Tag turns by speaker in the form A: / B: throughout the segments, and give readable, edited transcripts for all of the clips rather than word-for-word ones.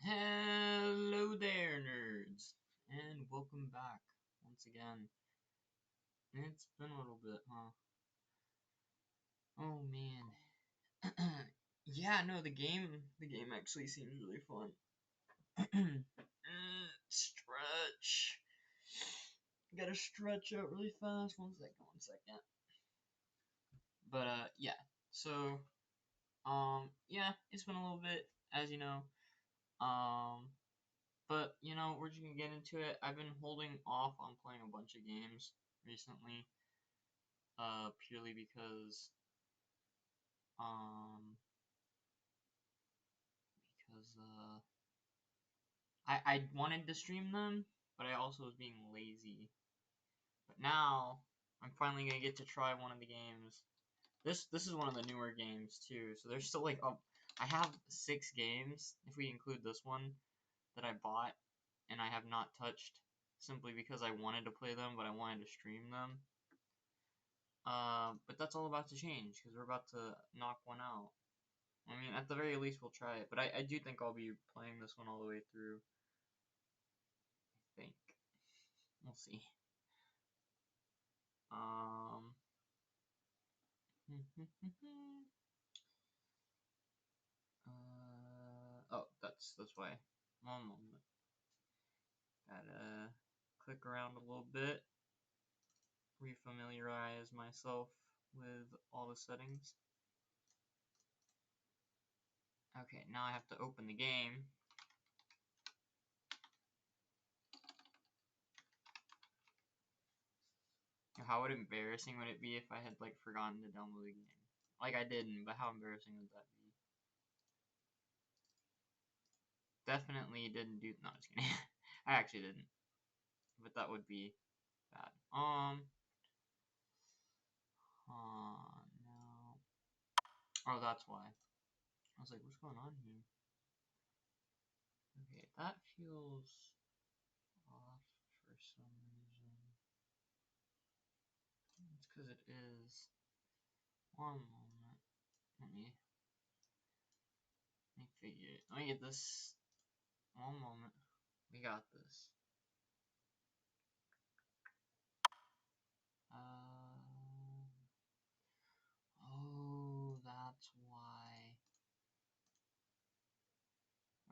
A: Hello there, nerds, and welcome back once again. It's been a little bit, huh? Oh man. Yeah, no, the game actually seems really fun. Stretch. Gotta stretch out really fast. One second, one second. But yeah. So, yeah, it's been a little bit, as you know. Um, but we're just gonna get into it. I've been holding off on playing a bunch of games recently. Purely um because I wanted to stream them, but I also was being lazy. But now I'm finally gonna get to try one of the games. This is one of the newer games too, so there's still like I have 6 games if we include this one that I bought and I have not touched simply because I wanted to play them, but I wanted to stream them. But that's all about to change because we're about to knock one out. I mean, at the very least, we'll try it. But I do think I'll be playing this one all the way through. I think. We'll see. Um. Oh, that's why. One moment. Gotta click around a little bit, refamiliarize myself with all the settings. Okay, now I have to open the game. How embarrassing would it be if I had like forgotten to download the game? Like I didn't, but how embarrassing would that be? Definitely didn't do. No, just kidding. I actually didn't, but that would be bad. No. Oh, that's why. I was like, what's going on here? Okay, that feels off for some reason. It's because it is. One moment. Let me figure it. Let me get this. One moment. We got this. Oh, that's why.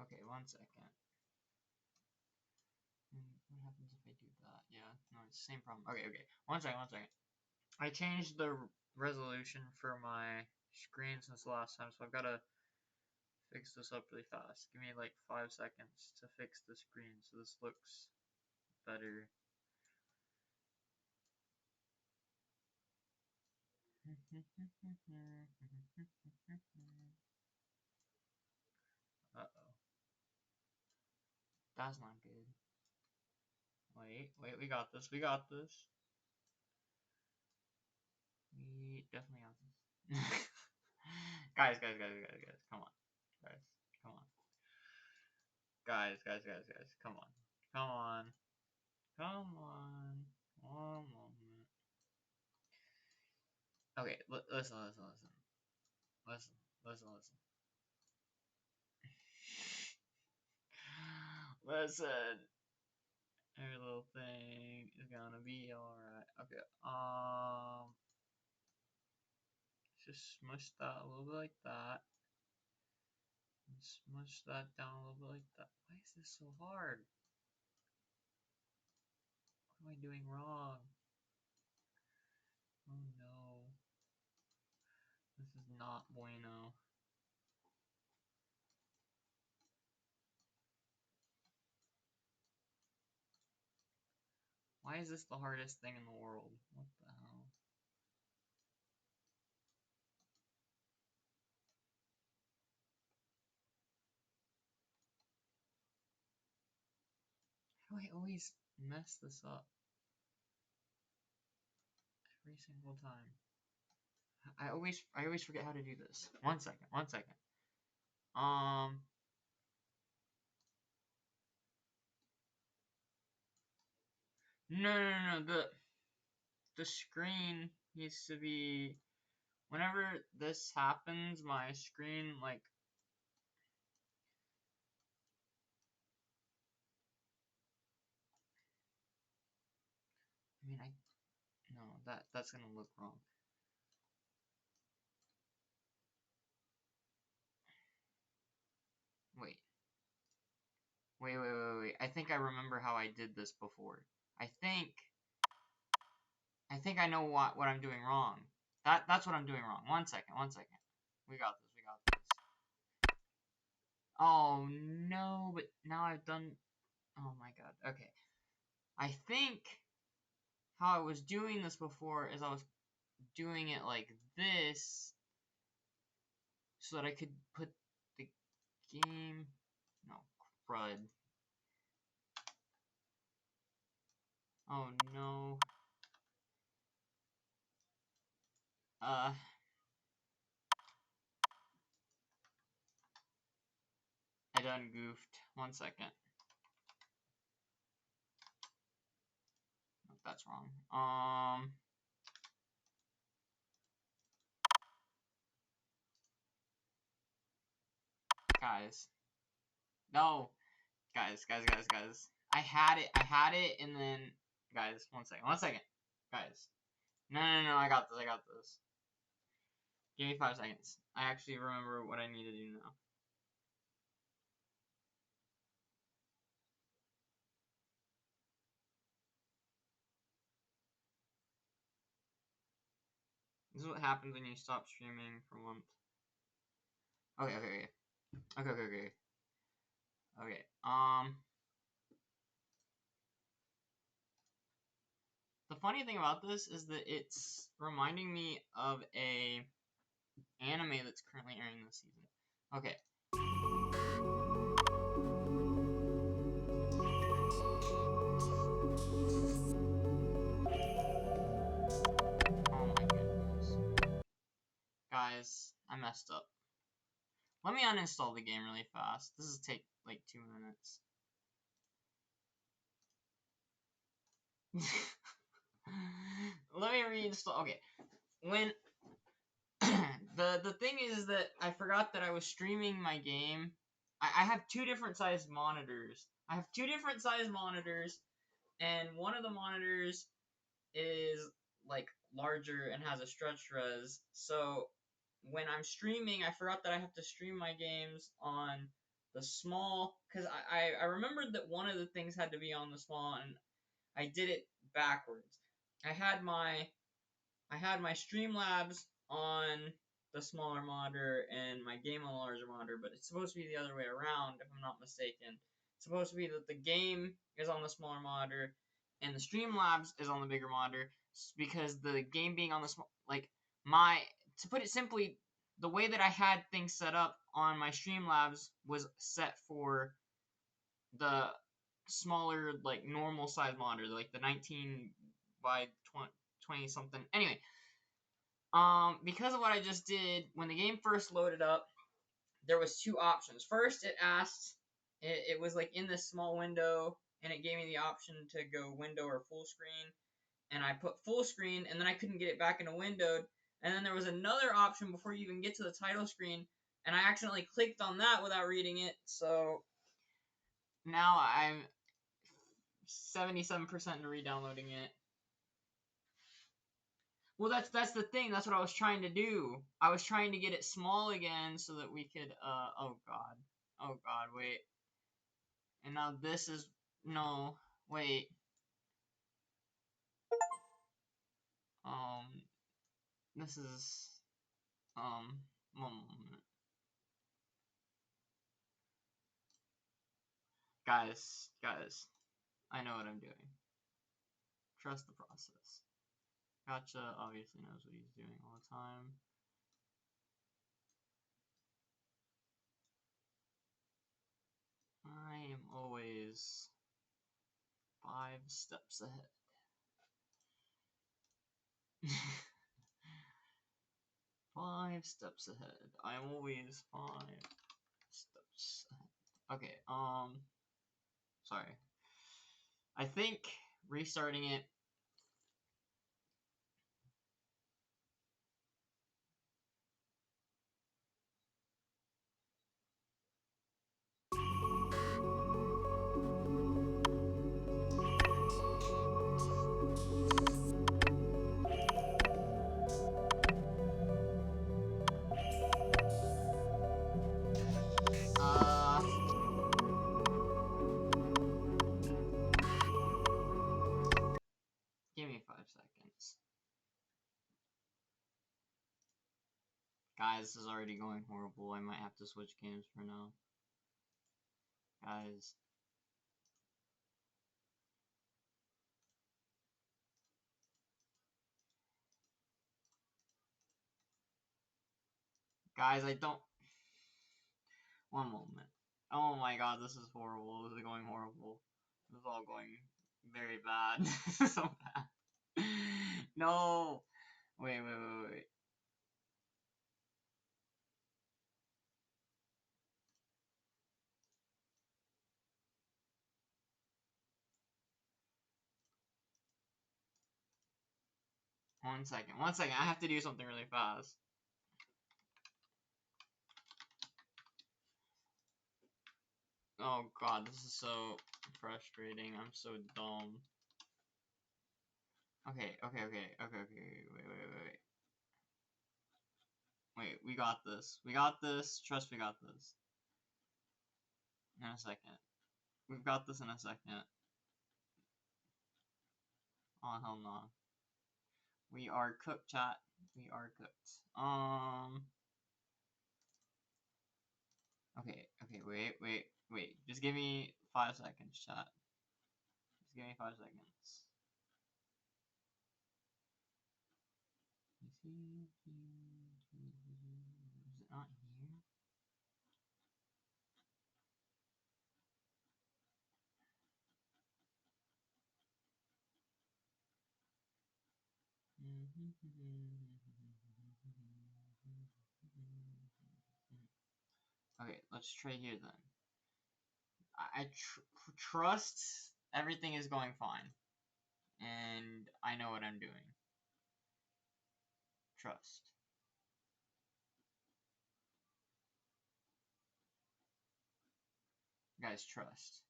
A: Okay, one second. What happens if I do that? Yeah, no, it's the same problem. Okay. One second. I changed the resolution for my screen since the last time, so I've got to fix this up really fast. Give me like 5 seconds to fix the screen so this looks better. Uh-oh. That's not good. Wait, we got this. We definitely got this. Guys. Come on. Guys, come on. Guys. Come on. Come on. Come on. One moment. Okay, listen. Listen. Listen. Every little thing is gonna be alright. Okay, just smush that a little bit like that. And smush that down a little bit like that. Why is this so hard? What am I doing wrong? Oh no. This is not bueno. Why is this the hardest thing in the world? What the hell? How do I always mess this up? Every single time. I always forget how to do this. One second. Um no. The screen needs to be whenever this happens, my screen like mean, no, that's gonna look wrong. Wait. Wait. I think I remember how I did this before. I think I know what I'm doing wrong. That's what I'm doing wrong. One second. We got this. Oh no, but now I've done. Oh my god. Okay. I think how I was doing this before is I was doing it like this so that I could put the game. No, crud. Oh no. I done goofed. One second. Nope, that's wrong. Guys. No. Guys. I had it, and then, guys, one second. Guys. No, I got this. Give me 5 seconds. I actually remember what I need to do now. This is what happens when you stop streaming for a month. Okay. The funny thing about this is that it's reminding me of a anime that's currently airing this season. Okay. Oh my goodness. Guys, I messed up. Let me uninstall the game really fast. This will take like 2 minutes. Let me reinstall. Okay. When the thing is that I forgot that I was streaming my game. I have 2 different sized monitors. And one of the monitors is like larger and has a stretch res. So when I'm streaming, I forgot that I have to stream my games on the small, because I remembered that one of the things had to be on the small, and I did it backwards. I had my Streamlabs on the smaller monitor and my game on the larger monitor, but it's supposed to be the other way around, if I'm not mistaken. It's supposed to be that the game is on the smaller monitor and the Streamlabs is on the bigger monitor, because the game being on the small, like, to put it simply, the way that I had things set up on my Streamlabs was set for the smaller, like, normal size monitor, like the 19 by 20 something. Anyway, because of what I just did, when the game first loaded up, there was 2 options. First, it was like in this small window, and it gave me the option to go window or full screen, and I put full screen, and then I couldn't get it back into windowed, and then there was another option before you even get to the title screen, and I accidentally clicked on that without reading it, so now I'm 77% to re-downloading it. Well, that's the thing. That's what I was trying to do. I was trying to get it small again so that we could, oh god, wait. And now this is, no, wait. This is, one moment. Guys, I know what I'm doing. Trust the process. Gotcha obviously knows what he's doing all the time. I am always 5 steps ahead. 5 steps ahead. I'm always 5 steps ahead. Okay, sorry. I think restarting it. Guys, this is already going horrible. I might have to switch games for now. Guys. Guys, I don't... One moment. Oh my god, this is horrible. This is going horrible. This is all going very bad. This is so bad. No! Wait. One second. I have to do something really fast. Oh god, this is so frustrating. I'm so dumb. Okay. Wait. Wait, we got this. We got this. Trust we got this. In a second. We've got this in a second. Oh, hell no. We are cooked, chat. We are cooked. Okay, wait. Just give me 5 seconds, chat. Just give me 5 seconds. Is it not here? Okay, let's try here then. I trust everything is going fine. And I know what I'm doing. Trust. Guys, trust.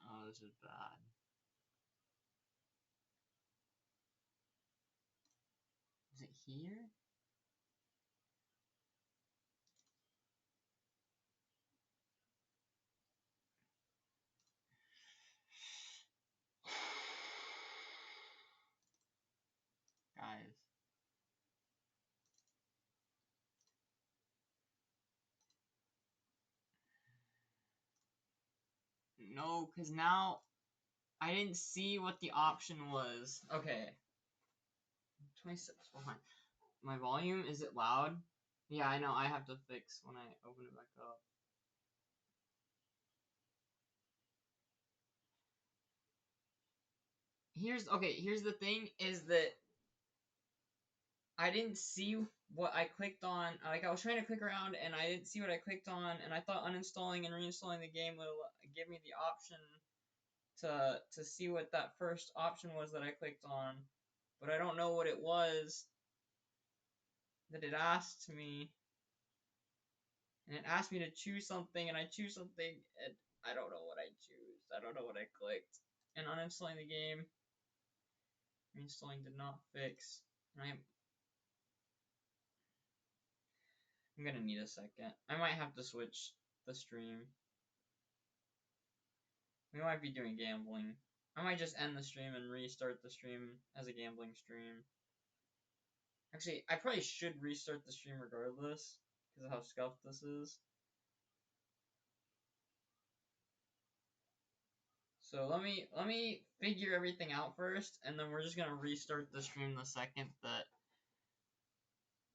A: Oh, this is bad. Is it here? Guys. No, because now I didn't see what the option was. Okay. 26. Well, my volume, is it loud? Yeah, I know. I have to fix when I open it back up. Here's the thing is that I didn't see what I clicked on. Like, I was trying to click around and I didn't see what I clicked on, and I thought uninstalling and reinstalling the game would give me the option to see what that first option was that I clicked on, but I don't know what it was that it asked me. And it asked me to choose something, and I choose something, and I don't know what I choose. I don't know what I clicked. And uninstalling the game, reinstalling did not fix. And I'm gonna need a second. I might have to switch the stream. We might be doing gambling. I might just end the stream and restart the stream as a gambling stream. Actually, I probably should restart the stream regardless, because of how scuffed this is. So let me figure everything out first, and then we're just gonna restart the stream the second that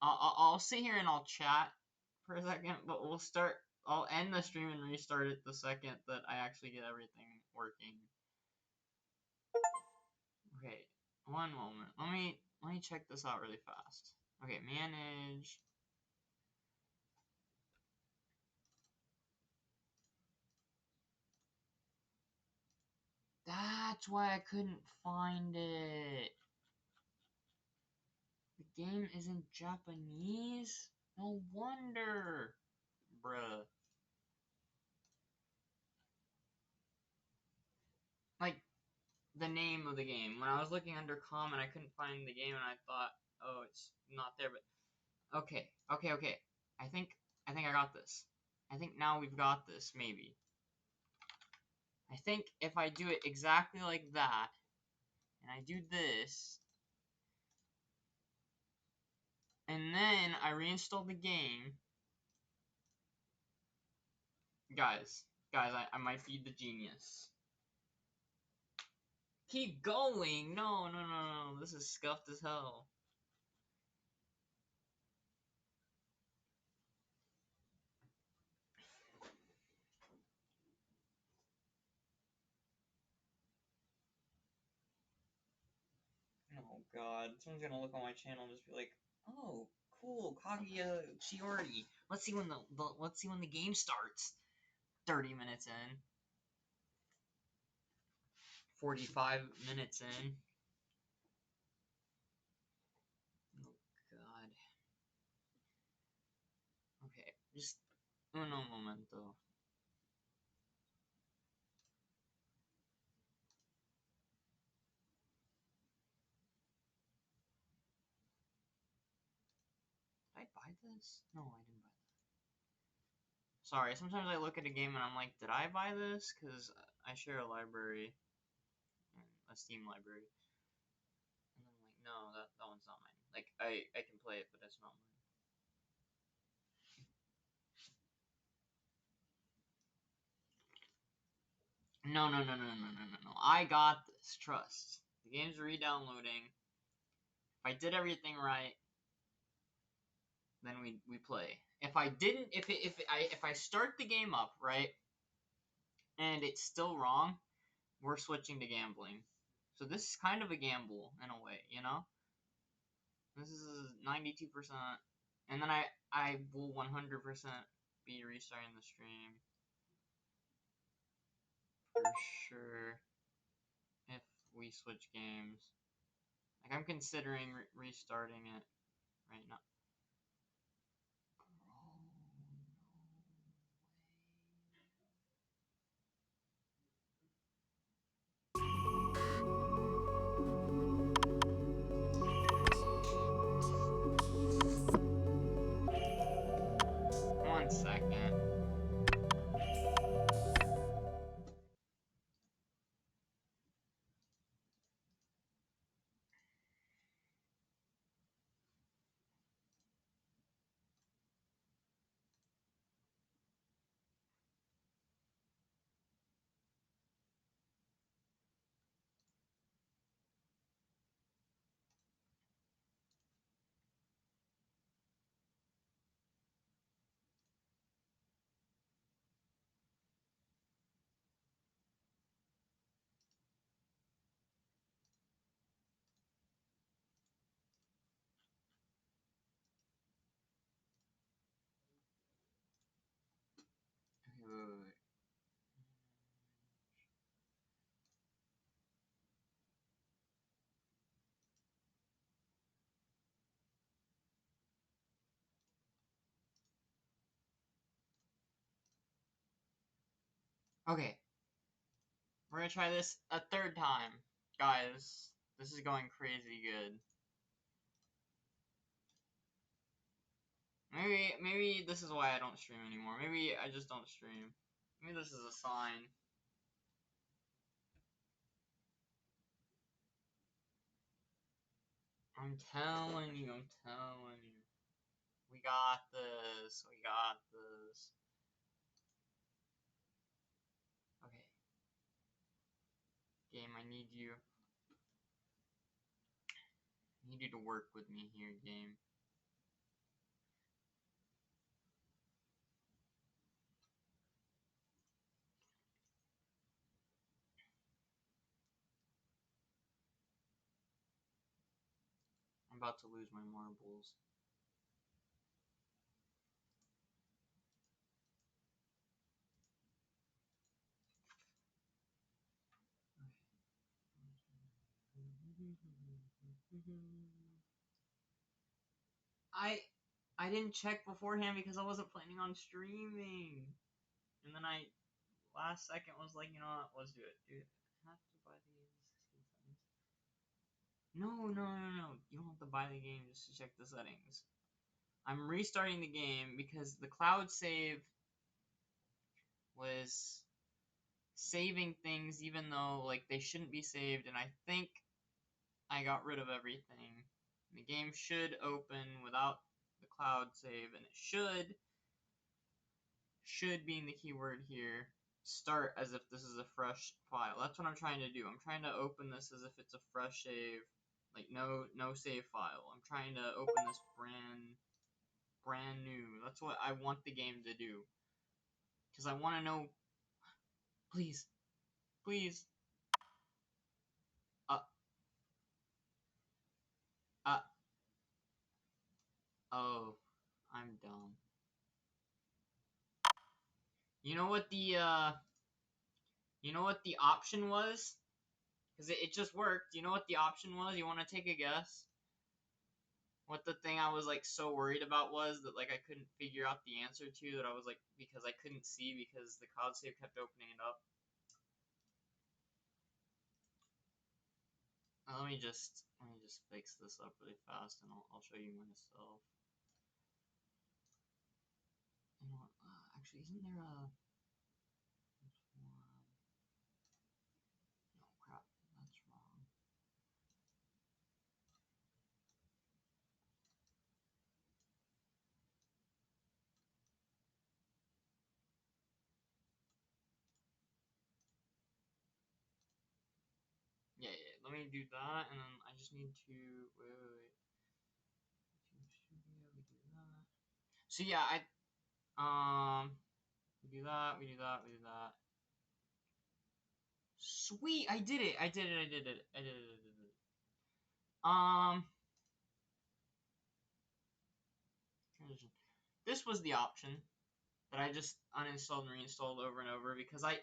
A: I'll sit here and I'll chat for a second, but we'll start. I'll end the stream and restart it the second that I actually get everything working. Okay, one moment. Let me check this out really fast. Okay, manage. That's why I couldn't find it. The game isn't Japanese? No wonder. Bruh. Like, the name of the game. When I was looking under common, I couldn't find the game, and I thought, oh, it's not there, but... Okay. I think I got this. I think now we've got this, maybe. I think if I do it exactly like that, and I do this, and then I reinstall the game, guys, I might be the genius. Keep going! No, no, no, no, this is scuffed as hell. Oh god, someone's gonna look on my channel and just be like, "Oh, cool, Kagaya Shiori. Let's see when the game starts." 30 minutes in. 45 minutes in. Oh god. Okay, just uno momento. Did I buy this? No, I didn't buy that. Sorry, sometimes I look at a game and I'm like, did I buy this? Because I share a library, a Steam library. And I'm like, no, that one's not mine. Like, I can play it, but it's not mine. No, no, no, no, no, no, no, no. I got this. Trust. The game's re-downloading. If I did everything right, then we play. If I didn't, if I start the game up right, and it's still wrong, we're switching to gambling. So this is kind of a gamble in a way, you know. This is 92%, and then I will 100% be restarting the stream for sure if we switch games. Like I'm considering restarting it right now. One second. Okay, wait. Okay, we're gonna try this a third time. Guys, this is going crazy good. Maybe this is why I don't stream anymore. Maybe I just don't stream. Maybe this is a sign. I'm telling you, I'm telling you. We got this. We got this. Okay. Game, I need you. I need you to work with me here, game. I'm about to lose my marbles. I didn't check beforehand because I wasn't planning on streaming. And then I last second was like, you know what, let's do it. Dude, I have to buy these settings. No, no, no, no. You don't have to buy the game just to check the settings. I'm restarting the game because the cloud save was saving things even though like they shouldn't be saved, and I think I got rid of everything. The game should open without the cloud save, and it should being the keyword here, start as if this is a fresh file. That's what I'm trying to do. I'm trying to open this as if it's a fresh save, like no save file. I'm trying to open this brand new. That's what I want the game to do. Because I want to know, please, please, uh, uh, oh, I'm dumb. You know what the option was? Because it just worked. You know what the option was? You want to take a guess? What the thing I was like so worried about was that like I couldn't figure out the answer to, that I was like, because I couldn't see because the cloud save kept opening it up. Let me just fix this up really fast, and I'll show you myself. You know what? Actually, isn't there a? No crap, that's wrong. Yeah, let me do that, and then I just need to wait. We do that. So yeah, we do that. Sweet, I did it. Transition. This was the option that I just uninstalled and reinstalled over and over because I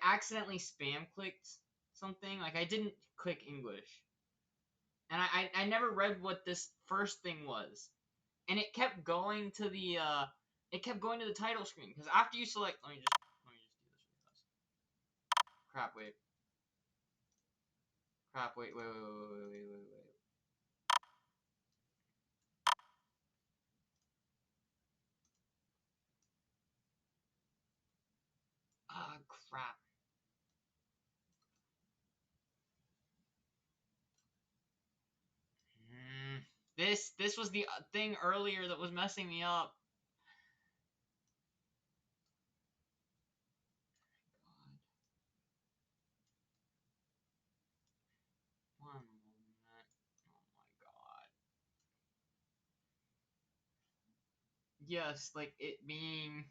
A: accidentally spam clicked something. Like I didn't click English, and I never read what this first thing was, and it kept going to the title screen because after you select, let me just do this really fast. Wait. Ah, crap. This was the thing earlier that was messing me up. God. One moment. Oh my god. Yes, like it being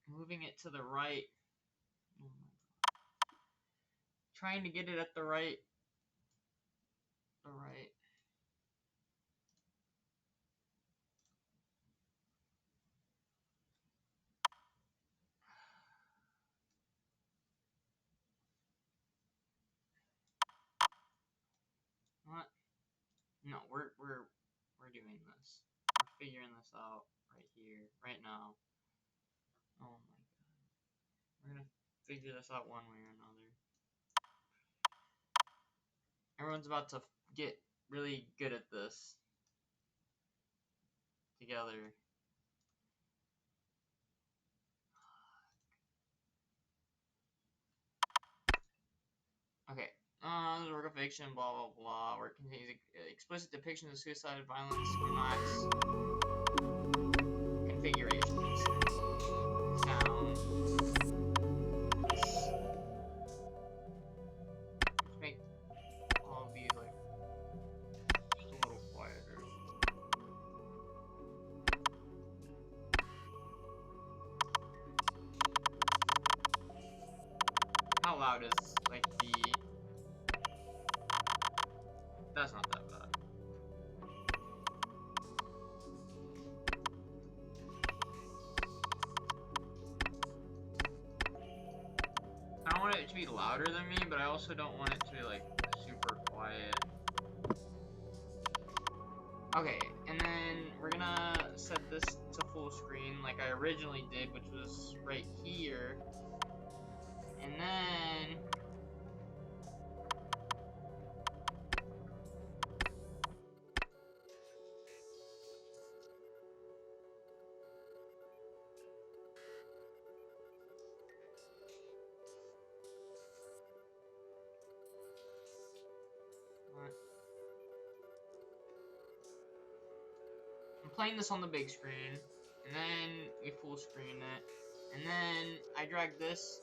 A: moving it to the right. Oh my god. Trying to get it at the right. What? No, we're doing this. We're figuring this out right here, right now. Oh my god. We're gonna figure this out one way or another. Everyone's about to get really good at this together. Okay. This work of fiction, blah blah blah, where it contains explicit depictions of suicide, violence, configurations, sound. Let's make all of these like just a little quieter. How loud is like the? That's not that bad. I don't want it to be louder than me, but I also don't want it to be like super quiet. Okay, and then we're gonna set this to full screen like I originally did, which was right here. And then playing this on the big screen, and then we full screen it, and then I drag this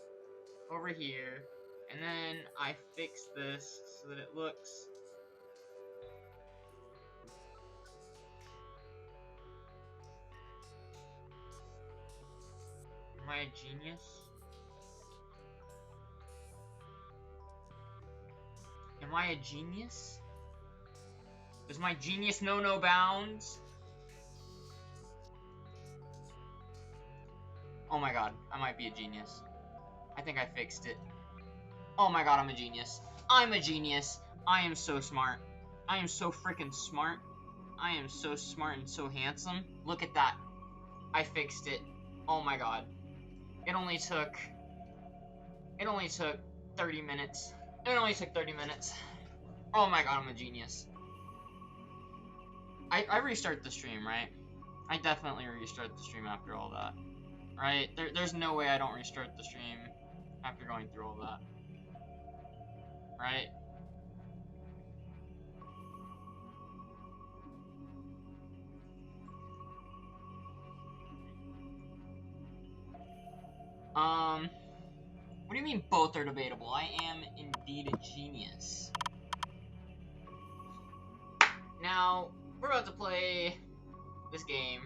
A: over here, and then I fix this so that it looks Am I a genius? Am I a genius? Does my genius know no bounds? Oh my god, I might be a genius. I think I fixed it. Oh my god, I'm a genius. I'm a genius. I am so smart. I am so freaking smart. I am so smart and so handsome. Look at that. I fixed it. Oh my god. It only took 30 minutes. It only took 30 minutes. Oh my god, I'm a genius. I restart the stream, right? I definitely restart the stream after all that. Right? There's no way I don't restart the stream after going through all that. Right? What do you mean both are debatable? I am indeed a genius. Now, we're about to play this game.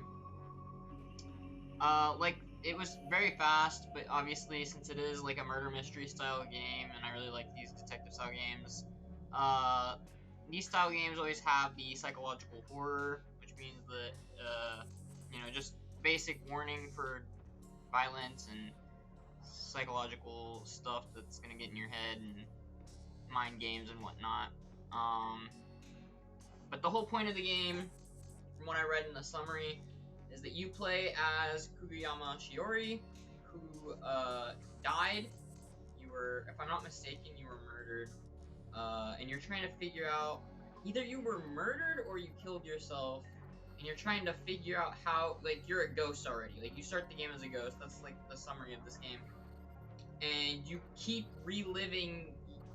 A: Like, it was very fast, but obviously, since it is like a murder mystery style game, and I really like these detective style games, these style games always have the psychological horror, which means that, you know, just basic warning for violence and psychological stuff that's gonna get in your head and mind games and whatnot. But the whole point of the game, from what I read in the summary, is that you play as Kugayama Shiori, who died. You were, if I'm not mistaken, you were murdered, and you're trying to figure out either you were murdered or you killed yourself, and you're trying to figure out how, like, you're a ghost already. Like, you start the game as a ghost. That's like the summary of this game, and you keep reliving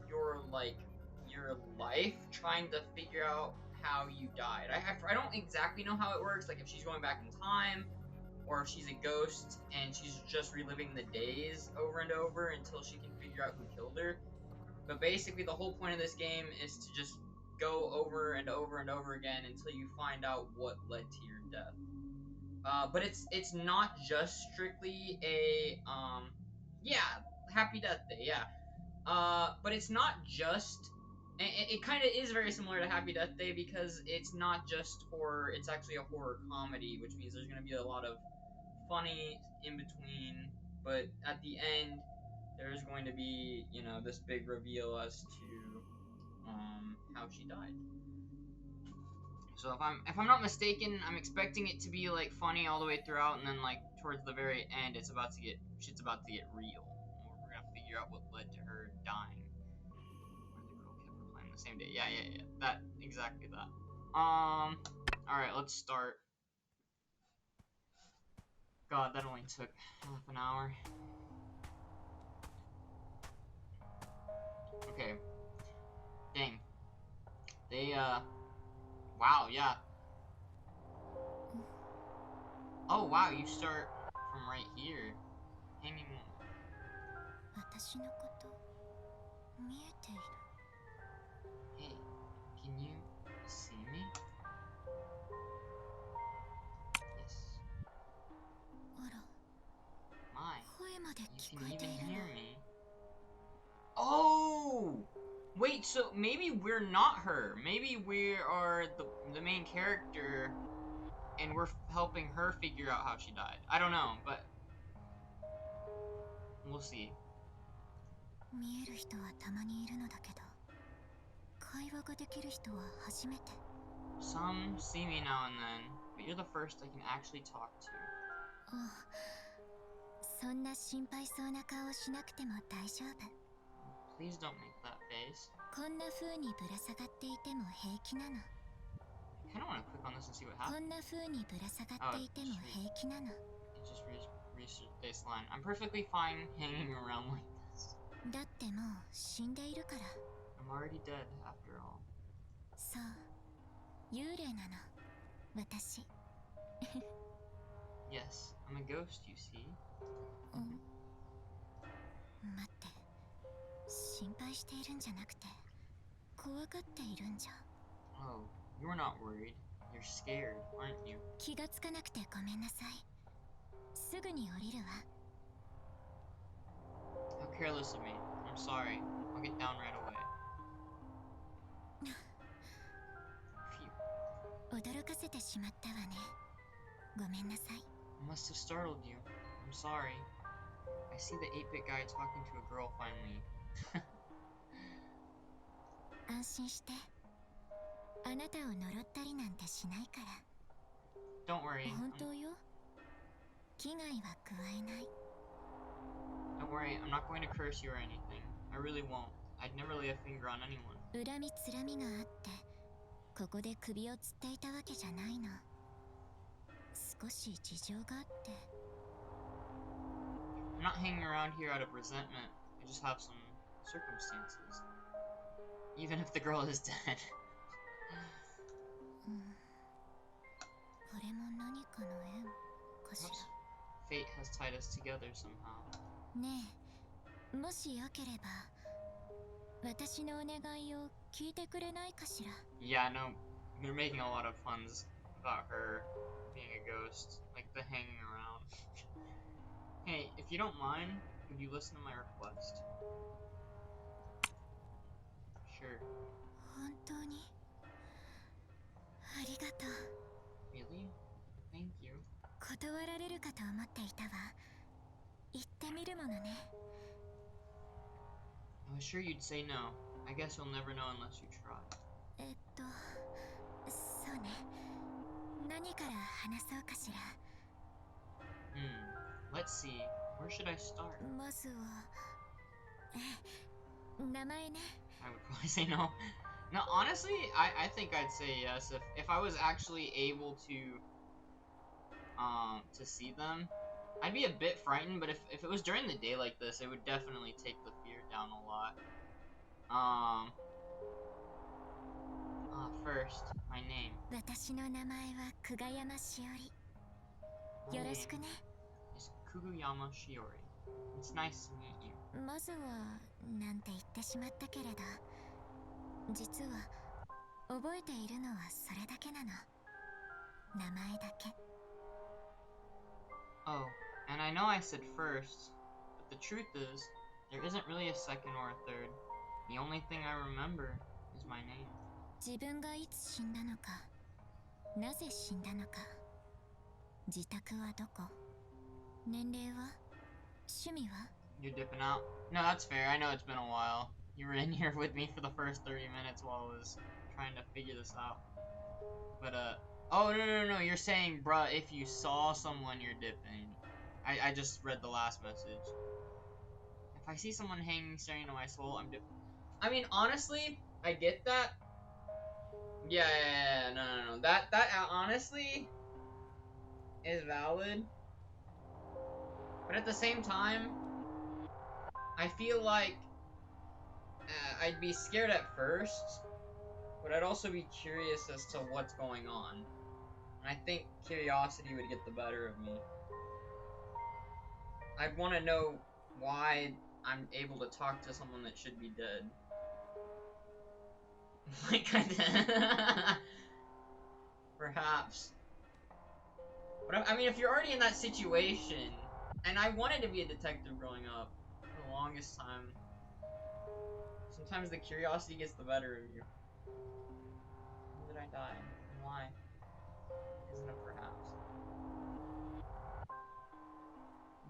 A: your life trying to figure out how you died. I don't exactly know how it works, like if she's going back in time, or if she's a ghost and she's just reliving the days over and over until she can figure out who killed her. But basically the whole point of this game is to just go over and over and over again until you find out what led to your death. But it's not just strictly a, yeah, Happy Death Day, yeah. But it's not just, it kind of is very similar to Happy Death Day because it's not just horror, it's actually a horror comedy, which means there's going to be a lot of funny in between, but at the end, there's going to be, you know, this big reveal as to, how she died. So if I'm not mistaken, I'm expecting it to be like funny all the way throughout, and then like towards the very end, shit's about to get real. We're gonna figure out what led to her dying. Where the girl kept replaying the same day. Yeah. That exactly that. All right, let's start. God, that only took half an hour. Okay. Dang. They wow, yeah. Oh wow, you start from right here. Hanging. Hey, can you see me? Yes. My, you can even hear me. Oh! Wait, so maybe we're not her. Maybe we are the main character, and we're helping her figure out how she died. I don't know, but we'll see. Some see me now and then, but you're the first I can actually talk to. Please don't make that face. I kind of want to click on this and see what happens. Oh, it just reached baseline. I'm perfectly fine hanging around like this. I'm already dead, after all. Yes, I'm a ghost, you see.
B: 待って、心配しているんじゃなくて怖がっているんじゃ。
A: Oh, you're not worried. You're scared, aren't you?
B: 気がつかなくてごめんなさい。すぐに降りるわ。
A: How careless of me. I'm sorry. I'll get down right away. Phew.
B: 驚かせてしまったわね。ごめんなさい。
A: I must have startled you. I'm sorry. I see the 8-bit guy talking to a girl finally.
B: 安心して。あなたを呪ったりなんてしないから。
A: Don't worry.
B: 本当よ。危害は加えない。
A: Don't worry, I'm not going to curse you or anything. I really won't. I'd never lay a finger on anyone.
B: 恨みつらみがあってここで首をつっていたわけじゃないの。少し事情があって。
A: I'm not hanging around here out of resentment. I just have some circumstances. Even if the girl is dead.
B: これも何かの縁かしら。
A: Fate has tied us together somehow.
B: ねえ、もしよければ私のお願いを聞いてくれないかしら。
A: Yeah, no, they're making a lot of puns about her being a ghost, like the hanging around. Hey, if you don't mind, would you listen to my request? Sure.
B: 本当にありがとう。
A: Really? Thank you.
B: 断られるかと思っていたわ。言ってみるものね。
A: I was sure you'd say no. I guess you'll never know unless you try.
B: そうね。何から話そうかしら。
A: Let's see. Where should I start?
B: まずは名前ね。
A: I would probably say no. No, honestly, I think I'd say yes if I was actually able to see them. I'd be a bit frightened, but if it was during the day like this, it would definitely take the fear down a lot. First, my name.
B: 私の名前は久我山しおり。
A: My
B: よろ
A: name
B: しくね。
A: is Kugayama Shiori. It's nice to meet you.
B: まずはなんて言ってしまったけれど、実は覚えているのはそれだけなの。名前だけ。
A: Oh, and I know I said first, but the truth is, there isn't really a second or a third. The only thing I remember is my name.
B: 自分がいつ死んだのか、なぜ死んだのか、自宅はどこ、年齢は、趣味は。
A: You're dipping out? No, that's fair. I know it's been a while. You were in here with me for the first 30 minutes while I was trying to figure this out. But, oh, no. You're saying, bruh, if you saw someone, you're dipping. I just read the last message. If I see someone hanging, staring into my soul, I'm dipping. I mean, honestly, I get that. Yeah, no. That honestly is valid. But at the same time, I feel like I'd be scared at first, but I'd also be curious as to what's going on. And I think curiosity would get the better of me. I'd want to know why I'm able to talk to someone that should be dead. Like I did. Perhaps. But I mean, if you're already in that situation, and I wanted to be a detective growing up for the longest time, sometimes the curiosity gets the better of you. When did I die? And why? Isn't it perhaps?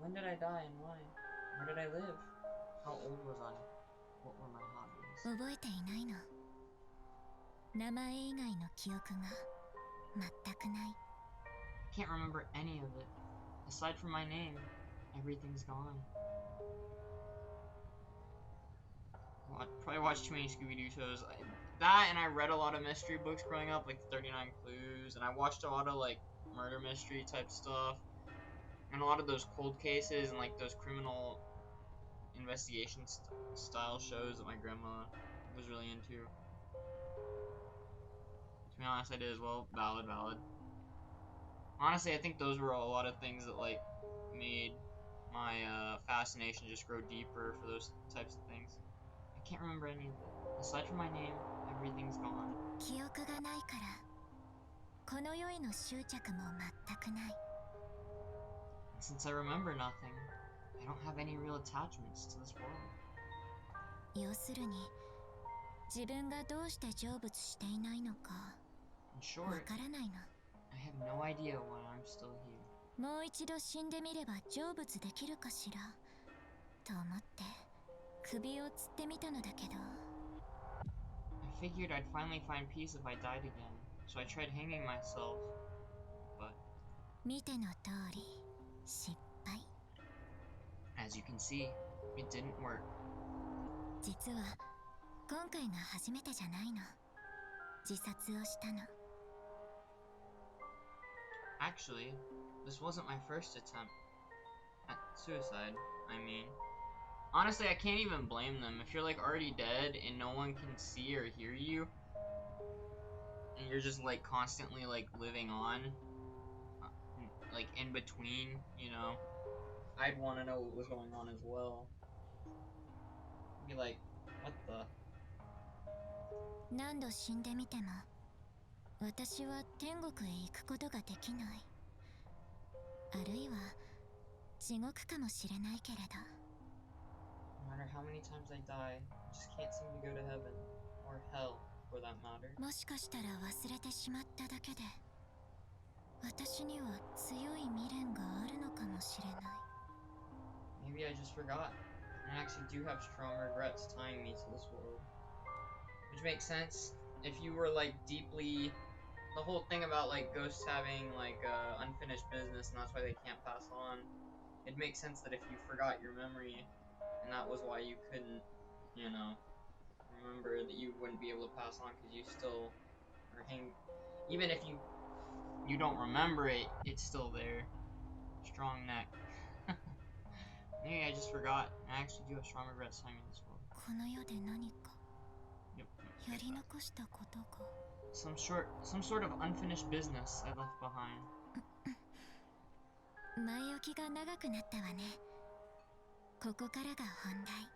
A: When did I die and why? Where did I live? How old was I? What were my hobbies?
B: 覚えていないの。名前以外の記憶が全くない。
A: I can't remember any of it. Aside from my name, everything's gone. Well, I probably watched too many Scooby-Doo shows. That, and I read a lot of mystery books growing up, like 39 Clues, and I watched a lot of, like, murder mystery type stuff, and a lot of those cold cases, and, like, those criminal investigation style shows that my grandma was really into. To be honest, I did as well. Valid. Honestly, I think those were a lot of things that like made my fascination just grow deeper for those types of things. I can't remember any of it. Aside from my name, everything's gone.
B: 記憶がないからこの世への執着も全くない。
A: Since I remember nothing, I don't have any real attachments to this world.
B: 要するに自分がどうして成仏していないのか
A: In
B: わ
A: short,
B: からないの。
A: I have no idea why I'm still here.
B: もう一度死んでみれば成仏できるかしらと思って首をつってみたのだけど
A: I figured I'd finally find peace if I died again, so I tried hanging myself, but
B: 見ての通り失敗。
A: as you can see, it didn't work.
B: 実は今回が初めてじゃないの。自殺をしたの。
A: Actually, this wasn't my first attempt at suicide, I mean. Honestly, I can't even blame them. If you're like already dead and no one can see or hear you, and you're just like constantly like living on, like in between, you know, I'd want to know what was going on as well. I'd be like, what the?
B: 何度死んでみても私は天国へ行くことができない。あるいは地獄かもしれないけれど。
A: No matter how many times I die, I just can't seem to go to heaven, or hell, for that matter.
B: もしかしたら忘れてしまっただけで私には強い未練があるのかもしれない。
A: Maybe I just forgot. And I actually do have strong regrets tying me to this world. Which makes sense if you were like deeply. The whole thing about like ghosts having like unfinished business and that's why they can't pass on. It makes sense that if you forgot your memory and that was why you couldn't, you know, remember that you wouldn't be able to pass on because you still are even if you don't remember it, it's still there. Strong neck. Maybe I just forgot. I actually do have strong regrets tying me to this world.
B: この世で何か
A: Yep.
B: やり残したことが
A: Some sort of unfinished business I left behind.
B: 前置きが長くなったわね。ここからが本題。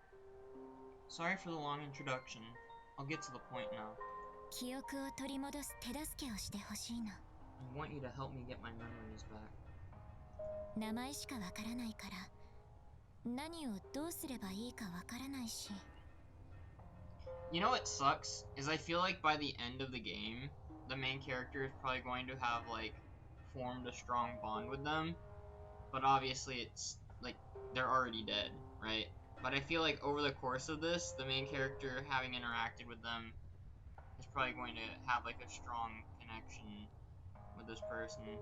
A: Sorry for the long introduction. I'll get to the point now.
B: 記憶を取り戻す手助けをしてほしいの。
A: I want you to help me get my memories back.
B: 名前しかわからないから何をどうすればいいかわからないし。
A: You know what sucks? Is I feel like by the end of the game, the main character is probably going to have, like, formed a strong bond with them. But obviously it's, like, they're already dead, right? But I feel like over the course of this, the main character having interacted with them is probably going to have, like, a strong connection with this person.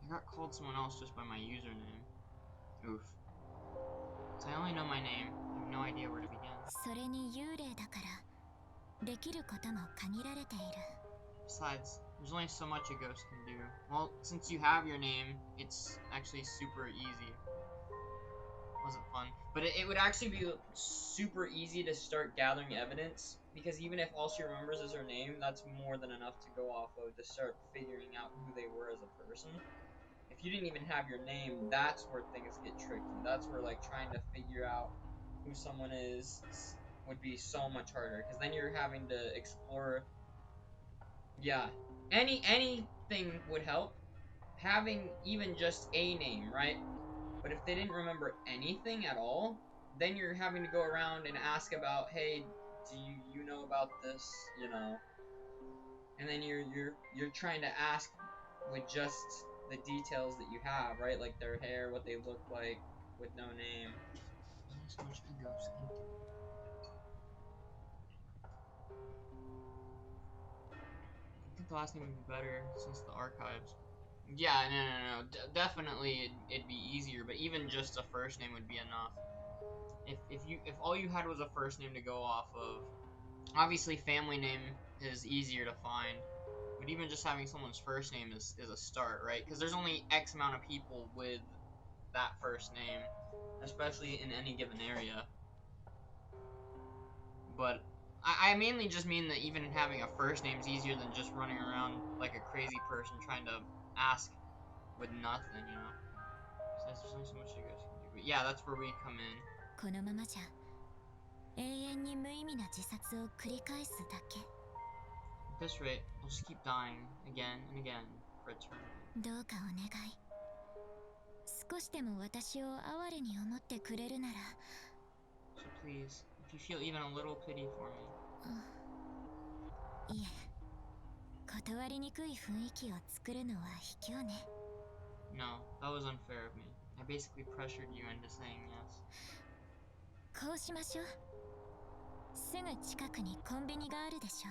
A: I got called someone else just by my username. Oof. So I only know my name. I have no idea where to begin.
B: それに幽霊だからできることも限られている。
A: Besides, there's only so much a ghost can do. Well, since you have your name, it's actually super easy. Wasn't fun. But it would actually be super easy to start gathering evidence, because even if all she remembers is her name, that's more than enough to go off of to start figuring out who they were as a person. If you didn't even have your name, that's where things get tricky. That's where, like, trying to figure out who someone is would be so much harder, because then you're having to explore. Yeah, anything would help. Having even just a name, right? But if they didn't remember anything at all, then you're having to go around and ask about, hey, do you know about this, you know? And then you're trying to ask with just the details that you have, right? Like their hair, what they look like, with no name. Only so much a ghost can do. I think the last name would be better since the archives. Yeah, no. Definitely it'd be easier, but even just a first name would be enough. If all you had was a first name to go off of, obviously family name is easier to find, but even just having someone's first name is a start, right? Because there's only X amount of people with that first name, especially in any given area. But I mainly just mean that even having a first name's easier than just running around like a crazy person trying to ask with nothing, you know? Besides, there's only so much you guys can do. But yeah, that's where we come in.
B: このままじゃ永遠に無意味な自殺を繰り返すだけ。
A: At this rate, I'll just keep dying again and again for eternity.
B: どうかお願い。少しでも私を哀れに思ってくれるなら。
A: So please, if you feel even a little pity for me.
B: いえ、断りにくい雰囲気を作るのは卑怯ね。
A: No, that was unfair of me. I basically pressured you into saying yes.
B: こうしましょう。すぐ近くにコンビニがあるでしょ。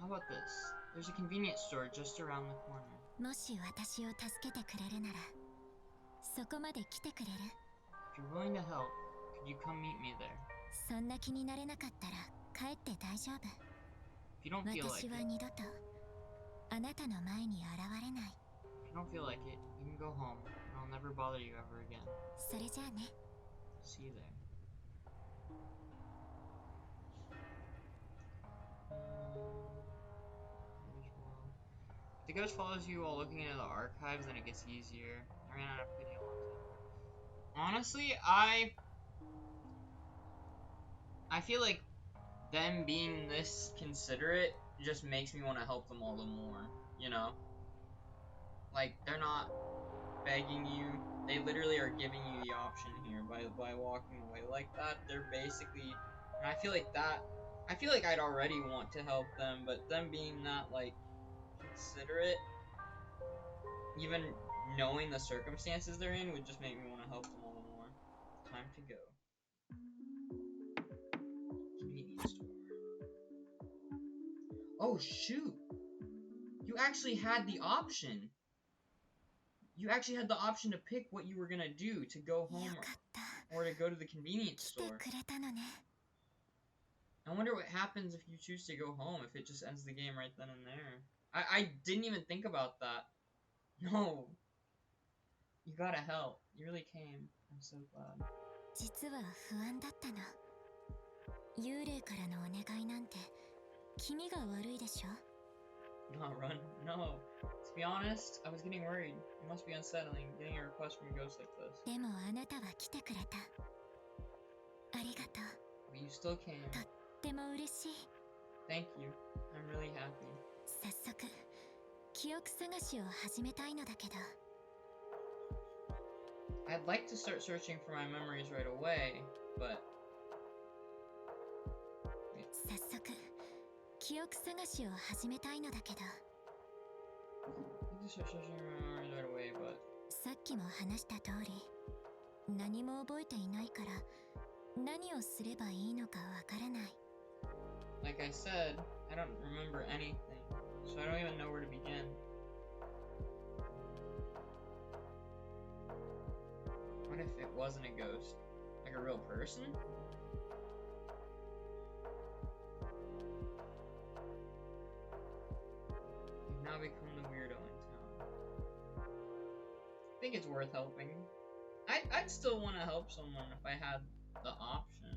A: How about this? There's a convenience store just around the corner.
B: もし私を助けてくれるなら、そこまで来てくれる？
A: If you're willing to help, could you come meet me there?
B: そんな気になれなかったら帰って大丈夫。
A: If you don't feel like
B: 私
A: it,
B: は二度とあなたの前に現れない。
A: if you don't feel like it, you can go home, and I'll never bother you ever again.
B: それじゃあね。
A: See you there. If the ghost follows you while looking into the archives, then it gets easier. I ran out of pity a long time ago. Honestly, I feel like them being this considerate just makes me want to help them all the more, you know? Like, they're not begging you. They literally are giving you the option here by walking away like that. They're basically, and I feel like I'd already want to help them, but them being that, like, considerate, even knowing the circumstances they're in, would just make me want to help them all the more. Time to go. Convenience store. Oh, shoot! You actually had the option! You actually had the option to pick what you were gonna do, to go home
B: よかった。
A: or to go to the convenience
B: 来て
A: store.
B: くれたのね。
A: I wonder what happens if you choose to go home, if it just ends the game right then and there. I didn't even think about that. No. You gotta help. You really came. I'm so glad.
B: 実は不安だったの。幽霊からのお願いなんて気味が悪いでしょ。
A: Not run. No. To be honest, I was getting worried. It must be unsettling, getting a request from a ghost like this.
B: でもあなたは来てくれた。ありがとう。
A: But you still came.
B: とっても嬉しい。
A: Thank you. I'm really happy.
B: 早速、記憶探しを始めたいのだけど。
A: I'd like to start searching for my memories right away, but
B: 早速、記憶探しを始めたいのだけど。
A: I'd like to start searching for my memories right away, but
B: さっきも話した通り、何も覚えていないから何をすればいいのかわからない。
A: like I said, I don't remember anything, so I don't even know where to begin. What if it wasn't a ghost? Like a real person? You've now become the weirdo in town. I think it's worth helping. I'd still want to help someone if I had the option.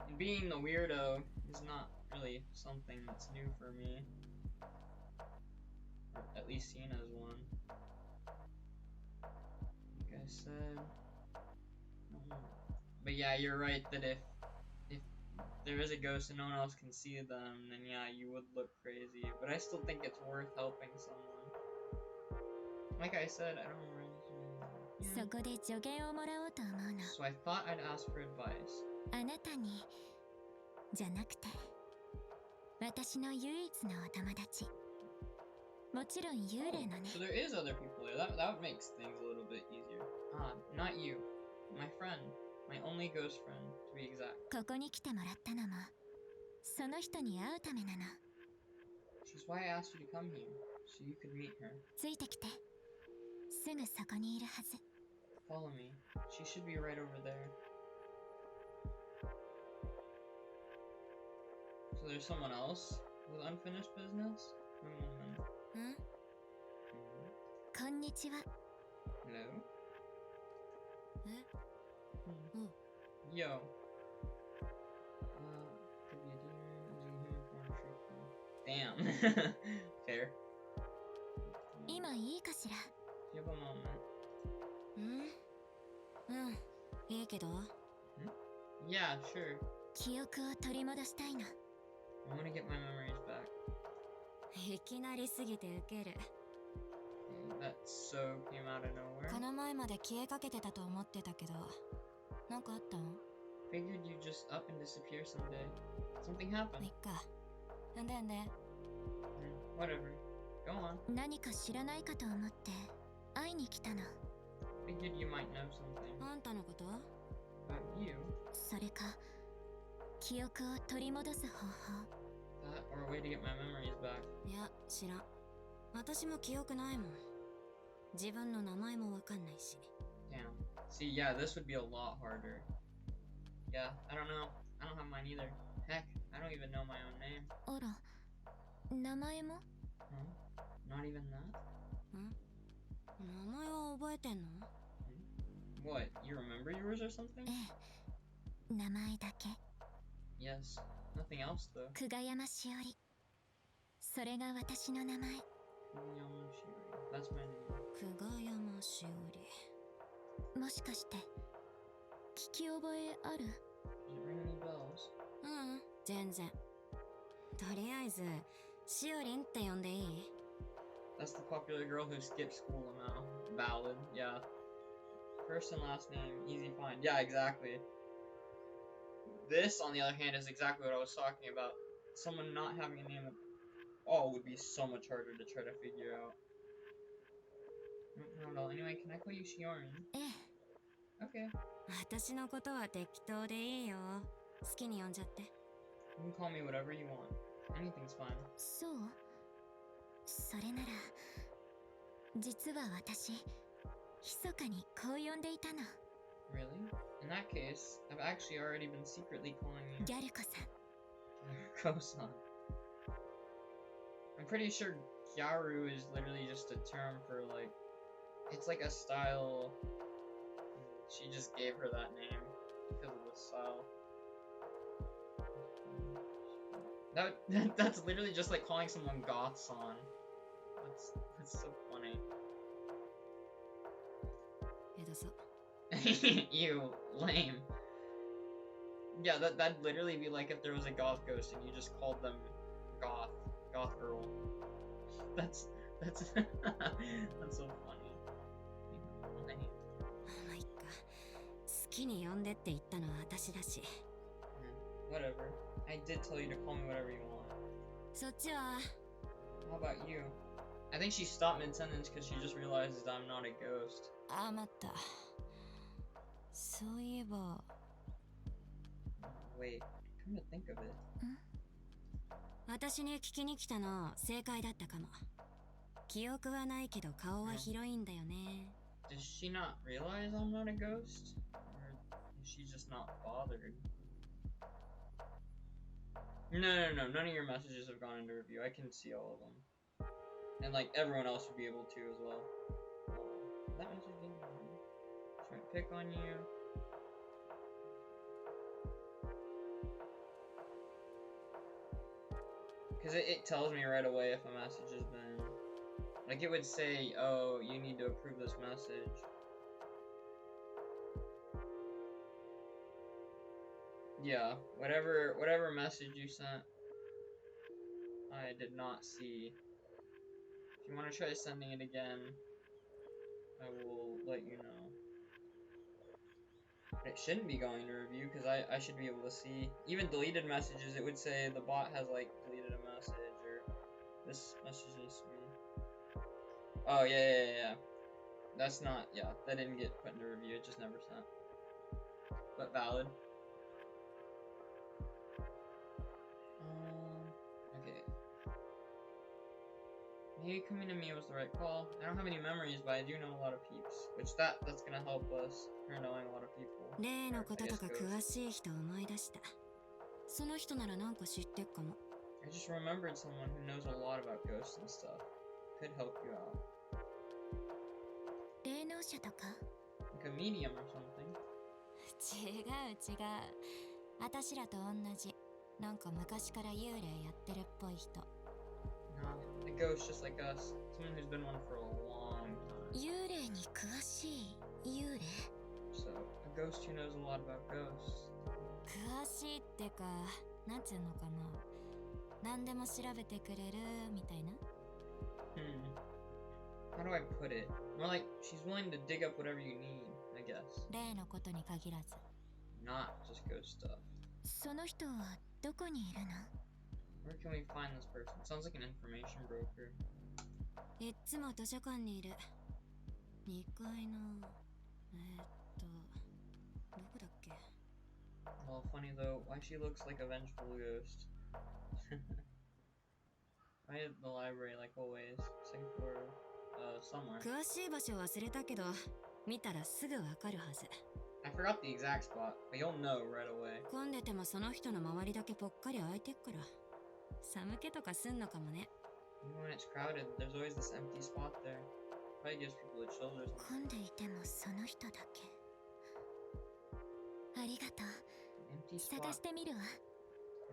A: And being the weirdo is not really something that's new for me. Or at least seen as one. Like I said. But yeah, you're right that if there is a ghost and no one else can see them, then yeah, you would look crazy. But I still think it's worth helping someone. Like I said, I don't remember.
B: そこで助言をもらおうと思うの。
A: So I thought I'd ask for advice.
B: あなたにじゃなくて、私の唯一のお友達。もちろん幽霊のね。
A: So there is other people there. That makes things a little bit easier. Not you. My friend. My only ghost friend, to be exact.
B: ここに来てもらったのも、その人に会うためなの。
A: Which is why I asked you to come here, so you could meet her.
B: ついてきて。すぐそこにいるはず。
A: Follow me. She should be right over there. So there's someone else with unfinished business?
B: Hmm? こんにちは。
A: Hello?
B: Eh?
A: Yo. Damn. Fair.
B: 今いいかしら。
A: Do you have a moment?
B: いいけど
A: Yeah, sure.
B: 記憶を取り戻したいの。
A: I want to get my memories back.
B: いきなりすぎてウケる。
A: That so came out of nowhere.
B: この前まで消えかけてたと思ってたけど、なんかあったの？
A: Figured you'd just up and disappear someday. Something happened.
B: いっか。なんで
A: Whatever. Go on.
B: 何か知らないかと思って会いに来たの。
A: Figured you might know something
B: あんたのこと？
A: about you.
B: それか記憶を取り戻す方法。
A: That or a way to get my memories back.
B: いや、知らん。私も記憶ないもん。自分の名前もわかんないし。
A: Damn. See, yeah, this would be a lot harder. Yeah, I don't know. I don't have mine either. Heck, I don't even know my own name.
B: あら、名前も？
A: Not even that?
B: 名前は覚えてんの？
A: What, you remember yours or something?
B: ええ、名前だけ。
A: Yes. Nothing else, though.
B: 久我山しおり。それが私の名前。
A: Kugayama Shiori. That's my name.
B: 久我山しおり。もしかして聞き覚えある？
A: Does it ring any bells?
B: 全然。とりあえずしおりんって呼んでいい？
A: That's the popular girl who skips school now. Valid, yeah. First and last name, easy find. Yeah, exactly. This, on the other hand, is exactly what I was talking about. Someone not having a name at all would be so much harder to try to figure out. Not at all. Anyway, can I call you Shiori?
B: ええ。
A: Okay.
B: 私のことは適当でいいよ。好きに呼んじゃって。
A: You can call me whatever you want. Anything's fine.
B: そう？それなら実は私密かにこう呼んでいたの。
A: Really? In that case, I've actually already been secretly calling you
B: ギャルコさん。
A: Kosan. I'm pretty sure Gyaru is literally just a term for like, it's like a style. She just gave her that name because of the style. That's literally just like calling someone Goth-san. That's so funny.
B: えだそう。
A: Ew, lame. Yeah, that'd literally be like if there was a goth ghost and you just called them goth girl. That's that's so funny. Lame.
B: まあいっか。好きに呼んでって言ったのは私だし。
A: Whatever. I did tell you to call me whatever you want.
B: そっちは？
A: How about you? I think she stopped mid-sentence because she just realizes that I'm not a ghost.
B: あ、待った。そういえば。
A: Wait, come to think of it.
B: 私に聞きに来たの正解だったかも。記憶はないけど顔は広いんだよね。
A: Does she not realize I'm not a ghost? Or is she just not bothered? No, none of your messages have gone into review. I can see all of them. And like everyone else would be able to as well. That message didn't try to pick on you. Because it tells me right away if a message has been... Like, it would say, oh, you need to approve this message. Yeah, whatever message you sent, I did not see. If you want to try sending it again, I will let you know. But it shouldn't be going to review, because I should be able to see. Even deleted messages, it would say the bot has, like, deleted a message, or this message needs to be... Oh, yeah. That's not, yeah, that didn't get put into review, it just never sent. But valid. Okay. Maybe coming to me was the right call. I don't have any memories, but I do know a lot of peeps. Which that's gonna help us, her knowing a lot of people.
B: 例のこととか
A: I guess
B: 詳しい人を思い出した。その人ならなんか知ってっかも。
A: I just remembered someone who knows a lot about ghosts and stuff. Could help you out.
B: 霊能者とか？
A: Like a medium or something.
B: 違う。私らと同じ。なんか昔から幽霊やってるっぽい人。
A: ghost just like us. Someone who's been one for a long time.
B: 幽霊に詳しい幽霊
A: So, a ghost who knows a lot about ghosts.
B: 詳しいってか、なんつうのかな。何でも調べてくれるみたいな。
A: How do I put it? More like she's willing to dig up whatever you need, I guess.
B: 例のことに限らず。
A: Not just ghost stuff.
B: その人はどこにいるの？
A: Where can we find this person? Sounds like an information broker.
B: いっつも図書館にいる。2階のどこだっけ？
A: Well, funny though, why she looks like a vengeful ghost. Right at the library, like always. Second floor, somewhere.
B: 詳しい場所忘れたけど、見たらすぐわかるはず。
A: I forgot the exact spot, but you'll know right away.
B: 混んでてもその人の周りだけぽっかり空いてっから。寒気とかすんのかもね。
A: Even when it's crowded, there's always this empty spot there. Probably gives people the chills or something.
B: 混んでいてもその人だけ。ありがとう。
A: Empty
B: 探
A: spot.
B: してみるわ。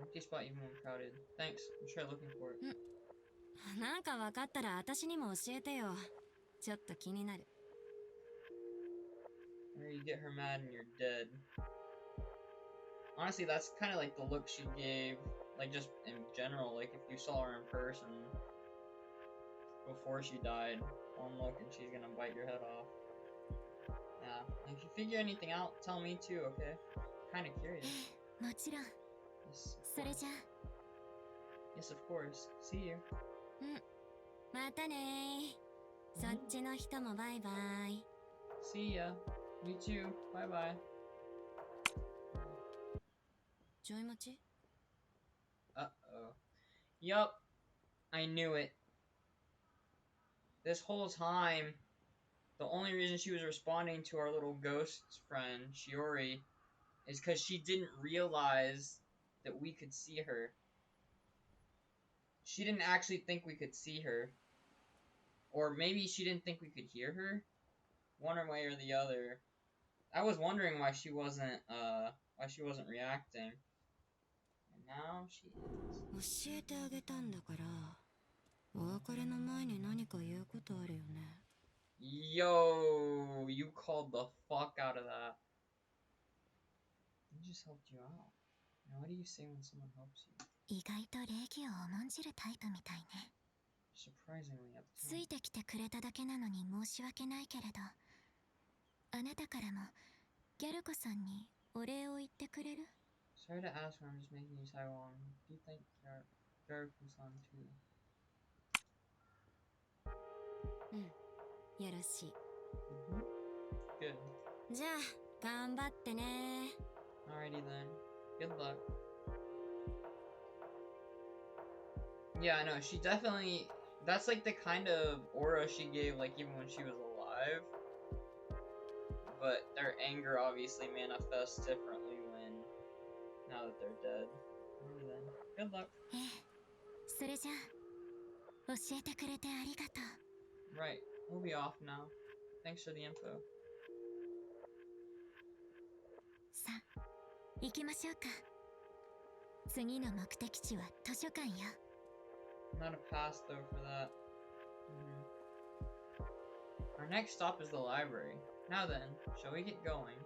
A: Empty spot even when crowded. Thanks. I'll try looking for it.
B: なんかわかったら私にも教えてよ。ちょっと気になる。
A: Or you get her mad and you're dead. Honestly, that's kind of like the look she gave, like just in general, like if you saw her in person before she died, one look and she's gonna bite your head off. Yeah, and if you figure anything out, tell me too, okay? Kind of curious.
B: もちろん。
A: Yes, of
B: それじゃ
A: yes, of course. See you.
B: またねー。そっちの人もバイバイ。
A: See ya. Me too. Bye bye.
B: ちょい待ち
A: Uh-oh. Yup. I knew it. This whole time, the only reason she was responding to our little ghost friend, Shiori, is because she didn't realize that we could see her. She didn't actually think we could see her. Or maybe she didn't think we could hear her. One way or the other. I was wondering why she wasn't reacting. And now she is.
B: 教えてあげたんだから、お別れの前に何か言うことあるよね。
A: Yo, you called the fuck out of that. I just helped you out. Now, what do you say when someone helps you?
B: 意外と礼儀を重んじるタイプみたいね。
A: Surprisingly, at the
B: つ
A: time.
B: いてきてくれただけなのに申し訳ないけれど、あなたからもギャルコさんにお礼を言ってくれる？
A: Sorry to ask, but I'm just making you Taiwan. Do you think Garuku-san too?
B: よろしい。
A: Good.
B: じゃあ、頑張ってね。
A: Alrighty then. Good luck. Yeah, I know. She definitely... That's like the kind of aura she gave, like, even when she was alive. But their anger obviously manifests differently when... Now that they're dead. Alrighty then. Good luck.
B: ええ、それじゃあ、教えてくれてありがとう。
A: Right. We'll be off now. Thanks for the info.
B: さあ、行きましょうか。次の目的地は図書館よ。
A: Not a pass though for that. Our next stop is the library. Now then, shall we get going?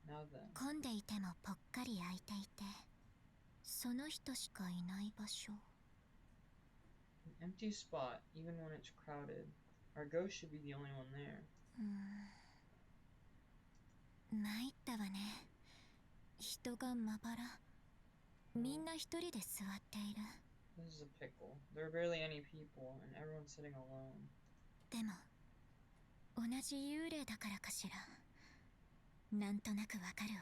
A: Now then.
B: 混んでいてもぽっかり空いていて、その人しかいない場所。
A: An empty spot, even when it's crowded. Our ghost should be the only one there.
B: 参ったわね。人がまばら。みんな一人で座っている。
A: This is a pickle. There are barely any people, and everyone's sitting alone.
B: でも、同じ幽霊だからかしら。なんとなくわかるわ。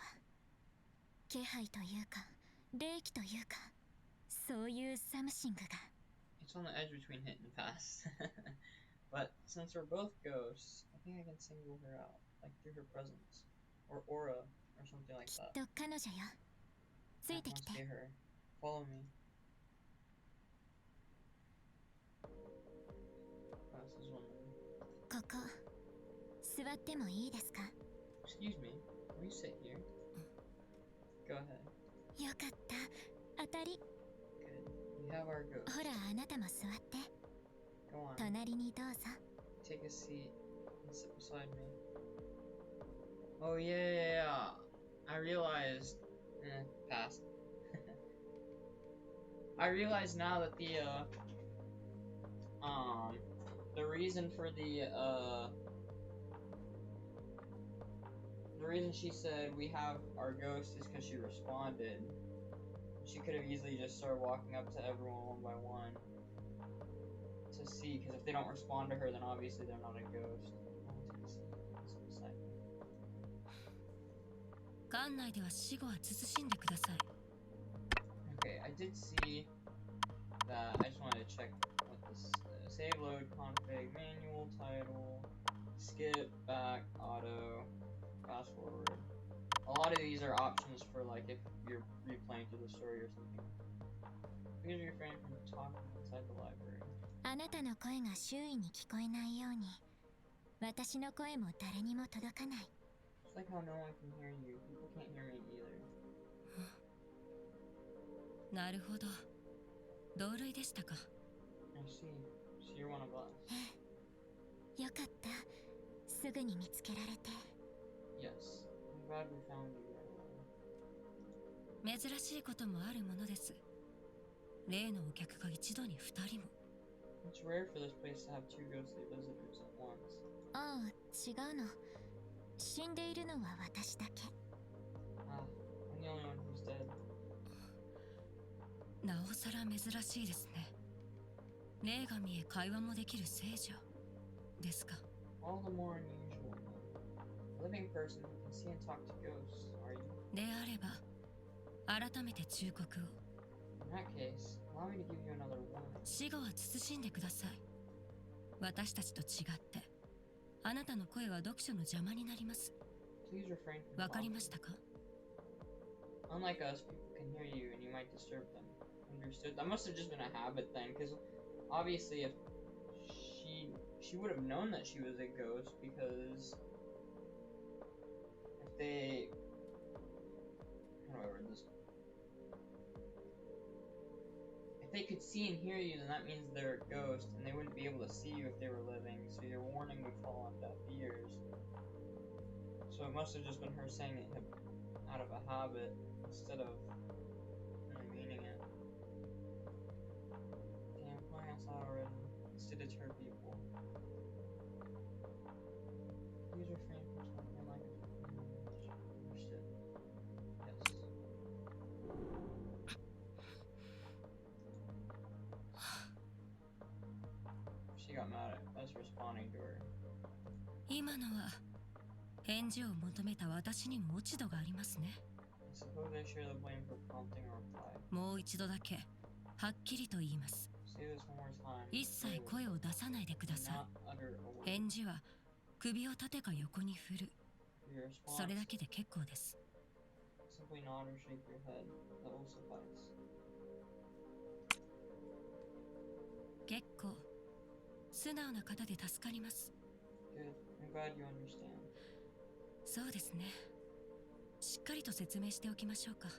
B: 気配というか、霊気というか、そういうサムシングが。
A: It's on the edge between hit and pass. But since we're both ghosts, I think I can single her out, like through her presence. Or aura, or something like
B: きっ
A: that.
B: と彼女よ。つ
A: I
B: いてき
A: must
B: て。
A: be her. Follow me. This is one.
B: ここ座ってもいいですか？
A: Excuse me. Will you sit here? Go ahead.
B: よかった。当たり。
A: Good. We have our ghost.
B: ほら、あなたも座って。
A: Go on.
B: 隣にどうぞ。
A: Take a seat and sit beside me. Oh yeah. I realized. Pass. I realize now that the reason for the reason she said we have our ghost is because she responded. She could have easily just started walking up to everyone one by one to see, because if they don't respond to her, then obviously they're not a ghost. Okay, I did see that. I just wanted to check what this save, load, config, manual, title, skip, back, auto, fast forward. A lot of these are options for like if you're replaying through the story or something. Please refrain from talking inside the library.
B: あなたの声が周囲に聞こえないように、私の声も誰にも届かない。
A: It's like how no one can hear you. People can't hear me either.
B: なるほど。同類でしたか。
A: I see. So you're one of us.
B: よかった。すぐに見つけられて。
A: Yes. I'm glad we found you right away.
B: 珍しいこともあるものです。例のお客が一度に2人も。
A: It's rare for this place to have two ghostly visitors at once.
B: ああ、違うの。死んでいるのは私だけ。
A: Ah, I'm the only one who's dead.
B: なおさら珍しいですね。霊が見え会話もできる聖女ですか。
A: All the more unusual. A living person who can see and talk to ghosts, are you?
B: であれば、改めて忠告を。
A: In that case, allow me to give you another warning.
B: 死後は慎んでください。私たちと違って、あなたの声は読書の邪魔になります。
A: Please refrain from
B: わかり
A: talking.
B: ましたか？
A: Unlike us, people can hear you and you might disturb them. Understood? That must have just been a habit then, because obviously if she would have known that she was a ghost, because if they, how do I word this? If they could see and hear you, then that means they're a ghost, and they wouldn't be able to see you if they were living, so your warning would fall on deaf ears. So it must have just been her saying it out of a habit, instead of really meaning it. Damn, playing us out already. It's to deter people. Please refrain from talking like a understood. Yes. She got mad at us responding to her.
B: 今のは返事を求めた私にも落ち度がありますね。
A: I suppose I share the blame for prompting a reply.
B: もう一度だけはっきりと言います。
A: Say this one more time.
B: 一切声を出さないでくださ
A: Not
B: い。
A: utter a word.
B: 返事は首を縦か横に振る。
A: Your
B: そ
A: response.
B: れだけで結構です。
A: Simply nod or shake your head. That will suffice.
B: 結構素直な方で助かります。
A: Good. I'm glad you understand.
B: そうですね。しっかりと説明しておきましょうか。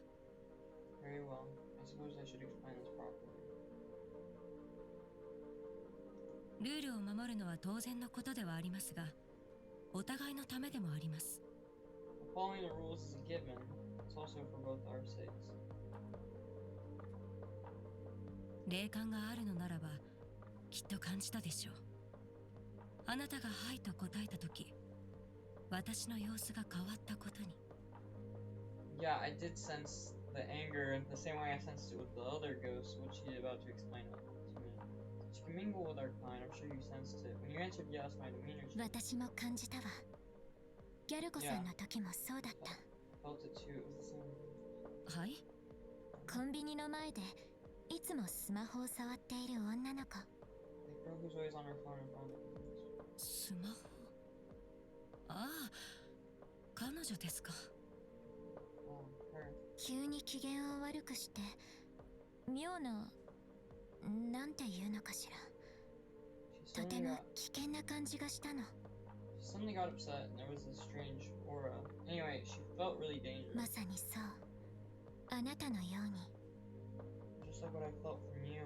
A: Very well. I suppose I should explain this properly.
B: ルールを守るのは当然のことではありますが、お互いのためでもあります。
A: Following the rules is a given. It's also for both our sakes.
B: 霊感があるのならば、きっと感じたでしょう。あなたがはいと答えたとき、私の様子が変わったことに。
A: Yeah, I did sense the anger the same way I sensed it with the other ghost, which she's about to explain to me. She can mingle with our kind. I'm sure you sensed it. When you answered yes, my demeanor
B: 私も感じたわ。ギャルコさんの時もそうだった。
A: felt it too. It was the same.
B: はい。コンビニの前でいつもスマホを触っている女の子。
A: The girl who's always on her phone in front of me.
B: スマホ。ああ、彼女ですか。
A: Oh, her.
B: 急に機嫌を悪くして、妙な、なんて言うのかしら。とても危険な感じがしたの。
A: She suddenly got upset and there was this strange aura. Anyway, she felt really
B: ま
A: dangerous.
B: さにそう。あなたのように。
A: Just like what I felt from you.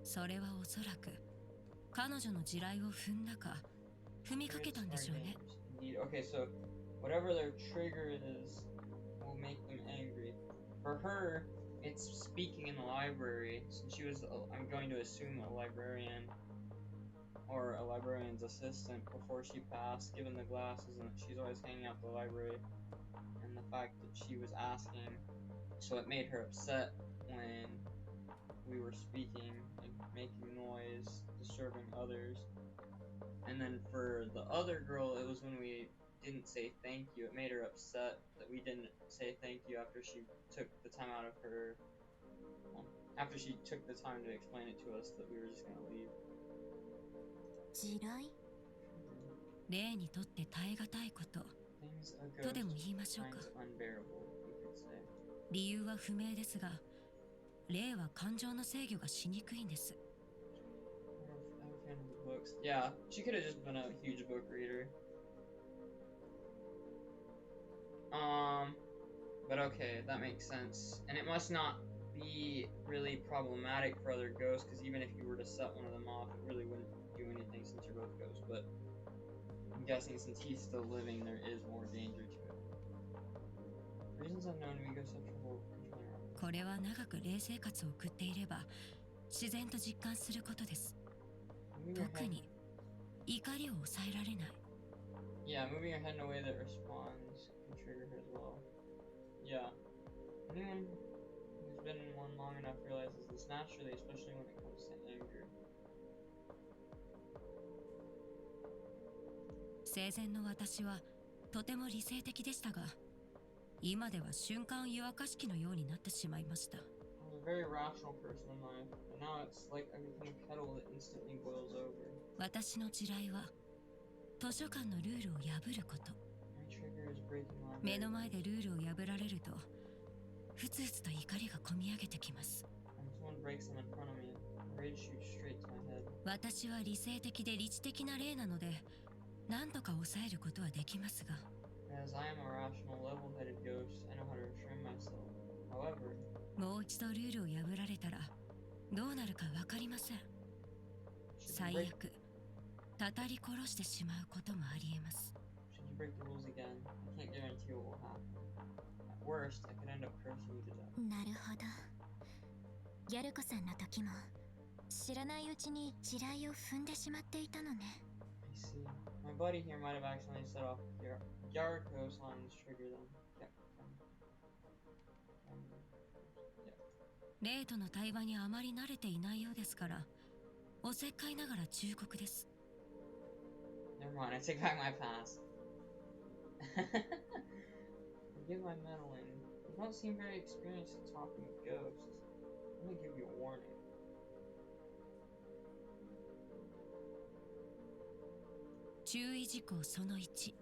C: それはおそらく彼女の地雷を踏んだか踏みかけたんでしょうね。
A: Indeed. Okay, so whatever their trigger is will make them angry. For her, it's speaking in the library. Since she was, I'm going to assume, a librarian or a librarian's assistant before she passed, given the glasses and that she's always hanging out the library, and the fact that she was asking, so it made her upset when we were speaking and making noise, disturbing others. And then for the other girl, it was when we didn't say thank you. It made her upset that we didn't say thank you after she took the time out of her, well, after she took the time to explain it to us that we were just gonna leave.
B: 地雷？
C: 例にとって耐え難いこと
A: Things a
C: とで
A: ghost
C: も言いましょうか。
A: finds unbearable, we could say.
C: 理由は不明ですが、霊は感情の制御がしにくいんです。
A: I'm a fan of the books. Yeah, she could have just been a huge book reader. But okay, that makes sense. And it must not be really problematic for other ghosts, because even if you were to set one of them off, it really wouldn't do anything since you're both ghosts. But I'm guessing since he's still living, there is more danger to it. Reasons unknown, we ghosts have trouble controlling our
C: これは長く霊生活を送っていれば自然と実感することです。
A: moving your
C: 特
A: head.
C: に怒りを抑えられない。
A: Yeah, moving your head in a way that responds can trigger her as well. Yeah. Anyone who's been in one long enough realizes this naturally, especially when it comes to anger.
C: 生前の私はとても理性的でしたが、今では瞬間湯沸かし器のようになってしまいました。
A: I was a very rational person in life, but now it's like I became a kettle that instantly boils over.
C: 私の地雷は図書館のルールを破ること。
A: My trigger is breaking my
C: 目の前でルールを破られると、ふつふつと怒りがこみ上げてきます。
A: When someone breaks them in front of me, rage shoots straight to my head.
C: 私は理性的で理知的な霊なので、何とか抑えることはできますが、
A: As I am a rational, level-headed ghost, I know how to restrain myself. However,
C: もう一度ルールを破られたらどうなるか分かりません。
A: should
C: 最
A: you break,
C: 悪、たたり殺してしまうこともありえます。
A: should you break the rules again, I can't guarantee what will happen. At worst, I could end up cursing you to death.
B: なるほど。ギャルコさんの時も知らないうちに地雷を踏んでしまっていたのね。
A: I see. My buddy here might have accidentally set off Yard coastlines trigger them. Yeah. Yeah.
C: 霊との対話にあまり慣れていないようですから、おせっかいながら忠告です。
A: Never mind, I take back my past. Forgive my meddling. You don't seem very experienced at talking with ghosts. Let me give you a warning.
C: 注意事項その1、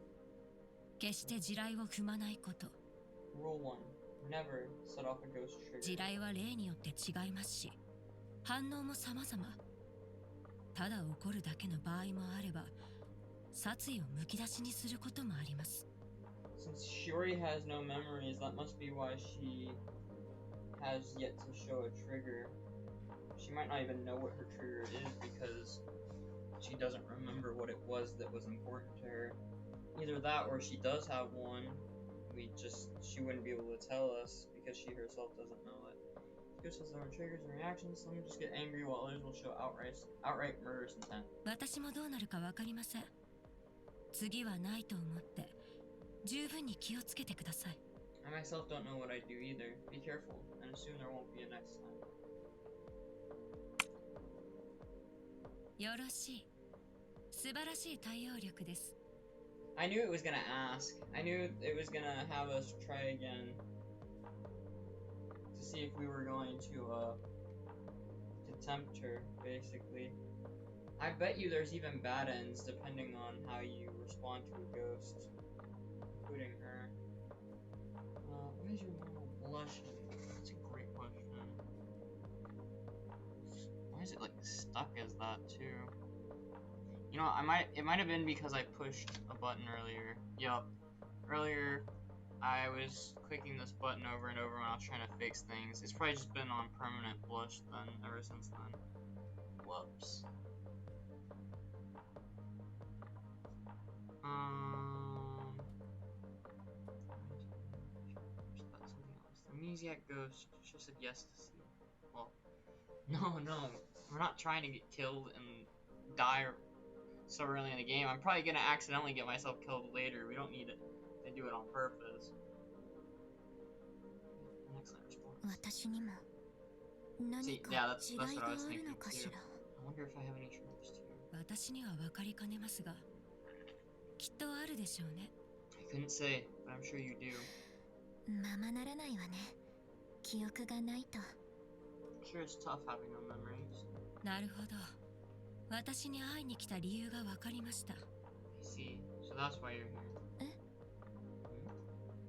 C: 決して地雷を踏まないこと。
A: Rule 1. Never set off a ghost
C: 地
A: trigger.
C: 雷は例によって違いますし、反応も様々。ただ怒るだけの場合もあれば、殺意をむき出しにすることもあります。
A: Since Shiori has no memories, that must be why she has yet to show a trigger. She might not even know what her trigger is because she doesn't remember what it was that was important to her. Either that or she does have one. She wouldn't be able to tell us because she herself doesn't know it. Ghost has their own triggers and reactions. Some just get angry while others will show outright murderous intent.
C: 私もどうなるか分かりません。次はないと思って十分に気をつけてください。
A: I myself don't know what I do either. Be careful, and assume there won't be a next time.
C: よろしい。素晴らしい対応力です。
A: I knew it was gonna ask. I knew it was gonna have us try again to see if we were going to tempt her, basically. I bet you there's even bad ends depending on how you respond to a ghost, including her. What is your normal blush? That's a great question. Why is it like stuck as that too? You know, it might have been because I pushed a button earlier. Yup. Earlier, I was clicking this button over and over when I was trying to fix things. It's probably just been on permanent blush then, ever since then. Whoops. The Amnesiac Ghost just said yes to see. Well, no, we're not trying to get killed and die so early in the game. I'm probably gonna accidentally get myself killed later. We don't need it to do it on purpose. An excellent response. See, yeah, that's what I was thinking too. I wonder if I have any troops too.
C: 私には分かりかねますが、きっとあるでしょうね。
A: I couldn't say, but I'm sure you do.
B: ままならないわね。記憶がないと。
A: Sure, it's tough having no memories.
C: なるほど。私に会いに来た理由が分かりました。
A: I see. So that's why you're here.
B: え？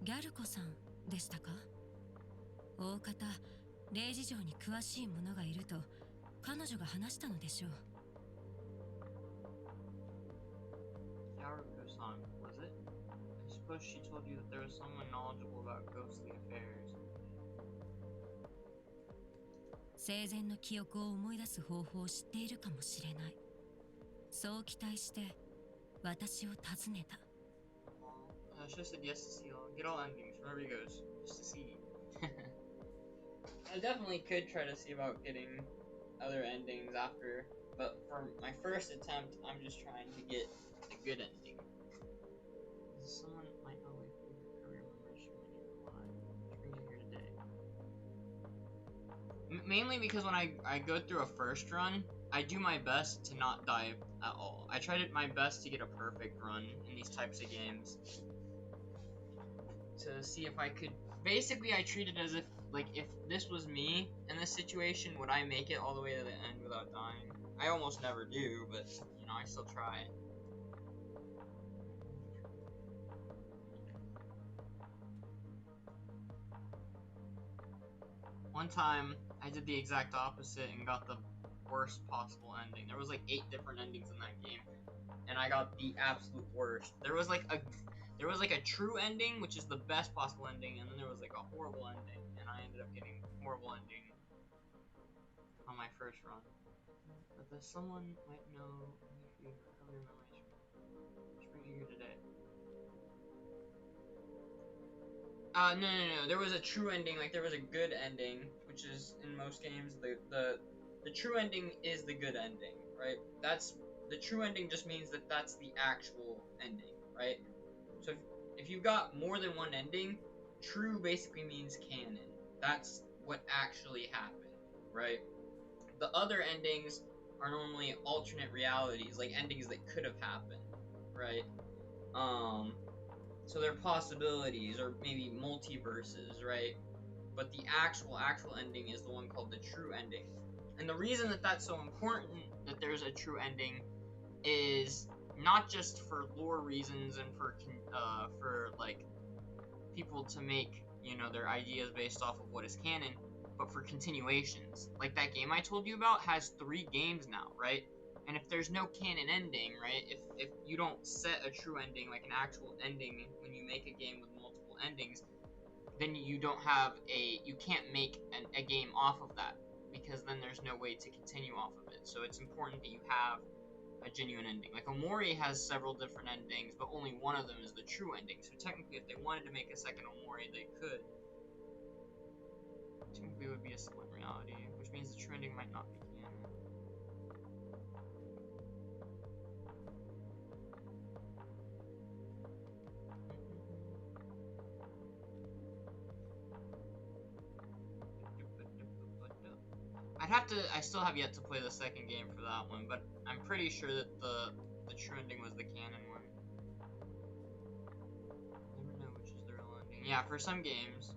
C: ギャルコさんでしたか？大方、霊事情に詳しい者がいると彼女が話したのでしょう。
A: Yaruko-san, was it? I suppose she told you that there was someone knowledgeable about ghostly affairs.
C: 生前の記憶を思い出す方法を知っているかもしれない。そう期待して私を訪ねた。
A: I should have said yes to see all. Get all endings from wherever he goes, just to see. I definitely could try to see about getting other endings after, but for my first attempt, I'm just trying to get a good ending. Someone might know if you recover your memories from when you were alive, which brings you here today. Mainly because when I go through a first run, I do my best to not die at all. I tried my best to get a perfect run in these types of games. To see if I could... Basically, I treat it as if, like, if this was me in this situation, would I make it all the way to the end without dying? I almost never do, but, you know, I still try. One time, I did the exact opposite and got the worst possible ending. There was like 8 different endings in that game, and I got the absolute worst. There was like a true ending, which is the best possible ending, and then there was like a horrible ending, and I ended up getting a horrible ending on my first run. But there's someone might know if you recover your memories from which brings you here today. No. There was a true ending, like there was a good ending, which is in most games the true ending is the good ending, right? That's the true ending just means that that's the actual ending, right? So if you've got more than one ending, true basically means canon. That's what actually happened, right? The other endings are normally alternate realities, like endings that could have happened, right? So they're possibilities, or maybe multiverses, right? But the actual ending is the one called the true ending. And the reason that that's so important, that there's a true ending, is not just for lore reasons and for like people to make, you know, their ideas based off of what is canon, but for continuations. Like that game I told you about has 3 games now, right? And if there's no canon ending, right, if you don't set a true ending, like an actual ending, when you make a game with multiple endings, then you can't make a game off of that, because then there's no way to continue off of it. So it's important that you have a genuine ending. Like Omori has several different endings, but only one of them is the true ending. So technically, if they wanted to make a second Omori, they could. Technically, it would be a split reality, which means the true ending might not be canon. I still have yet to play the second game for that one, but I'm pretty sure that the true ending was the canon one. Never know which is the real ending. Yeah, for some games.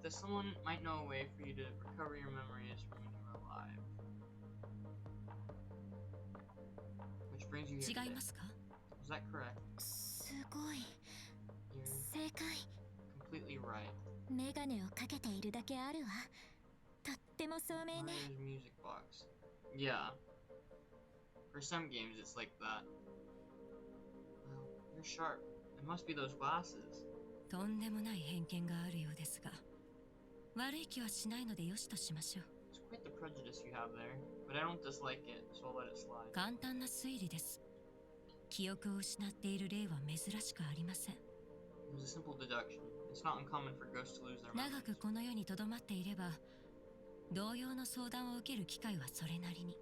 A: That someone might know a way for you to recover your memories from when you were alive. Which brings you here today. Was that correct?
B: すごい。
A: You're
B: 正解。
A: completely right.
B: メガネをかけているだけあるわ。とっても聡明ね。
A: Maria's music box. Yeah. For some games, it's like that. Wow, you're sharp. It must be those glasses.
C: とんでもない偏見があるようですが、悪い気はしないのでよしとしましょう。
A: It's quite the prejudice you have there, but I don't dislike it, so I'll let it slide.
C: 簡単な推理です。記憶を失っている例は珍しくありません。
A: It was a simple deduction. It's not uncommon for ghosts to lose their
C: 長
A: memories.
C: くこの世に留まっていれば、同様の相談を受ける機会はそれなりに。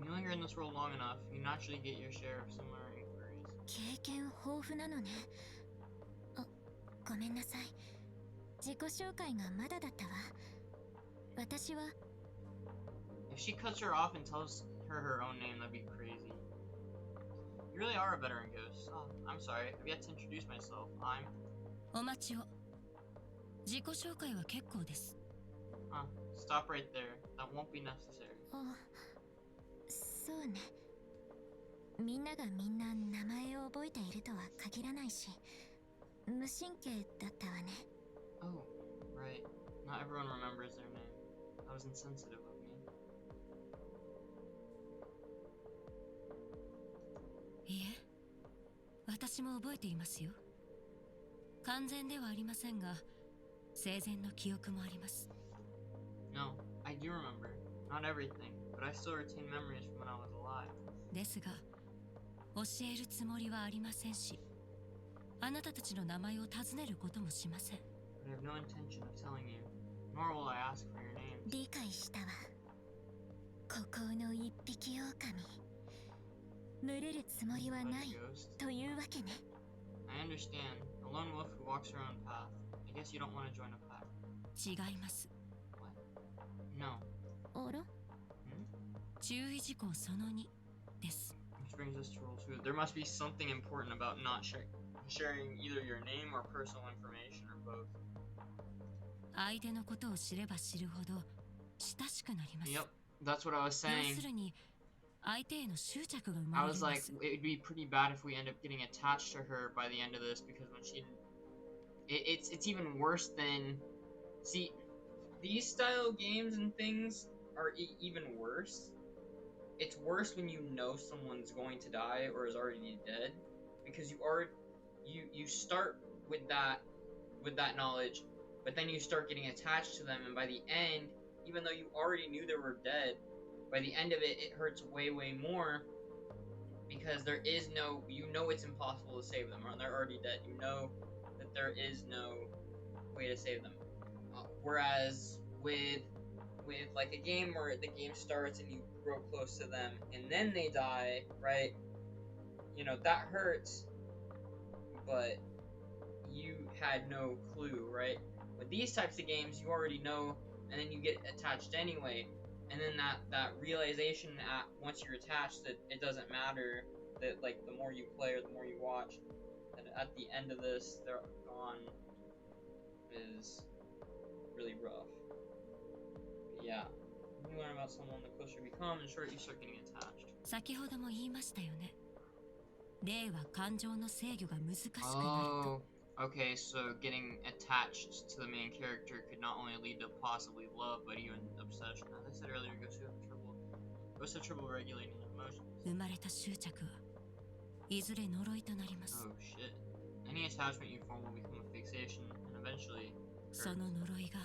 A: When you linger in this world long enough, you naturally get your share of similar inquiries.
B: 経験豊富なのね。あ、ごめんなさい。自己紹介がまだだったわ。私は
A: If she cuts her off and tells her her own name, that'd be crazy. You really are a veteran ghost. Oh, I'm sorry. I've yet to introduce myself. I'm...
C: お待ちを。自己紹介は結構です。
A: Stop right there. That won't be necessary.
B: あ、そうね。みんながみんな名前を覚えているとは限らないし、無神経だったわね。
A: Oh, right. Not everyone remembers their name. That was insensitive of me.
C: いえ、私も覚えていますよ。完全ではありませんが、生前の記憶もあります。
A: No, I do remember. Not everything, but I still retain memories from when I was alive.
C: ですが、教えるつもりはありませんし、あなたたちの名前を尋ねることもしません。
A: But I have no intention of telling you, nor will I ask for your names.
B: 理解したわ。孤高の一匹狼。群れるつもりは
A: Like
B: な
A: a
B: い
A: ghost.
B: というわけね。
A: I understand. A lone wolf who walks her own path. I guess you don't want to join a pack.
C: 違います。
A: What? No.
B: あら、
A: Hmm?
C: 注意事項その2です。
A: Which brings us to rule 2. There must be something important about not sharing either your name or personal information or both.
C: 相手のことを知れば知るほど親しくなります。
A: Yep, that's what I was
C: 要
A: saying.
C: するに、相手への執着が生
A: I
C: まれる
A: was
C: んで
A: like,
C: す。
A: it would be pretty bad if we end up getting attached to her by the end of this because when she, it's even worse than, see, these style games and things are even worse. It's worse when you know someone's going to die or is already dead because you start with that knowledge, but then you start getting attached to them, and by the end, even though you already knew they were dead, by the end of it, it hurts way more because there is no, you know, it's impossible to save them, or they're already dead. You know that there is no way to save them. Whereas with like a game where the game starts and you grow close to them and then they die, right? You know, that hurts, but you had no clue, right? With these types of games, you already know, and then you get attached anyway, and then that realization once you're attached that it doesn't matter, that like the more you play or the more you watch, that at the end of this they're gone, is really rough. But yeah, when you learn about someone, the closer you become, and sure, you start getting attached.
C: 先ほども言いましたよね。霊は感情の制御が難しくなると。
A: Okay, so getting attached to the main character could not only lead to possibly love, but even obsession. As I said earlier, ghosts have trouble regulating their emotions.
C: 生まれた執着はいずれ呪いとなります。
A: Oh shit. Any attachment you form will become a fixation, and eventually
C: その呪いが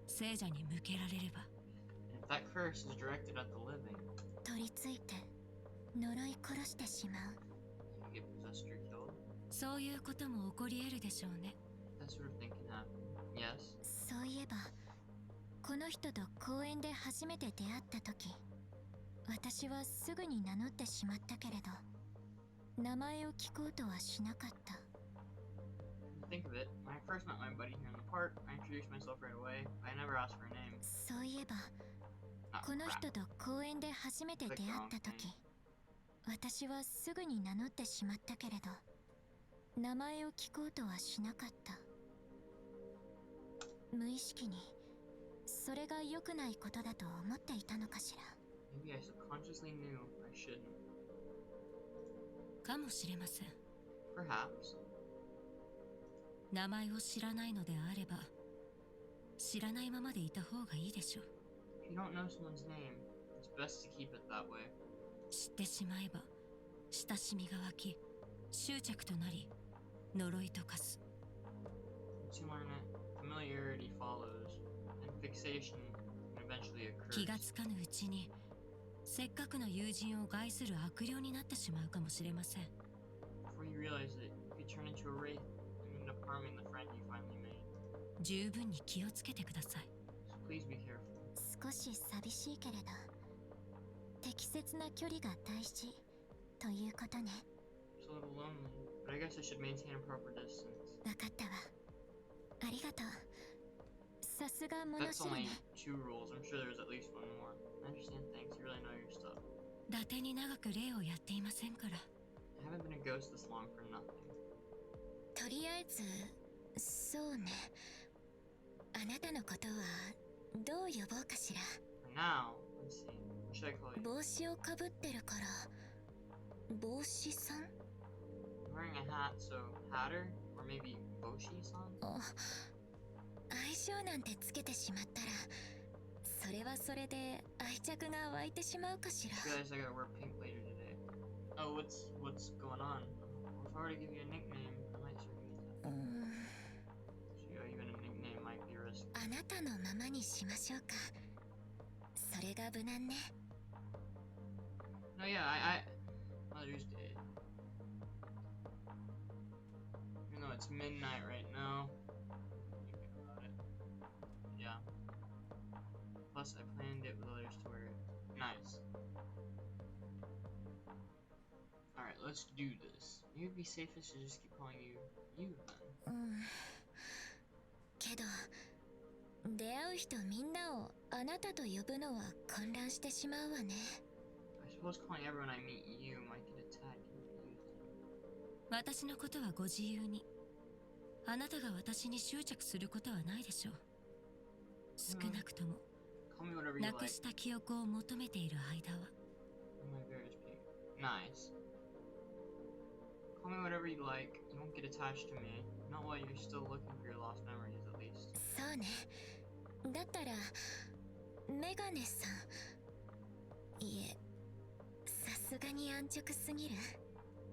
C: 聖者に向けられれば。
A: and if that curse is directed at the living,
B: 取り付いて呪い殺してしまう。
A: you get possessed or killed.
C: そういうことも起こり得るでしょうね。
A: That sort of thing can happen. Yes.
B: そういえば、この人と公園で初めて出会った時、私はすぐに名乗ってしまったけれど、名前を聞こうとはしなかった。
A: Think of it. When I first met my buddy here in the park, I introduced myself right away. I never asked for a name.
B: そういえば、
A: Ah,
B: この
A: crap.
B: 人と公園で初めて出会った時、私はすぐに名乗ってしまったけれど、名前を聞こうとはしなかった。無意識にそれが良くないことだと思っていたのかしら。
A: Maybe I subconsciously knew I shouldn't.
C: かもしれません。
A: Perhaps.
C: 名前を知らないのであれば知らないままでいた方がいいでしょう。
A: If you don't know someone's name, it's best to keep it that way.
C: 知ってしまえば親しみが湧き執着となり呪いと化す。
A: Once you learn it, familiarity follows, and fixation can eventually
C: 気
A: occur.
C: がつかぬうちにせっかくの友人を害する悪霊になってしまうかもしれません。
A: Before you realize it, you could turn into a wraith and end up harming the friend you finally made.
C: 十分に気をつけてください。
A: So please be careful.
B: 少し寂しいけれど適切な距離が大事ということね。
A: It's a little lonely, but I guess I should maintain a proper distance.
B: 分かったわ。ありがとう。さすが物
A: That's
B: 知り
A: only
B: ね。
A: 2 rules. I'm sure there's at least one more. I understand, thanks. You really know your stuff.
C: 伊達に長く霊をやっていませんから。
A: I haven't been a ghost this long for nothing.
B: とりあえずそうね。あなたのことはどう呼ぼうかしら。
A: For now, let's see. What should I call you?
B: 帽子をかぶってるから帽子さん。
A: I'm wearing a hat, so Hatter? Or maybe Boshi-san?
B: あ、愛称なんてつけてしまったらそれはそれで愛着が湧いてしまうかしら。
A: Just realized I gotta wear pink later today. Oh, what's going on? Well, if I were to give you a nickname, I might start getting
B: うー
A: attacked.
B: ん、
A: So, even a nickname might be risky.
B: あなたのままにしましょうか。それが無難ね。
A: No, yeah, I Mother's Day. Even though it's midnight right now. Thinking about it. Yeah. Plus, I planned it with others to wear it. Nice. Alright, let's do this. Maybe it'd be safest to just keep calling you then.
B: うん。けど出会う人みんなをあなたと呼ぶのは混乱してしまうわね。
A: I suppose calling everyone I meet you might get a tad confusing.
C: 私のことはご自由に。あなたが私に執着することはないでしょう。少なくとも
A: Call me whatever you
C: な
A: like.
C: くした記憶を求めている間は。
A: My bear is pink. Nice. Call me whatever you like. You won't get attached to me. Not while you're still looking for your lost memories, at least.
B: そうね。だったらメガネさん。いえ、さすがに安直すぎる。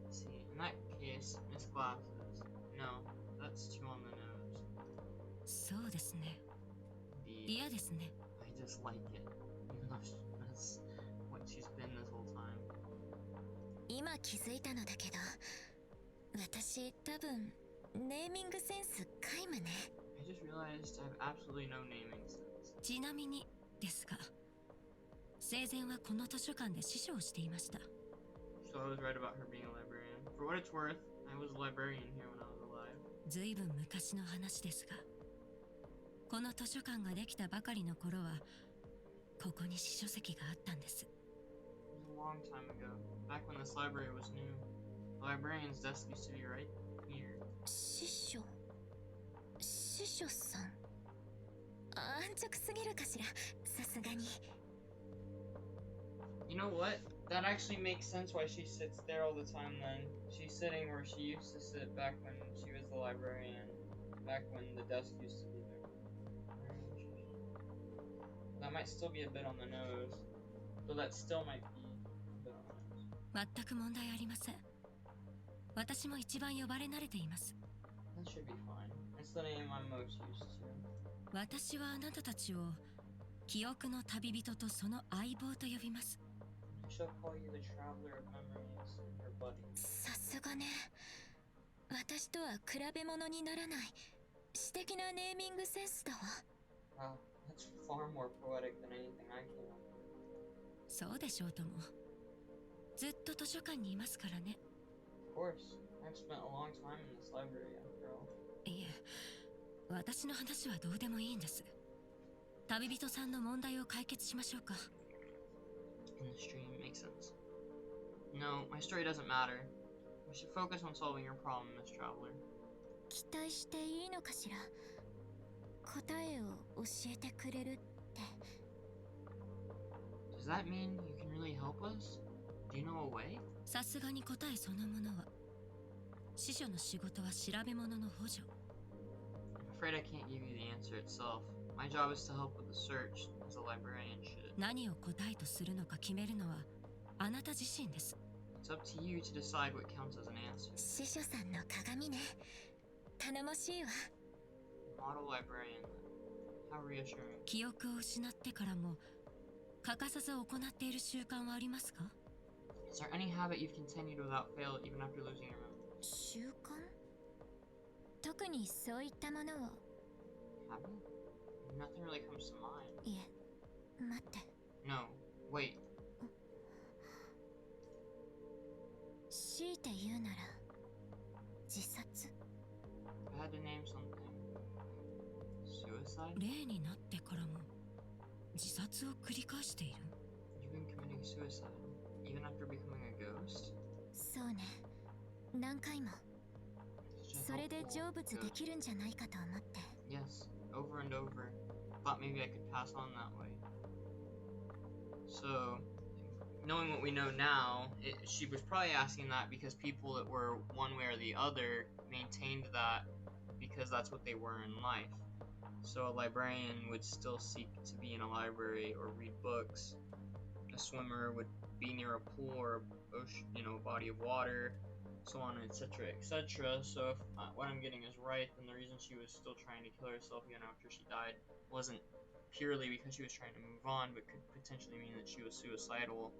A: Let's see. In that case, Miss Glasses. No, that's too on the nose.
C: そうですね。
A: Indeed.
C: 嫌ですね。
A: I dislike it. Even though that's what she's been this whole time.
B: 今気づいたのだけど私多分ネーミングセンス皆無ね。
A: I just realized I have absolutely no naming sense.
C: ちなみにですが、生前はこの図書館で司書をしていました。
A: So I was right about her being a librarian. For what it's worth, I was a librarian here when I was alive.
C: ずいぶん昔の話ですが、この図書館ができたばかりの頃はここに司書席があったんです。
A: It was a long time ago, back when this library was new. The librarian's desk used to be right here.
B: 師匠さん。安直すぎるかしら、さすがに。
A: You know what? That actually makes sense why she sits there all the time then. She's sitting where she used to sit back when she was the librarian. Back when the desk used to be there. That might still be a bit on the nose. So that still might be a bit on the nose.
C: 全く問題ありません。私も一番呼ばれ慣れています。
A: That should be fine. It's the name I'm most used to.
C: 私はあなたたちを記憶の旅人とその相棒と呼びます。
A: I shall call you the traveler of memories and her buddy.
B: さすがね。私とは比べ物にならない詩的なネーミングセンスだわ。
A: Wow, that's far more poetic than anything I came up with.
C: そうでしょうとも。ずっと図書館にいますからね。
A: Of course, I've spent a long time in this library after all.
C: いえ、私の話はどうでもいいんです。旅人さんの問題を解決しましょうか。
A: In the stream makes sense. No, my story doesn't matter. We should focus on solving your problem, Miss Traveler.
B: 期待していいのかしら。答えを教えてくれるって。
A: Does that mean you can really help us? Do you know a way?
C: さすがに答えそのものは。司書の仕事は調べ物の補助。
A: afraid I can't give you the answer itself. My job is to help with the search, as a librarian should.
C: 何を答えとするのか決めるのはあなた自身です。
A: It's up to you to decide what counts as an answer.
B: 司書さんの鏡ね。頼もしいわ。
A: Model librarian. How reassuring.
C: 記憶を失ってからも欠かさず行っている習慣はありますか？
A: Is there any habit you've continued without fail even after losing your memory?
B: 習慣？特にそういったものを。
A: Habit? Nothing really comes to mind.
B: いえ、待って。
A: No, wait.
B: 強いて言うなら自殺。
A: I had to name something. Suicide?
C: 例になってからも自殺を繰り返している。
A: You've been committing suicide even after becoming a ghost?
B: そうね。何回も。
A: Such a
B: それで
A: helpful
B: 成仏で
A: ghost.
B: きるんじゃないかと思って。
A: Yes, over and over. Thought maybe I could pass on that way. So, knowing what we know now, she was probably asking that because people that were one way or the other maintained that because that's what they were in life. So a librarian would still seek to be in a library or read books. A swimmer would be near a pool or ocean, a body of water, so on, etc., etc. So if what I'm getting is right, then the reason she was still trying to kill herself even after she died wasn't purely because she was trying to move on, but could potentially mean that she was suicidal.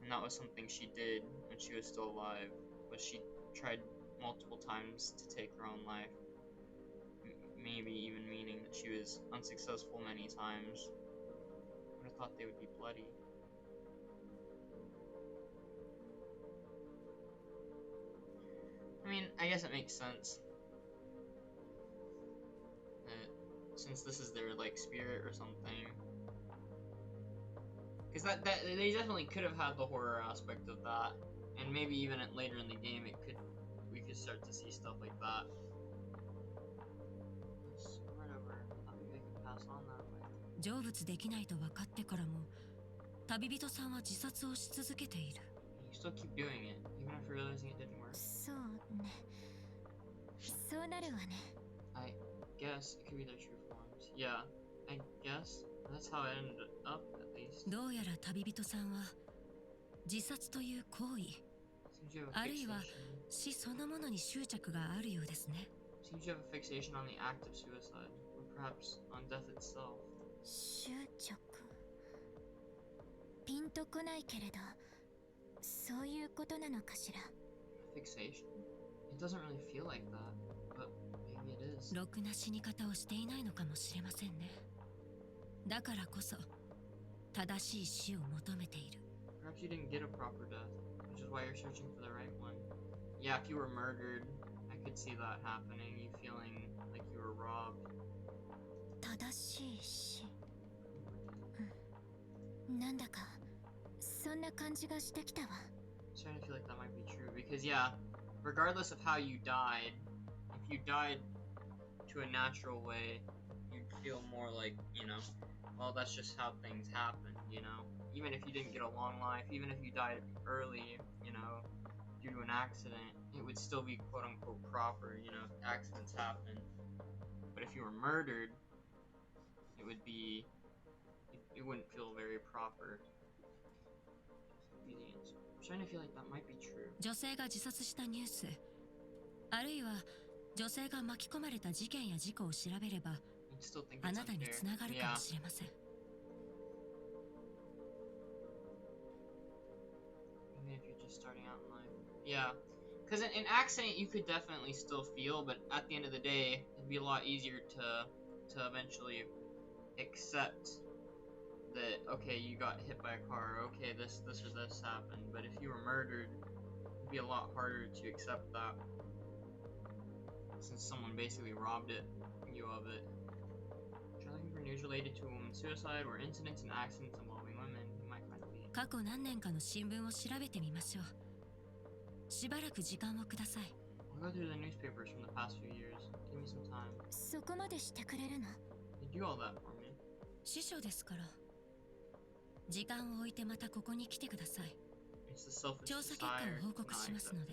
A: And that was something she did when she was still alive, was she tried multiple times to take her own life. Maybe even meaning that she was unsuccessful many times. I would have thought they would be bloody. I mean, I guess it makes sense. That since this is their, like, spirit or something. Because that they definitely could have had the horror aspect of that. And maybe even later in the game we could start to see stuff like that. Whatever. Thought maybe I could pass on that way.
C: 成仏できないと分かってからも旅人さんは自殺をし続けている。
A: You still keep doing it, even after realizing it didn't work.
B: そうね。そうなるわね。
A: I guess it could be their true forms. Yeah, I guess that's how it ended up, at least.
C: どうやら旅人さんは自殺という行為
A: Seems you have
C: あ
A: a
C: るいは
A: fixation.
C: 死そのものに執着があるようですね。
A: Seems you have a fixation on the act of suicide, or perhaps on death itself.
B: 執着。ピンとこないけれど、そういうことなのかしら。
A: Fixation? It doesn't really feel like that, but maybe it is.
C: ろくな死に方をしていないのかもしれませんね。だからこそ正しい死を求めている。
A: Perhaps you didn't get a proper death, which is why you're searching for the right one. Yeah, if you were murdered, I could see that happening, you feeling like you were robbed.
B: 正しい死。なんだかそんな感じがしてきたわ。
A: I'm starting to feel like that might be true, because yeah, regardless of how you died, if you died to a natural way, you'd feel more like, well, that's just how things happen, Even if you didn't get a long life, even if you died early, due to an accident, it would still be quote-unquote proper, accidents happen. But if you were murdered, it would be, it wouldn't feel very proper. Be the answer. I'm starting to feel like that might be true.
C: 女性が自殺したニュースあるいは女性が巻き込まれた事件や事故を調べれば
A: I still think
C: あ
A: it's
C: なたに
A: unfair.
C: つながるか
A: Yeah.
C: もしれません。
A: Even if you're just starting out in life. Yeah. Because an accident you could definitely still feel, but at the end of the day, it'd be a lot easier to eventually accept that, okay, you got hit by a car, okay, this or this happened. But if you were murdered, it'd be a lot harder to accept that, since someone basically robbed you of it. Try looking for news related to a woman's suicide or incidents and accidents involving women. You might find a lead.
C: 過去何年かの新聞を調べてみましょう。しばらく時間をください。
A: I'll go through the newspapers from the past few years. Give me some time.
B: そこまでしてくれるの？
A: You do all that for me.
C: 師匠ですから。時間を置いてまたここに来てください。
A: It's the selfish
C: 調査結果
A: desire
C: を報
A: to
C: 告し
A: not
C: ます
A: accept.
C: ので。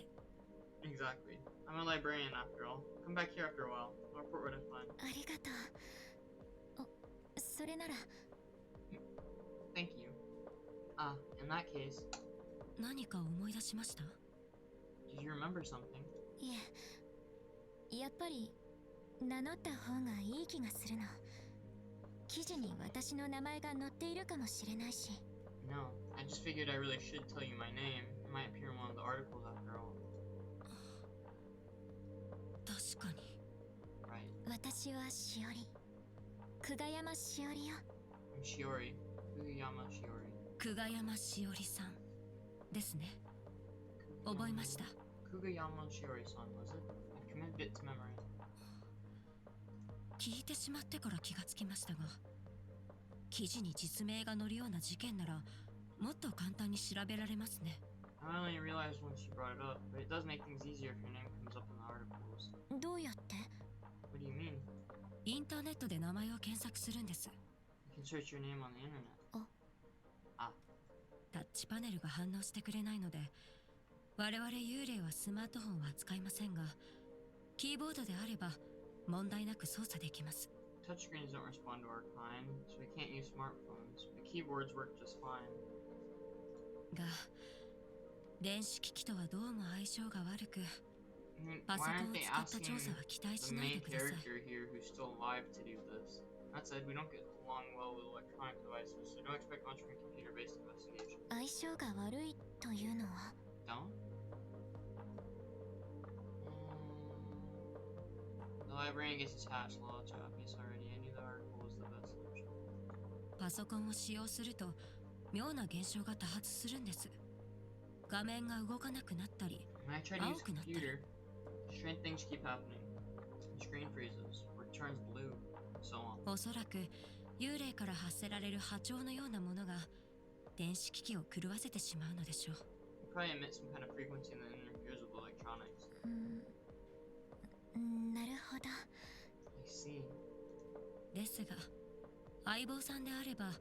A: Exactly. I'm a librarian after all. Come back here after a while. I'll report what I find.
B: ありがとう。それなら。
A: Thank you. In that case,
C: 何か思い出しました？
A: did you remember something?
B: いえ、やっぱり名乗った方がいい気がするの。記事に私の名前が載っているかもしれないし。
A: No, I just figured I really should tell you my name. It might appear in one of the articles after all.
C: 確かに。
A: Right.
B: 私はしおり。久我山しおりよ。
A: I'm Shiori. Kugayama Shiori.
C: 久我山しおりさんですね。覚えました。
A: Kugayama Shiori-san, was it? I committed it to memory.
C: 聞いてしまってから気がつきましたが、記事に実名が載るような事件ならもっと簡単に調べられますね。
A: I only realized once you brought it up, but it does make things easier if your name comes up in the articles.
B: どうやって？
A: What do you mean?
C: インターネットで名前を検索するんです。
A: You can search your name on the internet.
C: タッチパネルが反応してくれないので、我々幽霊はスマートフォンは使いませんが、キーボードであれば問題なく操作できます。
A: Touchscreens don't respond to our kind, so we can't use smartphones, but keyboards work just fine.
C: が、電子機器とはどうも相性が悪く、
A: I mean,
C: パソ
A: why
C: コン
A: aren't
C: を
A: they
C: 使った
A: asking
C: 調査は期待し
A: the
C: ないで
A: main
C: ください。
A: character here who's still alive to do this? That said, we don't get along well with electronic devices, so don't expect much from computer-based investigation.
B: 相性が悪いというのは？
A: Don't? The librarian gets attached. Well, it's obvious already. I knew the article was the best solution.
C: パソコンを使用すると妙な現象が多発するんです。画面が動かなくなったり、
A: When I try to use
C: Oh, good
A: computer, strange things keep happening. The screen freezes, or it turns blue, and so on.
C: おそらく幽霊から発せられる波長のようなものが電子機器を狂わせてしまうのでしょう。
A: It probably emits some kind of frequency that interferes with electronics.
B: なるほど。
A: I see.
C: ですが、相棒さんであれば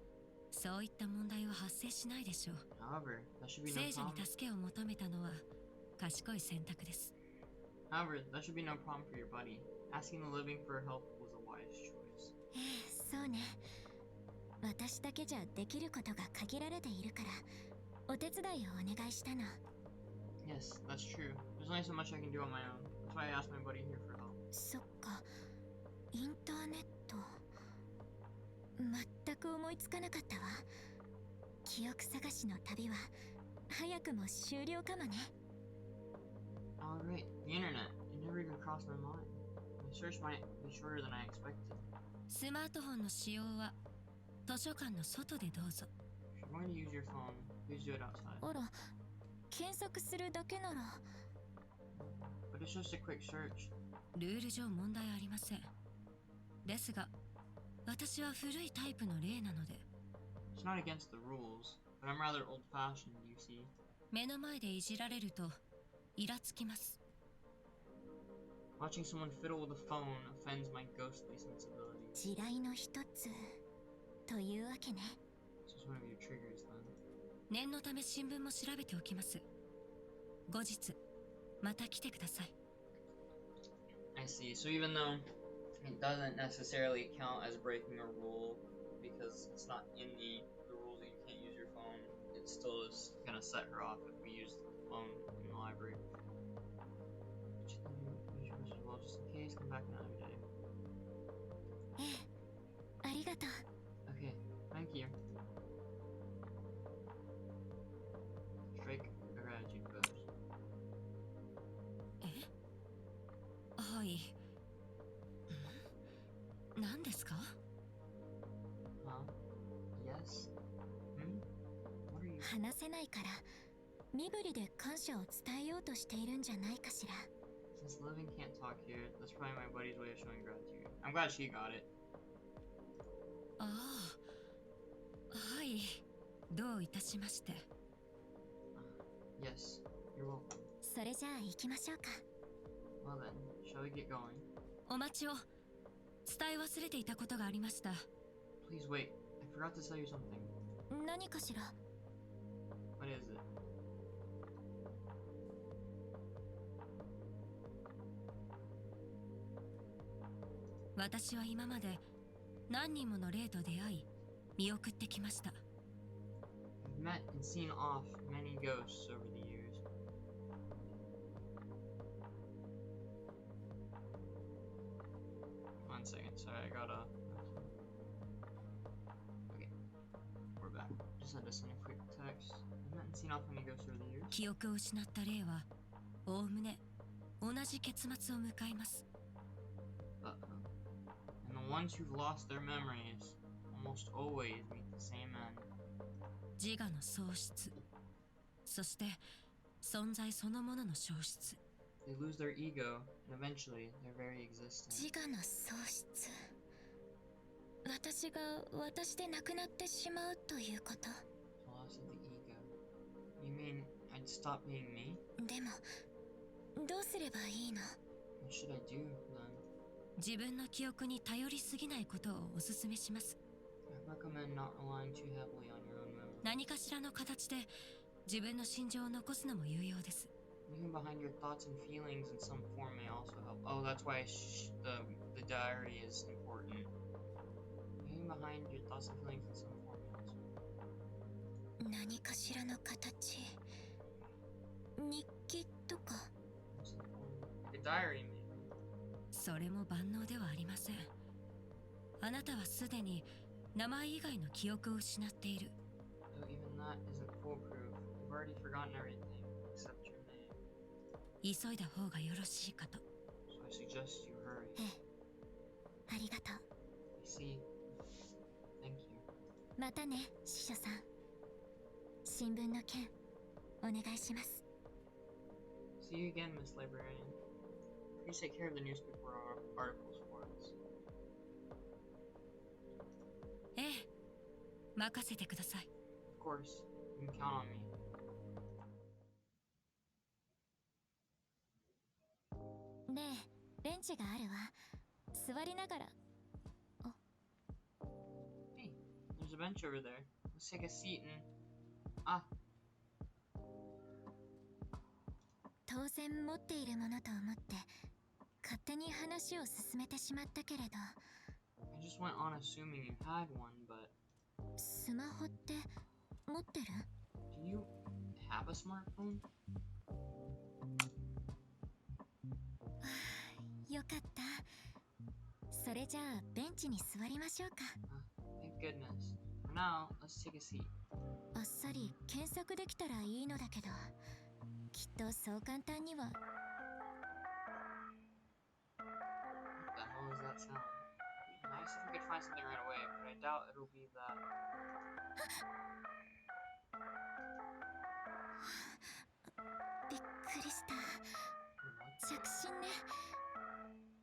C: そういった問題は発生しないでしょう。
A: However, that should be no
C: 聖女に
A: problem.
C: 助けを求めたのは賢い選択です。
A: However, that should be no problem for your buddy. Asking the living for help was a wise choice.
B: そうね。私だけじゃできることが限られているから、お手伝いをお願いしたの。
A: Yes, that's true. There's only so much I can do on my own. That's why I asked my buddy here for help.
B: そっか、インターネット。全く思いつかなかったわ。記憶探しの旅は早くも終了かもね。
A: Alright, the internet. It never even crossed my mind. My search might be shorter than I expected.
C: スマートフォンの使用は図書館の外でどうぞ。
A: If you're going to use your phone, please do it outside.
B: あら、検索するだけなら。
A: But it's just a quick search.
C: ルール上問題ありません。ですが、私は古いタイプの例なので、
A: It's not against the rules, but I'm rather old-fashioned, you see.
C: 目の前でいじられるとイラつきます。
A: Watching someone fiddle with a phone offends my ghostly sensibility.
B: 地雷の一つというわけね。
A: This is one of your triggers, then.
C: 念のため新聞も調べておきます。後日また来てください。
A: I see. So even though it doesn't necessarily count as breaking a rule because it's not in the rules that you can't use your phone, it still is gonna set her off if we use the phone in the library. Use yours as well, just in case. Come back another day.
B: ありがとう。
A: Okay, thank you. Strike a gratitude pose.
C: はい。何ですか？
A: Huh? Yes? Hmm? What are you...
B: 話せないから身振りで感謝を伝えようとしているんじゃないかしら。
A: Since Living can't talk here, that's probably my buddy's way of showing gratitude. I'm glad she got it.
C: ああ、はい。どういたしまして。
A: Yes, you're welcome.
B: それじゃあ行きましょうか。
A: Well then, shall we get going?
C: お待ちを。伝え忘れていたことがありました。
A: Please wait, I forgot to tell you something.
B: 何かしら。
A: What is it?
C: 私は今まで何人もの霊と出会い見送ってきました。
A: I've met and seen off many ghosts over the years. One second, sorry, I gotta... Okay, we're back. Just had to send a quick text. I've met and seen off many ghosts over the years.
C: 記憶を失った霊はおおむね同じ結末を迎えます。
A: Uh-oh. And the ones who've lost their memories almost always meet the same end.
C: 自我の喪失、そして存在そのものの消失。
A: They lose their ego, and eventually their very existence.
B: 自我の喪失。私が私でなくなってしまうということ。
A: The loss of the ego. You mean I'd stop being me?
B: でもどうすればいいの？
A: What should I do then?
C: 自分の記憶に頼りすぎないことをお勧めします。
A: I recommend not relying too heavily on your own memory.
C: 何かしらの形で自分の心情を残すのも有用です。
A: Leaving behind your thoughts and feelings in some form may also help. Oh, that's why the diary is important. Leaving behind your thoughts and feelings in some form may also help.
B: 何かしらの形。日記とか。
A: What's the form? Like a diary, maybe.
C: それも万能ではありません。あなたはすでに名前以外の記憶を失っている。
A: Though even that isn't foolproof. You've already forgotten everything except your name.
C: 急いだ方がよろしいかと。
A: So I suggest you hurry.
B: ええ、ありがとう。
A: I see. Thank you.
B: またね、司書さん。新聞の件お願いします。
A: See you again, Miss Librarian. Please take care of the newspaper articles for us.
C: ええ、任せてください。
A: Of course, you can count on me.
B: ねえ、ベンチがあるわ。座りながら。
A: Hey, there's a bench over there. Let's take a seat and... Ah,
B: 当然持っているものと思って勝手に話を進めてしまったけれど、
A: I just went on assuming you had one, but...
B: スマホって持ってる？
A: Do you have a smartphone?
B: よかった。それじゃあベンチに座りましょうか。
A: Thank goodness. For now, let's take a seat.
B: あっさり検索できたらいいのだけど、きっとそう簡単には。
A: What the hell is that sound? It'd be nice if we could find something right away, but I doubt it'll be that.
B: びっくりした。
A: What?
B: 着信ね。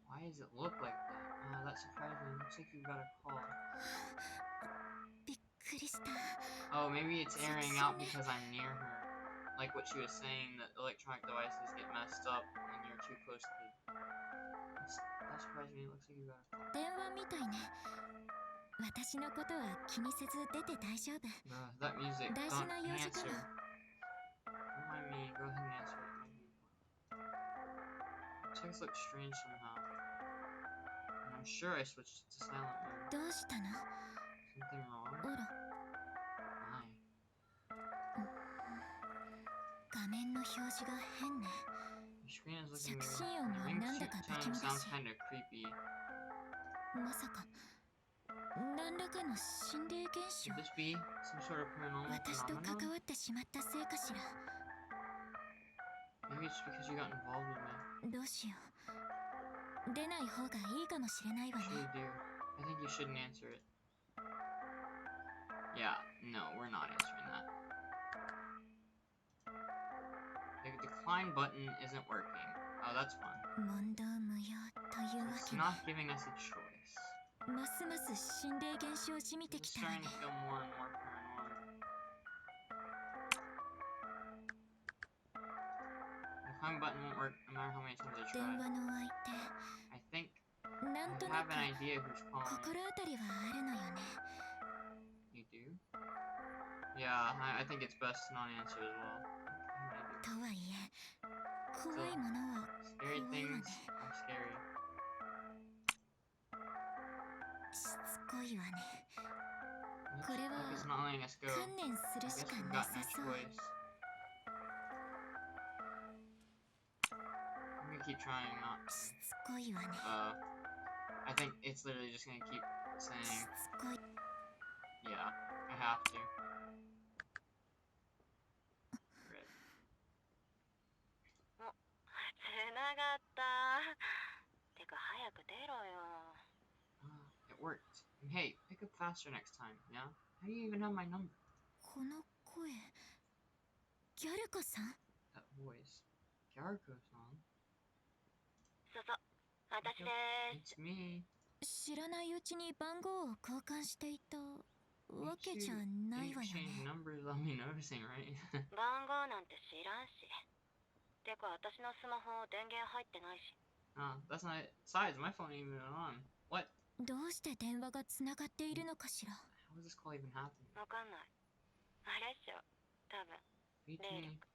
A: Why does it look like that? That surprised me. Looks like you've got a call.
B: びっくりした。
A: Oh, maybe it's airing out because I'm near her. Like what she was saying, that electronic devices get messed up when you're too close to the... That surprised me. It looks like you've got a call.
B: 電話みたいね。私のことは気にせず出て大丈夫。
A: That music.
B: 大
A: Don't
B: 事な用事か
A: answer.
B: も。
A: Don't mind me. Go ahead and answer it. Text looks strange somehow. And I'm sure I switched it to silent mode.
B: どうしたの？
A: Something wrong?
B: あら、
A: Why?
B: 画面の表示が変ね。
A: Your screen is looking
B: 着
A: weird.
B: 信音
A: The
B: は
A: ring
B: なんだか不気
A: tone
B: 味だ
A: sounds
B: し、
A: kind of creepy.
B: まさか何らかの心霊現象？
A: Could this be some sort of paranormal
B: 私と関
A: phenomenon?
B: わってしまったせいかしら。
A: Maybe it's because you got involved with me.
B: どうしよう。出ない方がいいかもしれないわ
A: You
B: ね。
A: should do. I think you shouldn't answer it. Yeah, no, we're not answering that. The decline button isn't working. Oh, that's fun.
B: 問答無用というわ
A: It's
B: けね。
A: not giving us a choice.
B: ますます心霊現象じみて
A: I'm
B: きたわ
A: starting
B: ね
A: to。feel more and more paranormal. The climb button won't work no matter how many times I
B: 電
A: try.
B: 話の相
A: I think
B: 手、な
A: I
B: んとな
A: have
B: く
A: an idea who's calling.
B: 心当たりはあるのよね。
A: You do? Yeah, I think it's best to not answer as well. I
B: とはいえ、怖いものは
A: do. Scary
B: 怖いわ
A: things
B: ね。
A: are scary.
B: しつこいわね。
A: Looks
B: これ
A: like
B: は
A: it's not letting us go.
B: 観念す
A: I
B: る
A: guess
B: しか
A: we've
B: な
A: got
B: さ
A: no
B: そう。
A: choice. I'm gonna keep trying not
B: しつこいわね。
A: to. I think it's literally just gonna keep
B: し
A: saying,
B: つこい。
A: yeah, I have to. Red.
D: お、つながった。てか早く出ろよ。
A: It worked. And hey, pick up faster next time, yeah? How do you even have my number?
B: この声、ギャルコさん？
A: That voice. Gyarko-san?
D: そうそう、私で
A: Yep,
D: ーす。
A: it's me.
B: 知らないうちに番号を交換していたわ
A: You
B: けじゃ
A: two
B: ない
A: didn't
B: わよ
A: exchange
B: ね。
A: numbers without me noticing, right?
D: 番号なんて知らんし。てか私のスマホ電源入ってないし。
A: That's not it. Besides, my phone ain't even on. What?
B: どうして電話がつながっているのかしら。
A: How is this call even happening?
D: わかんない。あれっしょ。多分
A: Beats
D: 霊
A: me.
D: 力。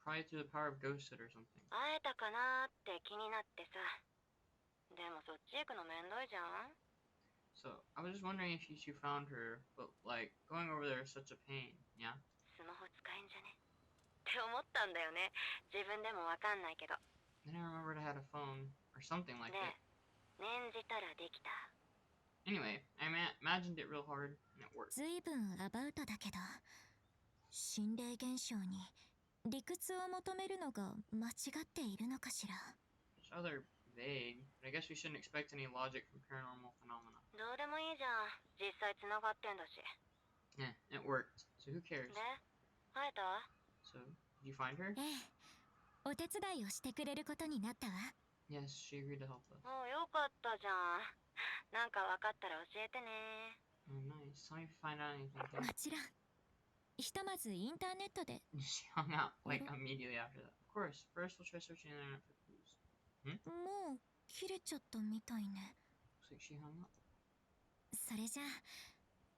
A: Probably through the power of ghosted or something.
D: 会えたかなーって気になってさ。でもそっち行くのめんどいじゃん。
A: So, I was just wondering if you two found her, but like, going over there is such a pain, yeah?
D: スマホ使えんじゃねって思ったんだよね。自分でもわかんないけど。
A: Then I remembered I had a phone, or something like
D: ね
A: it.
D: え、念じたらできた。
A: Anyway, I imagined it real hard, and it worked.
B: ずいぶんアバウトだけど、心霊現象に理屈を求めるのが間違っているのかしら。
A: It's rather vague, but I guess we shouldn't expect any logic from paranormal phenomena.
D: どうでもいいじゃん。実際繋がってんだし。
A: Yeah, it worked, so who cares?
D: で、会えた？
A: So, did you find her?
B: ええ、お手伝いをしてくれることになったわ。
A: Yes, she agreed to help us.
D: もうよかったじゃん。なんかわかったら教えてね。
A: Oh, nice. Tell me if you find out anything.
B: もちろん。ひとまずインターネットで。
A: She hung out, like, immediately after that. Of course, first we'll try searching the internet for clues.
B: もう切れちゃったみたいね。
A: Looks like she hung up.
B: それじゃあ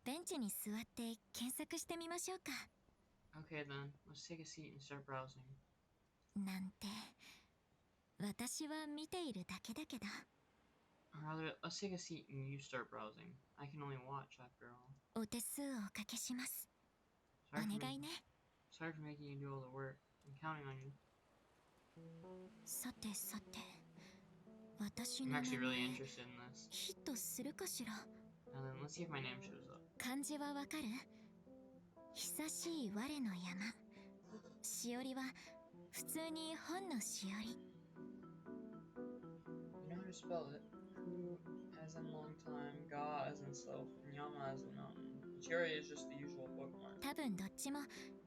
B: ベンチに座って検索してみましょうか。
A: Okay then, let's take a seat and start browsing.
B: なんて私は見ているだけだけど。
A: Or rather, let's take a seat and you start browsing. I can only watch after all.
B: お手数をおかけします。お
A: Sorry
B: 願
A: for,
B: いね。
A: sorry for making you do all the work. I'm counting on you.
B: さてさて、私
A: I'm
B: の名
A: actually
B: 前
A: really interested in this.
B: ヒットするかしら。
A: Now then, let's see if my name shows up.
B: 漢字はわかる？久しい我の山。しおりは普通に本のしおり。
A: You know how to spell it. Ku as in long time, Ga as in self, and Yama as in mountain. Shiori is just the usual bookmark.
B: 多分どっちも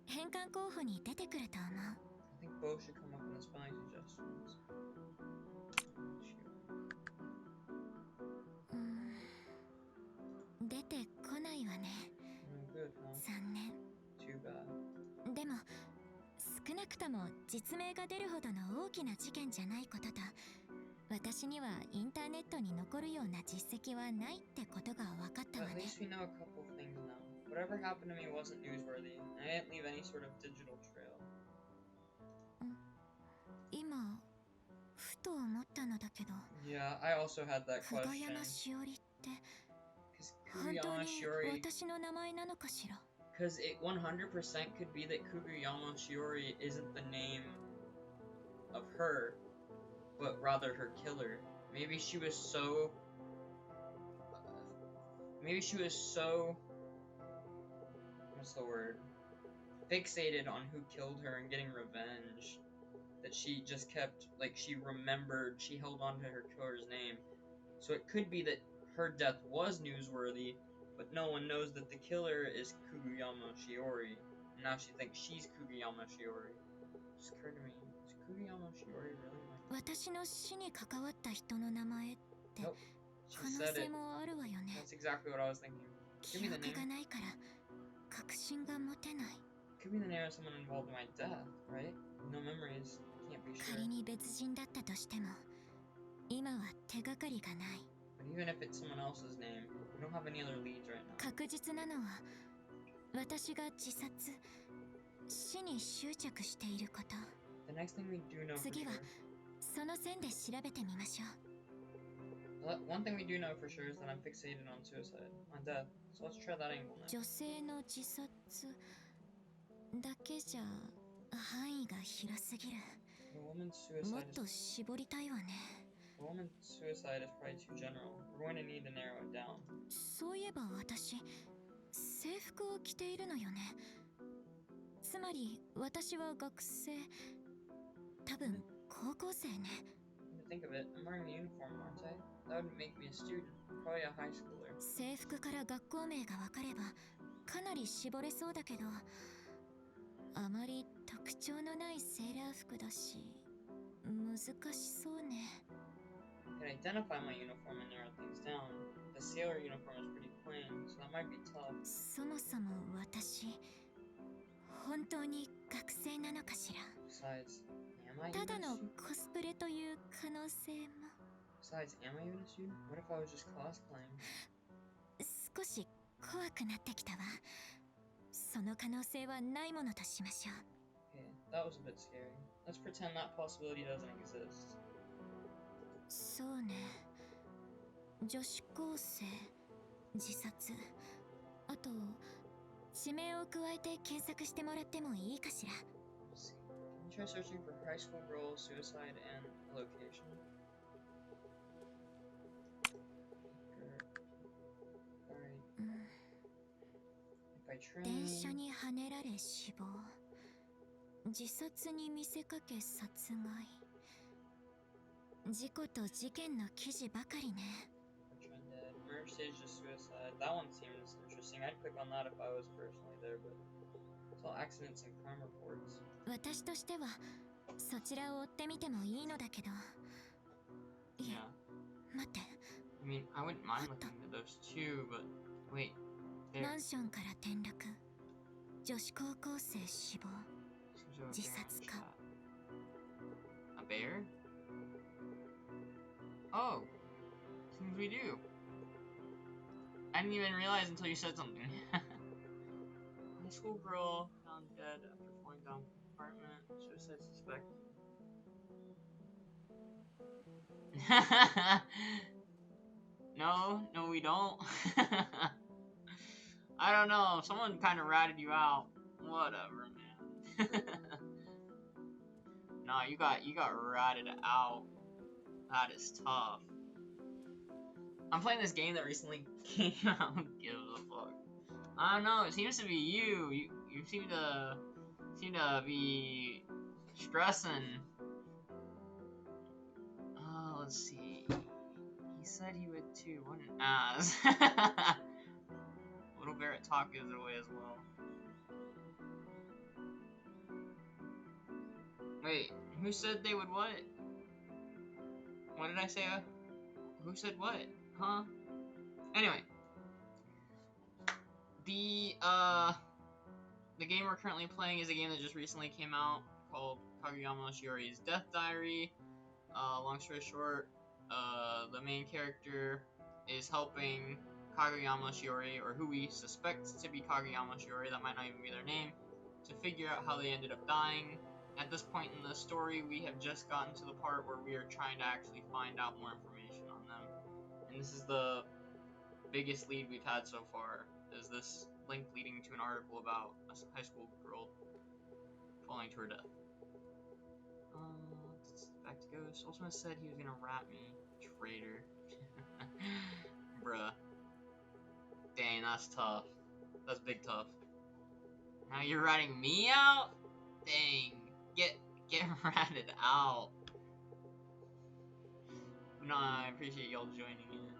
B: 変換候補に出てくると思う。
A: I think both should come up in the spelling suggestions. Shiori.
B: 出てこないわね。
A: No good, huh?
B: 残念。
A: Too bad.
B: でも少なくとも実名が出るほどの大きな事件じゃないことと、私にはインターネットに残るような実績はないってことが分かったわ
A: At
B: ね。
A: least we know a couple of things now. Whatever happened to me wasn't newsworthy, and I didn't leave any sort of digital trail.
B: 今ふと思ったのだけど、
A: Yeah, I also had that
B: 久我
A: question.
B: 山しおりって
A: Because
B: 本当
A: Kugayama
B: に
A: Shiori,
B: 私の名前なのかしら。
A: because it 100% could be that Kugayama Shiori isn't the name of her, but rather her killer. Maybe she was so. Maybe she was so. What's the word? Fixated on who killed her and getting revenge that she just kept, like, she remembered, she held on to her killer's name. So it could be that her death was newsworthy, but no one knows that the killer is Kugayama Shiori. And now she thinks she's Kugayama Shiori. It just occurred to me, is Kugayama Shiori really my...
B: 私の死に関わった人の名前って
A: Nope. She
B: 可能
A: said
B: 性
A: it.
B: もあるわよね。
A: That's exactly what I was thinking.
B: 記
A: Give me the
B: 憶が
A: name.
B: ないから確信が持てない。
A: Could be the name of someone involved in my death, right? No memories. Can't be sure.
B: 仮に別人だったとしても今は手がかりがない。
A: But even if it's someone else's name, we don't have any other leads right now.
B: 確実なのは私が自殺、死に執着していること。
A: The next thing we do know for
B: 次は
A: sure.
B: その線で調べてみましょう。
A: One thing we do know for sure is that I'm fixated on suicide, on death. So let's try that angle next.
B: 女性の自殺だけじゃ範囲が広すぎる。
A: The woman's
B: もっ
A: suicide
B: と絞りたいわね。
A: the woman's suicide is probably too general. We're going to need to narrow it down.
B: そういえば私、制服を着ているのよね。つまり私は学生、多分高校生ね。
A: To think of it, I'm wearing a uniform, aren't I? That would make me a student, probably a high schooler.
B: 制服から学校名がわかればかなり絞れそうだけど、あまり特徴のないセーラー服だし難しそうね。
A: I can identify my uniform and narrow things down. The sailor uniform is pretty plain, so that might be tough.
B: そもそも私、本当に学生なのかしら。
A: Besides, am I
B: た
A: even
B: だ
A: a
B: の
A: student?
B: コスプレという可能性も。
A: Besides, am I even a student? What if I was just cosplaying?
B: 少し怖くなってきたわ。その可能性はないものとしましょう。
A: Okay, that was a bit scary. Let's pretend that possibility doesn't exist.
B: そうね。女子高生、自殺、あと地名を加えて検索してもらってもいいかしら。
A: Let's see. Can you try searching for high school girl, suicide, and location? Alright.
B: うん、
A: If I try...
B: 電車にはねられ死亡、自殺に見せかけ殺害、事故と事件の記事ばかりね。
A: Dead. Murder stage to suicide. That one seems interesting. I'd click on that if I was personally there, but it's all accidents and crime reports.
B: 私としてはそちらを追ってみてもいいのだけど。いや、
A: Yeah.
B: 待って。
A: I mean, I wouldn't mind looking at those too, but wait.
B: マンションから転落、女子高校生死亡、
A: Seems to have a bear in the
B: 自殺か。
A: chat. A bear? Oh, seems we do. I didn't even realize until you said something. High school girl found dead after falling down from apartment. Suicide suspect. No, we don't. I don't know. Someone kind of ratted you out. Whatever, man. Nah, you got ratted out. That is tough. I'm playing this game that recently came out. Who gives a fuck? I don't know. It seems to be you. You seem to be stressing. Let's see. He said he would too. What an ass. Little Barrett talk gives it away as well. Wait, who said they would what? What did I say? Who said what? Huh? Anyway. The game we're currently playing is a game that just recently came out called Kugayama Shiori's Death Diary. Long story short, the main character is helping Kageyama Shiori, or who we suspect to be Kageyama Shiori, that might not even be their name, to figure out how they ended up dying. At this point in the story, we have just gotten to the part where we are trying to actually find out more information on them. And this is the biggest lead we've had so far, is this link leading to an article about a high school girl falling to her death. Back to Ghost. Ultima said he was gonna rat me. Traitor. Bruh. Dang, that's tough. That's big tough. Now you're ratting me out? Dang. Get ratted out. No, I appreciate y'all joining in.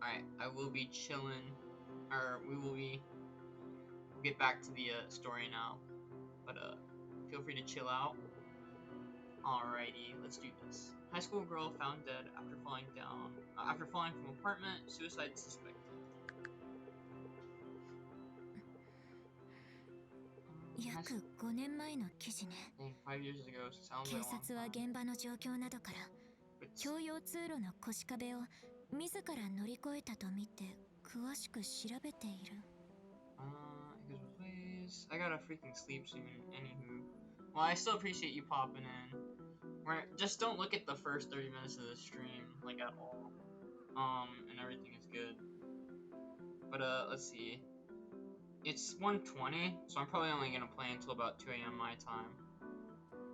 A: Alright, I will be chilling. Or we'll get back to the story now. But feel free to chill out. Alrighty, let's do this. High school girl found dead after falling from apartment. Suicide suspected.
B: 約5年前の記事ね。
A: 5 years ago, so sounds
B: 警
A: like a long
B: 察は
A: time.
B: 現場の状況などから
A: But
B: 共用通路の腰壁を自ら乗り越えたとみて詳しく調べている。
A: it goes both ways. I gotta freaking sleep soon. Anywho, well, I still appreciate you popping in. just don't look at the first 30 minutes of the stream, like, at all. And everything is good. But, let's see. It's 1:20, so I'm probably only gonna play until about 2 a.m. my time.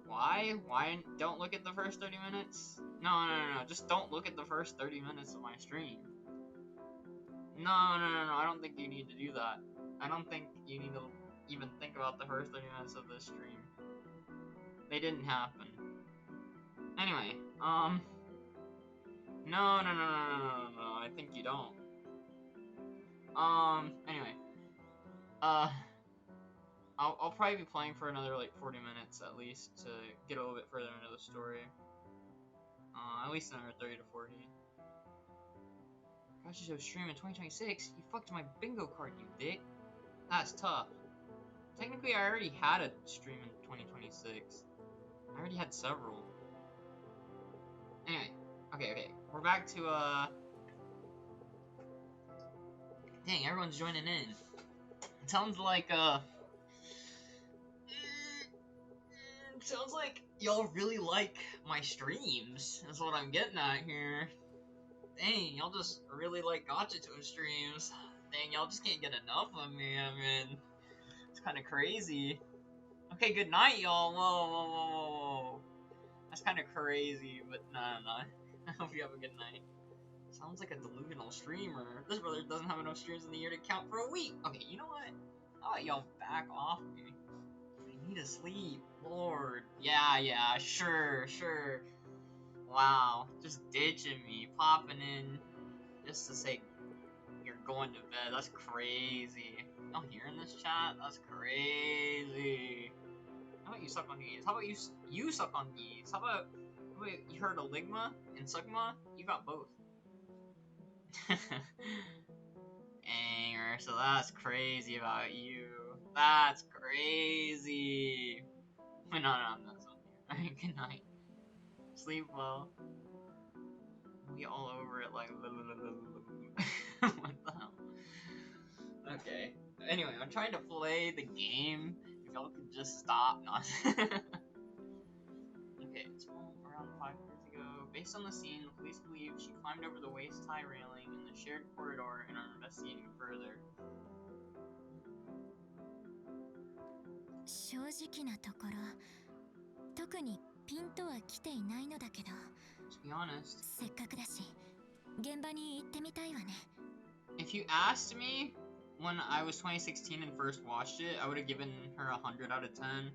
A: Why? Why don't look at the first 30 minutes? No. Just don't look at the first 30 minutes of my stream. No. I don't think you need to do that. I don't think you need to even think about the first 30 minutes of this stream. They didn't happen. Anyway, no. I think you don't. Anyway, I'll probably be playing for another like 40 minutes at least to get a little bit further into the story. At least another 30 to 40. Gosh, you stream in 2026? You fucked my bingo card, you dick. That's tough. Technically, I already had a stream in 2026. I already had several. Anyway, okay. We're back to, dang, everyone's joining in. It sounds like, sounds like y'all really like my streams. That's what I'm getting at here. Dang, y'all just really like Gacha streams. Dang, y'all just can't get enough of me. I mean, it's kind of crazy. Okay, good night, y'all. Whoa. That's kind of crazy, but no. I hope you have a good night. Sounds like a delusional streamer. This brother doesn't have enough streams in the year to count for a week. Okay, you know what? How about y'all back off me? I need to sleep. Lord. Yeah, sure. Wow, just ditching me, popping in just to say you're going to bed. That's crazy. Y'all hearing this chat? That's crazy. How about you suck on these? How about you suck on these? How about you heard of Ligma and Sugma? You got both. Anger, so that's crazy about you. That's crazy. No, I'm not so here. Alright, good night. Sleep well. We all over it like what the hell? Okay. Anyway, I'm trying to play the game. If y'all could just stop. No. Okay, it's around 5 years ago. Based on the scene, the police believe she climbed over the waist-high railing in the shared corridor and are investigating further.
B: 正直なところ、特にピンとは来ていないのだけど、
A: To be honest,
B: せっかくだし、現場に行ってみたいわね。
A: if you asked me when I was 2016 and first watched it, I would have given her 100 out of 10.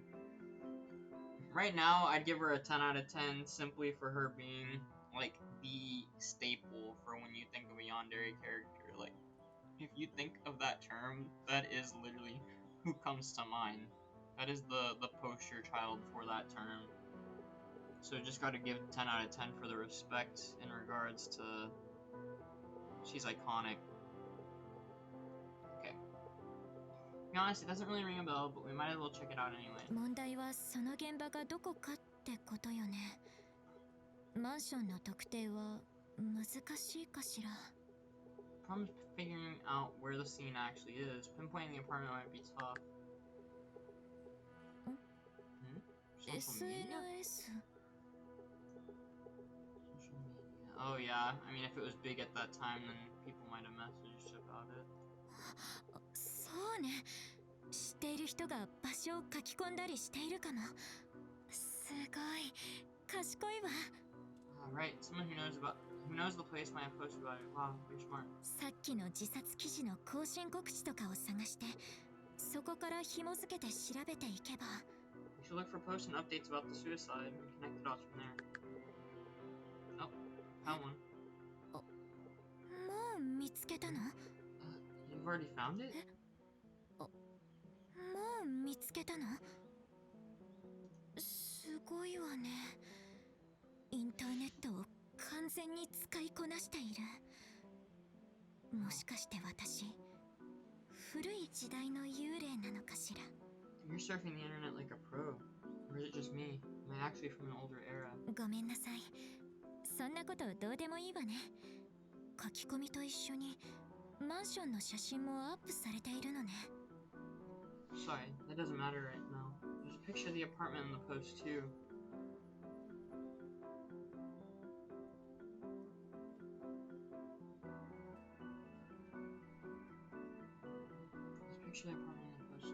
A: Right now, I'd give her a 10 out of 10 simply for her being, like, the staple for when you think of a yandere character. Like, if you think of that term, that is literally who comes to mind. That is the poster child for that term. So just gotta give 10 out of 10 for the respect in regards to... She's iconic. Okay. To be honest, it doesn't really ring a bell, but we might as well check it out anyway.
B: 問題はその現場がどこかってことよね。マンションの特定は難しいかしら。
A: Problems figuring out where the scene actually is. Pinpointing the apartment might be tough. Social media?
B: SNS?
A: Social media. Oh yeah, I mean if it was big at that time then people might have messaged about it.
B: そうね。知っている人が場所を書き込んだりしているかも。すごい賢いわ。
A: Right, someone who knows the place might have posted about it. Wow, you're smart.
B: さっきの自殺記事の更新告知とかを探して、そこから紐付けて調べていけば。
A: You should look for posts and updates about the suicide and connect the dots from there. Oh, found one.
B: もう見つけたの？
A: You've already found it?
B: もう見つけたの？すごいわね。インターネットを完全に使いこなしている。もしかして私、古い時代の幽霊なのかしら。
A: You're surfing the internet like a pro. Or is it just me? Am I actually from an older era?
B: ごめんなさい。そんなことどうでもいいわね。書き込みと一緒にマンションの写真もアップされているのね。
A: Sorry, that doesn't matter right now. There's a picture of the apartment in the post too. Should I probably have those two?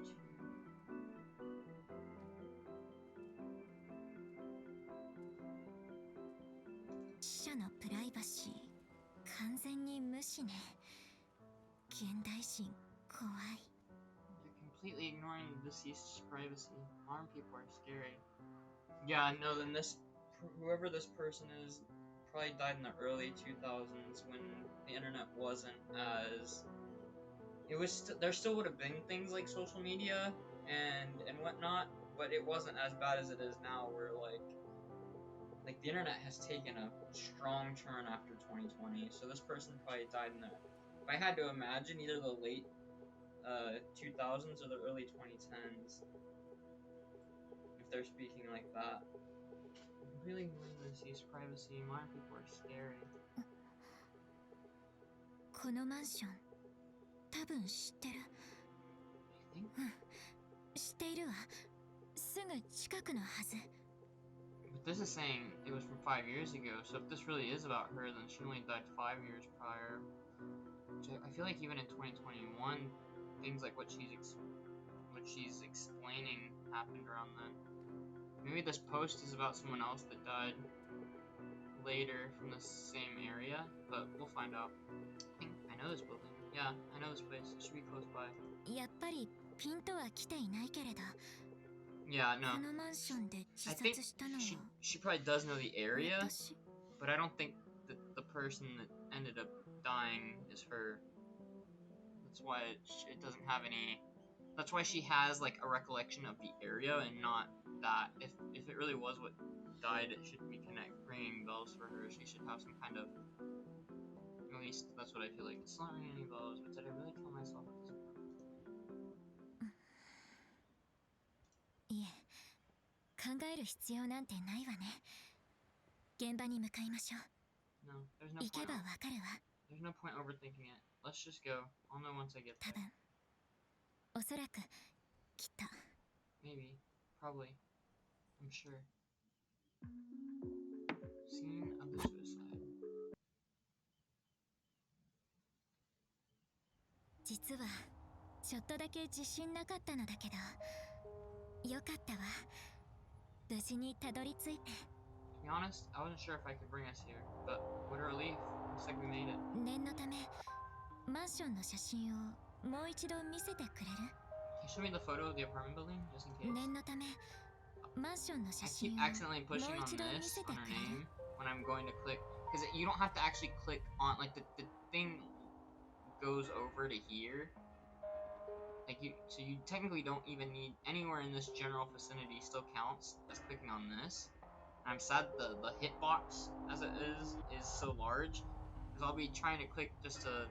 B: 死者のプライバシー完全に無視ね。現代人怖い。
A: They're completely ignoring the deceased's privacy. Modern people are scary. Yeah, no, then whoever this person is probably died in the early 2000s when the internet wasn't as there still would have been things like social media and whatnot, but it wasn't as bad as it is now, where like the internet has taken a strong turn after 2020. So this person probably died in the, if I had to imagine, either the late 2000s or the early 2010s, if they're speaking like that. Completely ignoring the deceased privacy. Modern people are scary.
B: このマンション多分知ってる。
A: You think?
B: 知っているわ。すぐ近くのはず。
A: But this is saying it was from 5 years ago, so if this really is about her, then she only died 5 years prior. Which I feel like even in 2021, things like what she's explaining happened around then. Maybe this post is about someone else that died later from the same area, but we'll find out. I know this building. Yeah, I know this place. It should be close by.
B: やっぱりピンとは来ていないけれど。
A: Yeah, no.
B: このマンションで自
A: I think
B: 殺したのは
A: she probably does know the area,
B: 私。
A: but I don't think that the person that ended up dying is her. That's why it doesn't have any. That's why she has like a recollection of the area and not that. If it really was what died, it should be ringing bells for her. She should have some kind of. At least that's what I feel like. It's not ringing any bells, but did I really kill myself at this point?
B: いえ、考える必要なんてないわね。現場に向かいましょう。
A: No, there's no
B: 行け
A: point.
B: ばわかるわ。
A: There's no point overthinking it. Let's just go. I'll know once I get
B: 多
A: there.
B: 分。おそらくきっと。
A: Maybe. Probably. I'm sure. Scene of the suicide.
B: 実はちょっとだけ自信なかったのだけど、よかったわ。無事にたどり着いて。
A: To be honest, I wasn't sure if I could bring us here, but what a relief. Looks like we made it.
B: 念のためマンションの写真をもう一度見せてくれる？
A: Can you show me the photo of the apartment building, just in case?
B: 念のためマンションの写
A: I
B: 真
A: keep
B: を
A: accidentally pushing
B: もう
A: on
B: 一度見
A: this
B: せて
A: on
B: く
A: her
B: れる？
A: name when I'm going to click, because you don't have to actually click on, like, the thing goes over to here. Like, so you technically don't even need, anywhere in this general vicinity still counts as clicking on this. And I'm sad the hitbox, as it is so large, because I'll be trying to click just to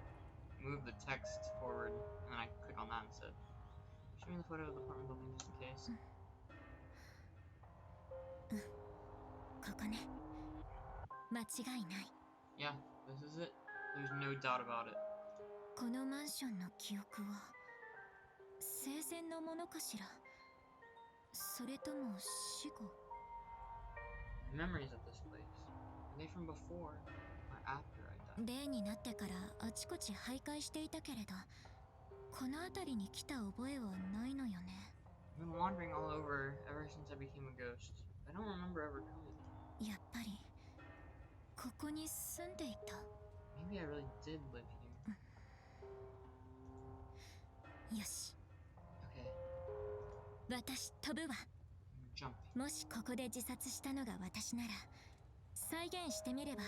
A: move the text forward, and then I click on that instead. Show me the photo of the apartment building, just in case.
B: ここね。間違いない。
A: Yeah, this is it. There's no doubt about it.
B: このマンションの記憶は生前のものかしら、それとも死後？
A: Memories of this place. Are they from before or after I died?
B: 例になってからあちこち徘徊していたけれど、この辺りに来た覚えはないのよね。
A: I've been wandering all over ever since I became a ghost. I don't remember ever coming.
B: やっぱりここに住んでいた。
A: Maybe I really did live here.
B: よし、
A: Okay,
B: 私飛ぶわ。
A: I'm jumping.
B: もしここで自殺したのが私なら、再現してみれば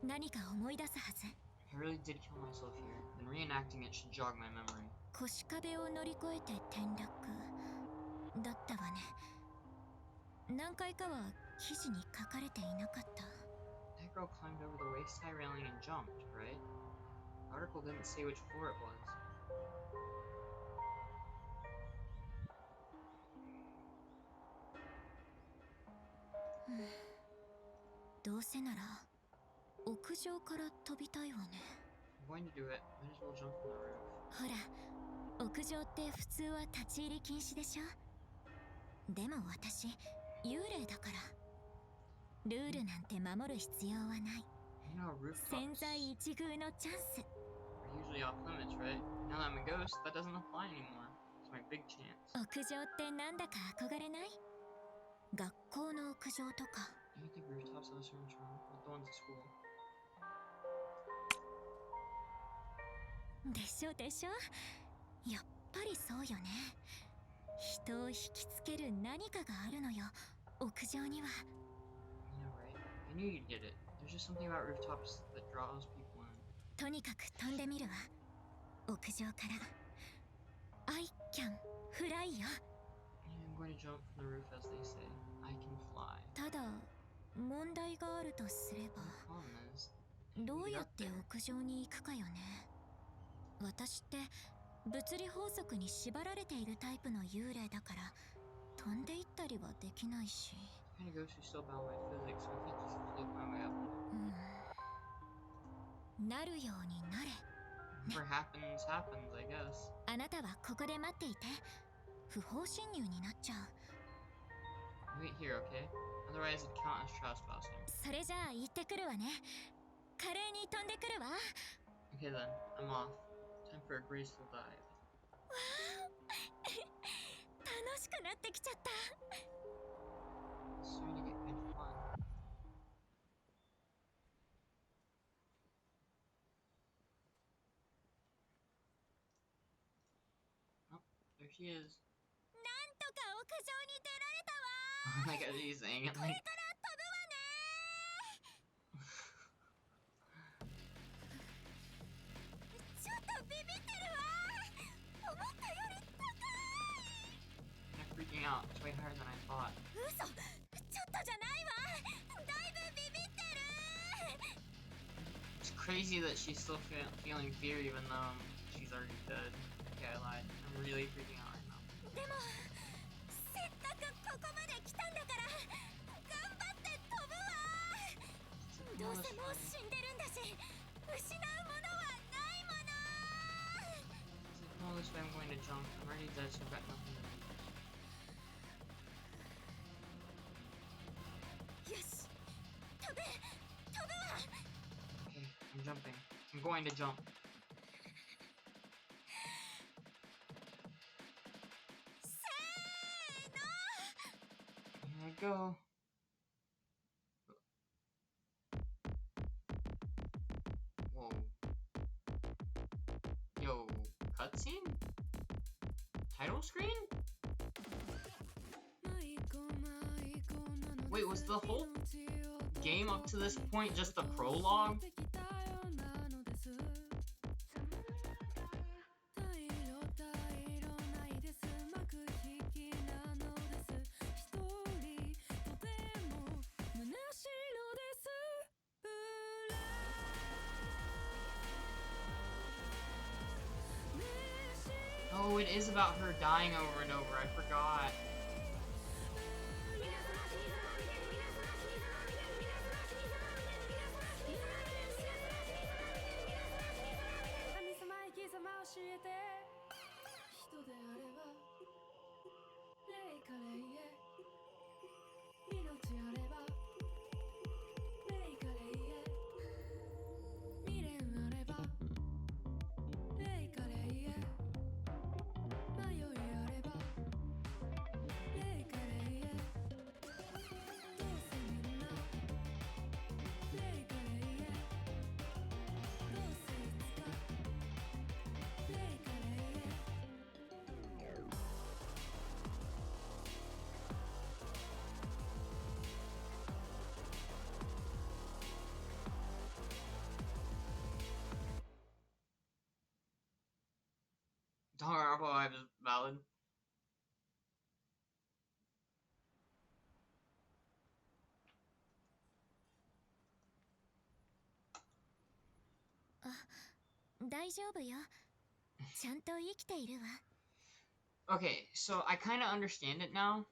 B: 何か思い出すはず。
A: If I really did kill myself here, then reenacting it should jog my memory.
B: 腰壁を乗り越えて転落だったわね。何回かは記事に書かれていなかった。
A: That girl climbed over the waist-high railing and jumped, right? The article didn't say which floor it was.
B: どうせなら屋上から飛びたいわね。
A: I'm going to do it. Might as well jump from the roof.
B: ほら、屋上って普通は立ち入り禁止でしょ。でも私幽霊だから、ルールなんて守る必要はない。
A: You know, rooftops
B: 千載一遇のチャンス。
A: are usually off limits, right? Now that I'm a ghost, that doesn't apply anymore. big chance.
B: 屋上ってなんだか憧れない？学校の屋上とか。
A: Do you think rooftops have a certain charm? Like the ones at school?
B: でしょでしょ。やっぱりそうよね。人を引きつける何かがあるのよ、屋上には。
A: You know, right? I knew you'd get it. There's just something about rooftops that draws people in.
B: とにかく飛んでみるわ、屋上から。 I can fly よ。
A: Yeah, I'm going to jump from the roof as they say. I can fly.
B: ただ問題があるとすれば、
A: The problem is,
B: どうやって屋上に行くかよね。私って物理法則に縛られているタイプの幽霊だから飛んでいったりはできないし。
A: kind of ghost who's still bound by physics, so I can't just float my way up.
B: なるようになれ。
A: Whatever happens, happens, I guess.
B: あなたはここで待っていて。不法侵入になっちゃう。
A: Wait here, okay? Otherwise it'd count as trespassing.
B: それじゃあ行ってくるわね。華麗に飛んでくるわ。
A: Okay then, I'm off. Time for a graceful dive.
B: 楽しくなってきちゃった。
A: It's starting to get kind of fun. Oh, there she is.
B: なんとか屋上に出られたわ。
A: Oh my god, she's saying it
B: これ
A: like...
B: から飛ぶわね。ちょっとビビってるわ。思ったより高い。
A: I'm freaking out. It's way higher than I thought.
B: 嘘、ちょっとじゃないわ。だいぶビビってる。
A: It's crazy that she's still feeling fear even though she's already dead. Okay, I lied. I'm really freaking out right now.
B: でもせっかくここまで来たんだから頑張って飛ぶわ。どうせもう死んでるんだし、失うものはないもの。
A: It's like, no, this way I'm going to jump. I'm already dead, so I've got nothing to lose.
B: よし、飛ぶわ。
A: Okay, I'm jumping. I'm going to jump.
B: せーの。
A: Here I go. Whoa. Yo, cutscene? Title screen? Wait, was the whole game up to this point just the prologue? Oh, it is about her dying over and over. I forgot. Don't vibe is valid.
B: 大丈夫よ。ちゃんと生きている
A: わ。Okay, so I kind of understand it now.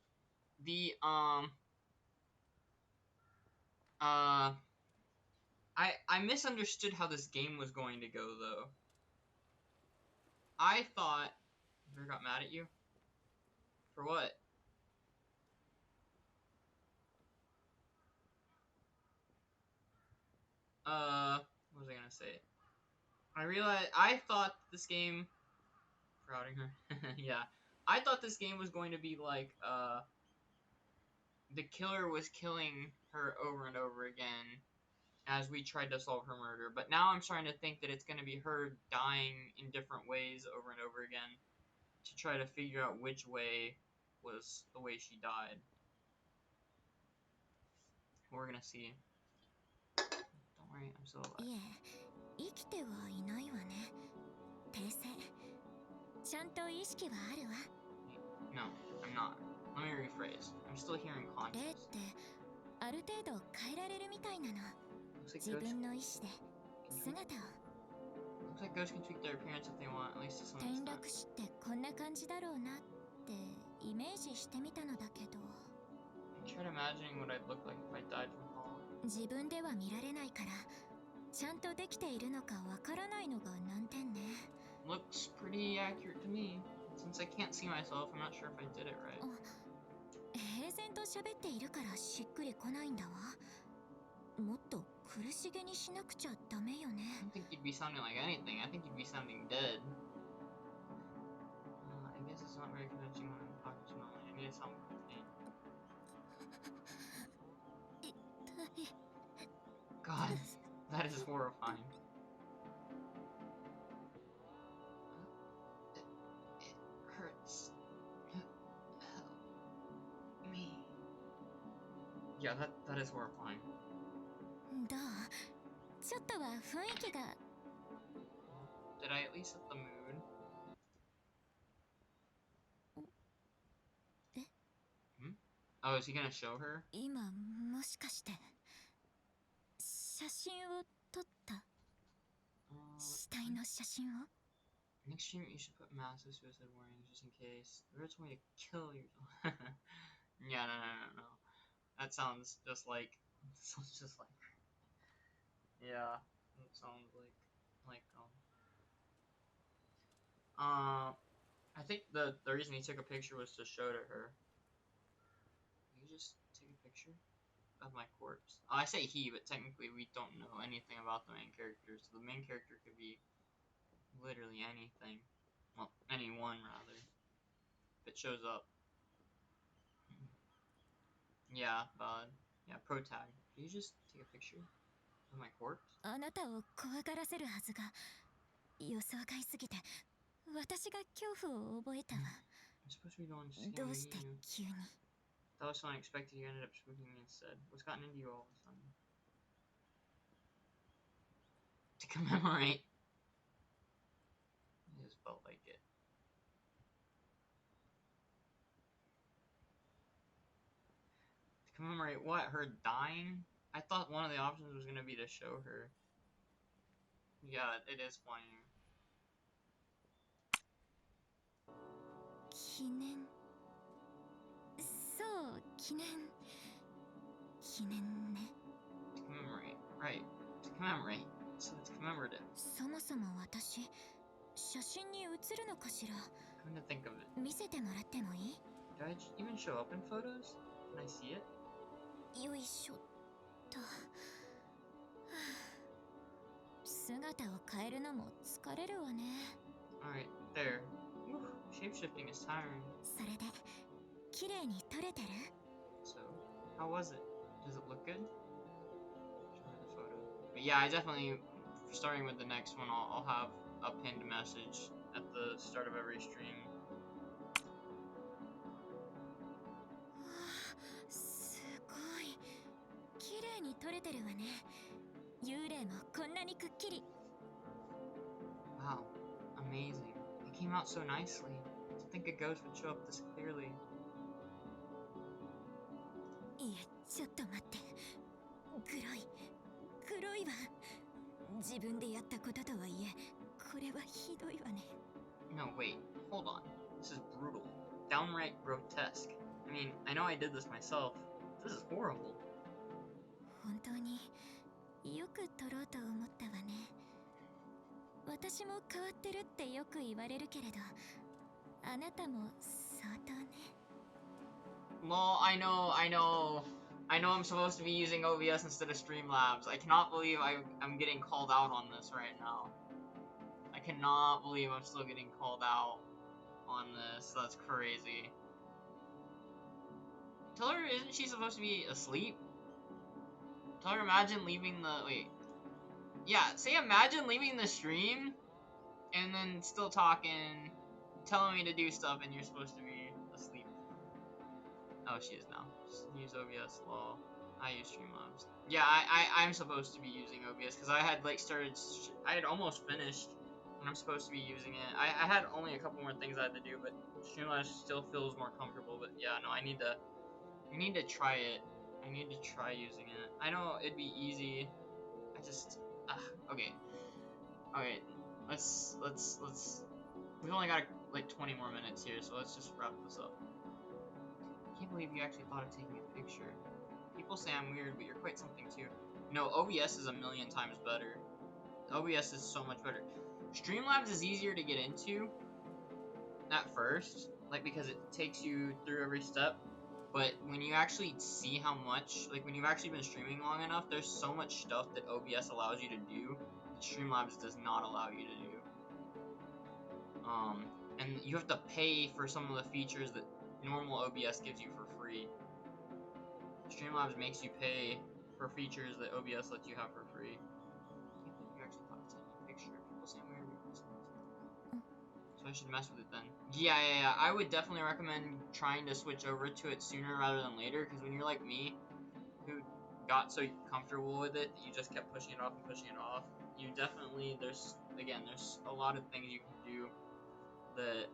A: The I misunderstood how this game was going to go though. I thought I got mad at you. For what? What was I gonna say? I thought this game crowding her. Yeah. I thought this game was going to be like, the killer was killing her over and over again as we tried to solve her murder. But now I'm starting to think that it's going to be her dying in different ways over and over again to try to figure out which way was the way she died. We're gonna see. Don't worry, I'm still alive.
B: いえ、生きてはいないわね。訂正。ちゃんと意識はあるわ。
A: No, I'm not. Let me rephrase. I'm still here in
B: 霊っ
A: conscious.
B: てある程度変えられるみたいなの。
A: Looks like
B: 自
A: ghosts
B: 分の意思で
A: can
B: 姿を。
A: looks like ghosts can tweak their appearance if they want, at least to some
B: 転
A: extent.
B: 落死ってこんな感じだろうなってイメージしてみたのだけど、
A: I tried imagining what I'd look like if I died from falling.
B: 自分では見られないからちゃんとできているのかわからないのが難点ね。
A: Looks pretty accurate to me. Since I can't see myself, I'm not sure if I did it right.
B: 平然と喋っているからしっくりこないんだわ。もっと苦しげにしなくちゃダメよね。
A: I don't think you'd be sounding like anything. I think you'd be sounding dead. I guess it's not very convincing when I'm talking to Melanie. I need to sound contained.
B: 痛い。
A: God, that is horrifying. It hurts. Help me. Yeah, that is horrifying.
B: どう？ちょっとは雰囲気が。
A: Did I at least set the mood?
B: え？
A: Oh, is he gonna show her?
B: 今もしかして写真を撮った？ 死体の写真を？
A: Next stream, you should put massive suicide warnings just in case. The Riddler told me to kill yourself. Yeah, no. That sounds just like. Sounds just like. Yeah, it sounds like. I think the reason he took a picture was to show to her. You just take a picture of my corpse. Oh, I say he, but technically we don't know anything about the main character, so the main character could be literally anything. Well, anyone rather. If it shows up. Yeah, yeah, pro tag. Can you just take a picture of my corpse?
B: あなたを怖がらせるはずが予想外すぎて私が恐怖を覚えたわ。
A: I'm supposed to be going to scam
B: どうして
A: you.
B: 急に？
A: That was so unexpected you ended up spooking me instead. What's gotten into you all of a sudden? To commemorate. It just felt like it. To commemorate what? Her dying? I thought one of the options was gonna be to show her. Yeah, it is funny.
B: 記念。そう、記念。記念ね。
A: To commemorate. Right. To commemorate. So it's commemorative.
B: そもそも私写真に写るのかしら？
A: Come to think of it.
B: 見せてもらってもいい？
A: Do I even show up in photos? Can I see it?
B: よいしょっと。姿を変えるのも疲れるわね。
A: Alright, there. Whew, shapeshifting is tiring.
B: それで綺麗に撮れてる？
A: So, how was it? Does it look good? Show her the photo. But yeah, I definitely, starting with the next one, I'll have a pinned message at the start of every stream.
B: すごい綺麗に撮れてるわね。幽霊もこんなにくっきり。
A: Wow, amazing. It came out so nicely. To think a ghost would show up this clearly.
B: いえ、ちょっと待って。黒いわ。自分でやったこととはいえ、これはひどいわね。
A: No, wait, hold on. This is brutal. Downright grotesque. I mean, I know I did this myself. This is horrible.
B: 本当によく撮ろうと思ったわね。私も変わってるってよく言われるけれど、あなたも相当ね。
A: Lol, I know I'm supposed to be using OBS instead of Streamlabs. I cannot believe I'm getting called out on this right now. I cannot believe I'm still getting called out. on this. That's crazy. Tell her, isn't she supposed to be asleep? Tell her, imagine leaving the, wait. Yeah, say imagine leaving the stream, and then still talking, telling me to do stuff, and you're supposed to be asleep. Oh, she is now. Just use OBS, lol. I use Streamlabs. Yeah, I'm supposed to be using OBS, because I had, like, I had almost finished, and I'm supposed to be using it. I had only a couple more things I had to do, but Streamlabs still feels more comfortable, but yeah, no, I need to try it. I need to try using it. I know it'd be easy. I just, okay. Okay, let's, we've only got, like, 20 more minutes here, so let's just wrap this up. I can't believe you actually thought of taking a picture. People say I'm weird, but you're quite something too. No, OBS is a million times better. OBS is so much better. Streamlabs is easier to get into at first, like, because it takes you through every step. But when you actually see how much, like, when you've actually been streaming long enough, there's so much stuff that OBS allows you to do that Streamlabs does not allow you to do. And you have to pay for some of the features that normal OBS gives you for free. Streamlabs makes you pay for features that OBS lets you have for free. I can't believe you actually thought of taking a picture. People say I'm weird. So I should mess with it then. Yeah. I would definitely recommend trying to switch over to it sooner rather than later, because when you're like me, who got so comfortable with it that you just kept pushing it off and pushing it off, you definitely, there's a lot of things you can do that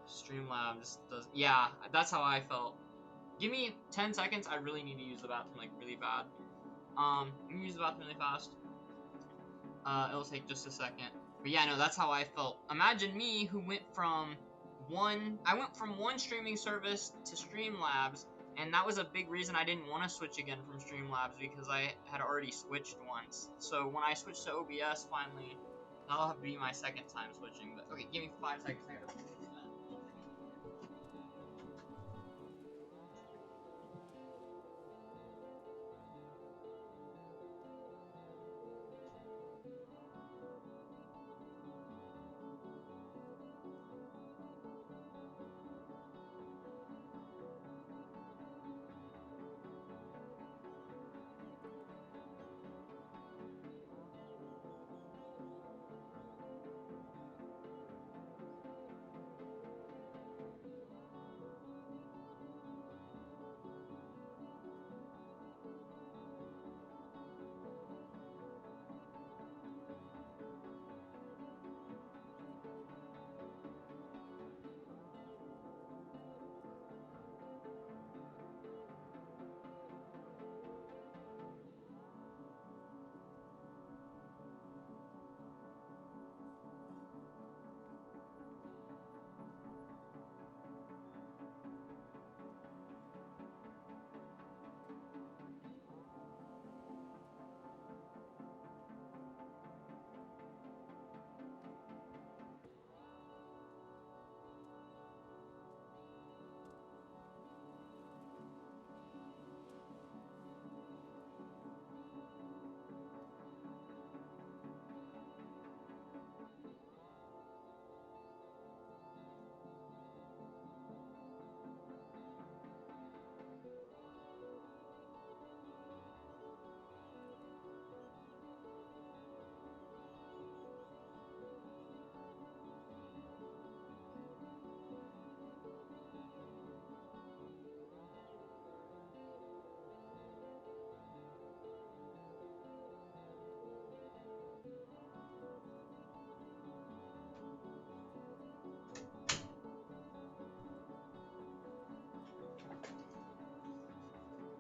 A: Streamlabs does. Yeah, that's how I felt. Give me 10 seconds. I really need to use the bathroom, like, really bad. Let me use the bathroom really fast. It'll take just a second. But yeah, no, that's how I felt. Imagine me who went from one streaming service to Streamlabs, and that was a big reason I didn't want to switch again from Streamlabs, because I had already switched once. So when I switched to OBS finally, that'll have to be my second time switching. But okay, give me 5 seconds. I gotta finish that.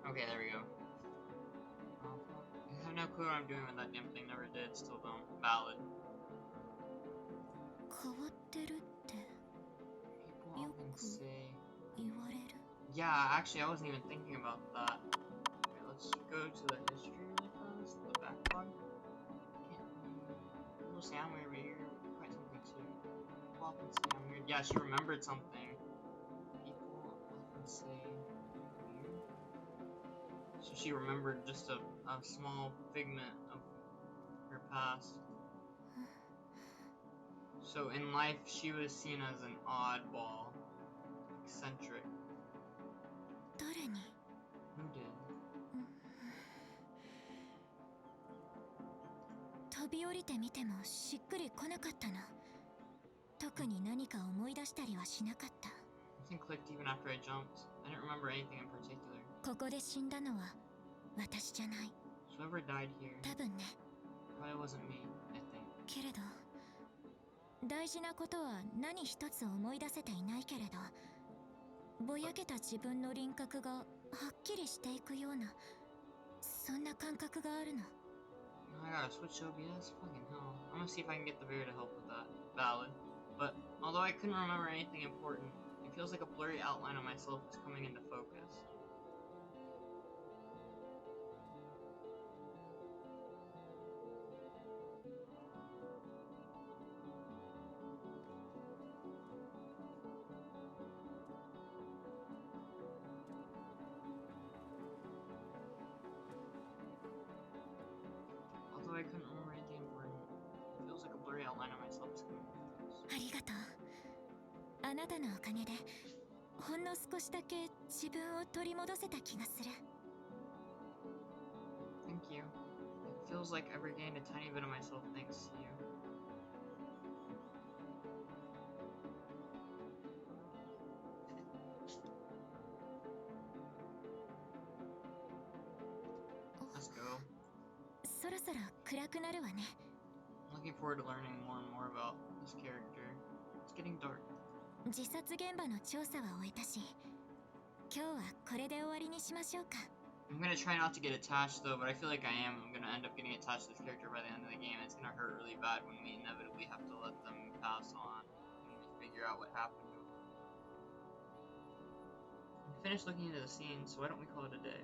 A: Okay, there we go. I have no clue what I'm doing with that damn thing. Never did. Still don't. Valid.
B: 変わってるって
A: People often say.
B: 言われる
A: Yeah, actually, I wasn't even thinking about that. Okay, let's go to the history really fast. The backlog. People say I'm weird, but you're quite something too. People often say I'm weird. Yeah, she remembered something. People often say weird. So she remembered just a small figment of her past. So in life, she was seen as an oddball. eccentric.
B: 誰に
A: Who did?
B: 飛び降りてみてもしっくりこなかったの。特に何か思い出したりはしなかった。
A: Nothing clicked even after I jumped. I didn't remember anything in particular.
B: ここで死んだのは私じゃない。
A: So whoever died here
B: 多分ね。
A: probably wasn't me, I think.
B: けれど大事なことは何一つ思い出せていないけれど、ぼやけた自分の輪郭がはっきりしていくような、そんな感覚があるの。
A: I gotta switch OBS? Fucking hell. I'm gonna see if I can get the bear to help with that. Valid. But although I couldn't remember anything important, it feels like a blurry outline of myself is coming into focus. Although I couldn't remember anything important, it feels like a blurry outline of myself is coming into focus.
B: ありがとう。あなたのおかげでほんの少しだけ自分を取り戻せた気がする。
A: Thank you. It feels like I've regained a tiny bit of myself thanks to you. Let's go.
B: そろそろ暗くなるわね。
A: I'm looking forward to learning more and more about this character. It's getting dark.
B: 自殺現場の調査は終えたし、今日はこれで終わりにしましょうか。
A: I'm gonna try not to get attached though, but I feel like I am. I'm gonna end up getting attached to this character by the end of the game. It's gonna hurt really bad when we inevitably have to let them pass on and we figure out what happened to them. We finished looking into the scene, so why don't we call it a day?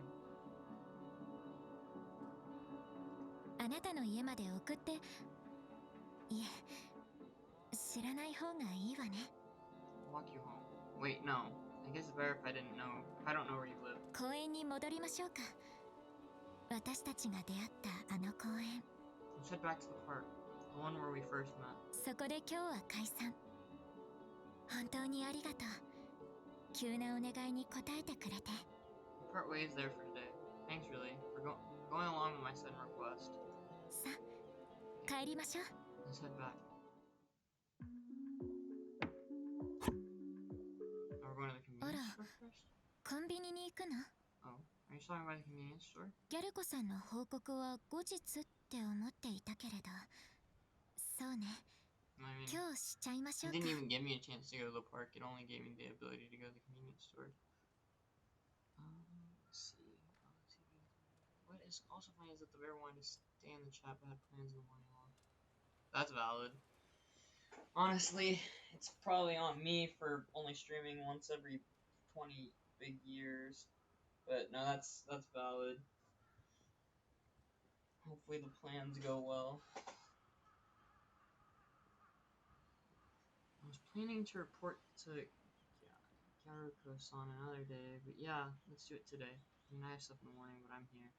B: あなたの家まで送って、いえ、知らない方がいいわね。
A: Walk you home. Wait, no. I guess it's better if I don't know where you live.
B: 公園に戻りましょうか。私たちが出会ったあの公園。
A: Let's head back to the park, the one where we first met.
B: そこで今日は解散。本当にありがとう。急なお願いに応えてくれて。
A: We part ways there for today. Thanks, really, for going along with my sudden request.
B: さあ、帰りましょう。
A: Let's head back. Now we're going to the convenience store first?
B: コンビニに行くの？
A: Oh, are you stopping by the convenience store?
B: ギャルコさんの報告は後日って思っていたけれど、そうね。
A: I mean,
B: 今日しちゃいましょ
A: it
B: うか。
A: didn't even give me a chance to go to the park. It only gave me the ability to go to the convenience store. Let's see. What is also funny is that the bear wanted to stay in the chat but had plans in the morning off. That's valid. Honestly, it's probably on me for only streaming once every 20 big years. But no, that's valid. Hopefully the plans go well. I was planning to report to Garuko-san another day, but yeah, let's do it today. I mean, I have stuff in the morning, but I'm here.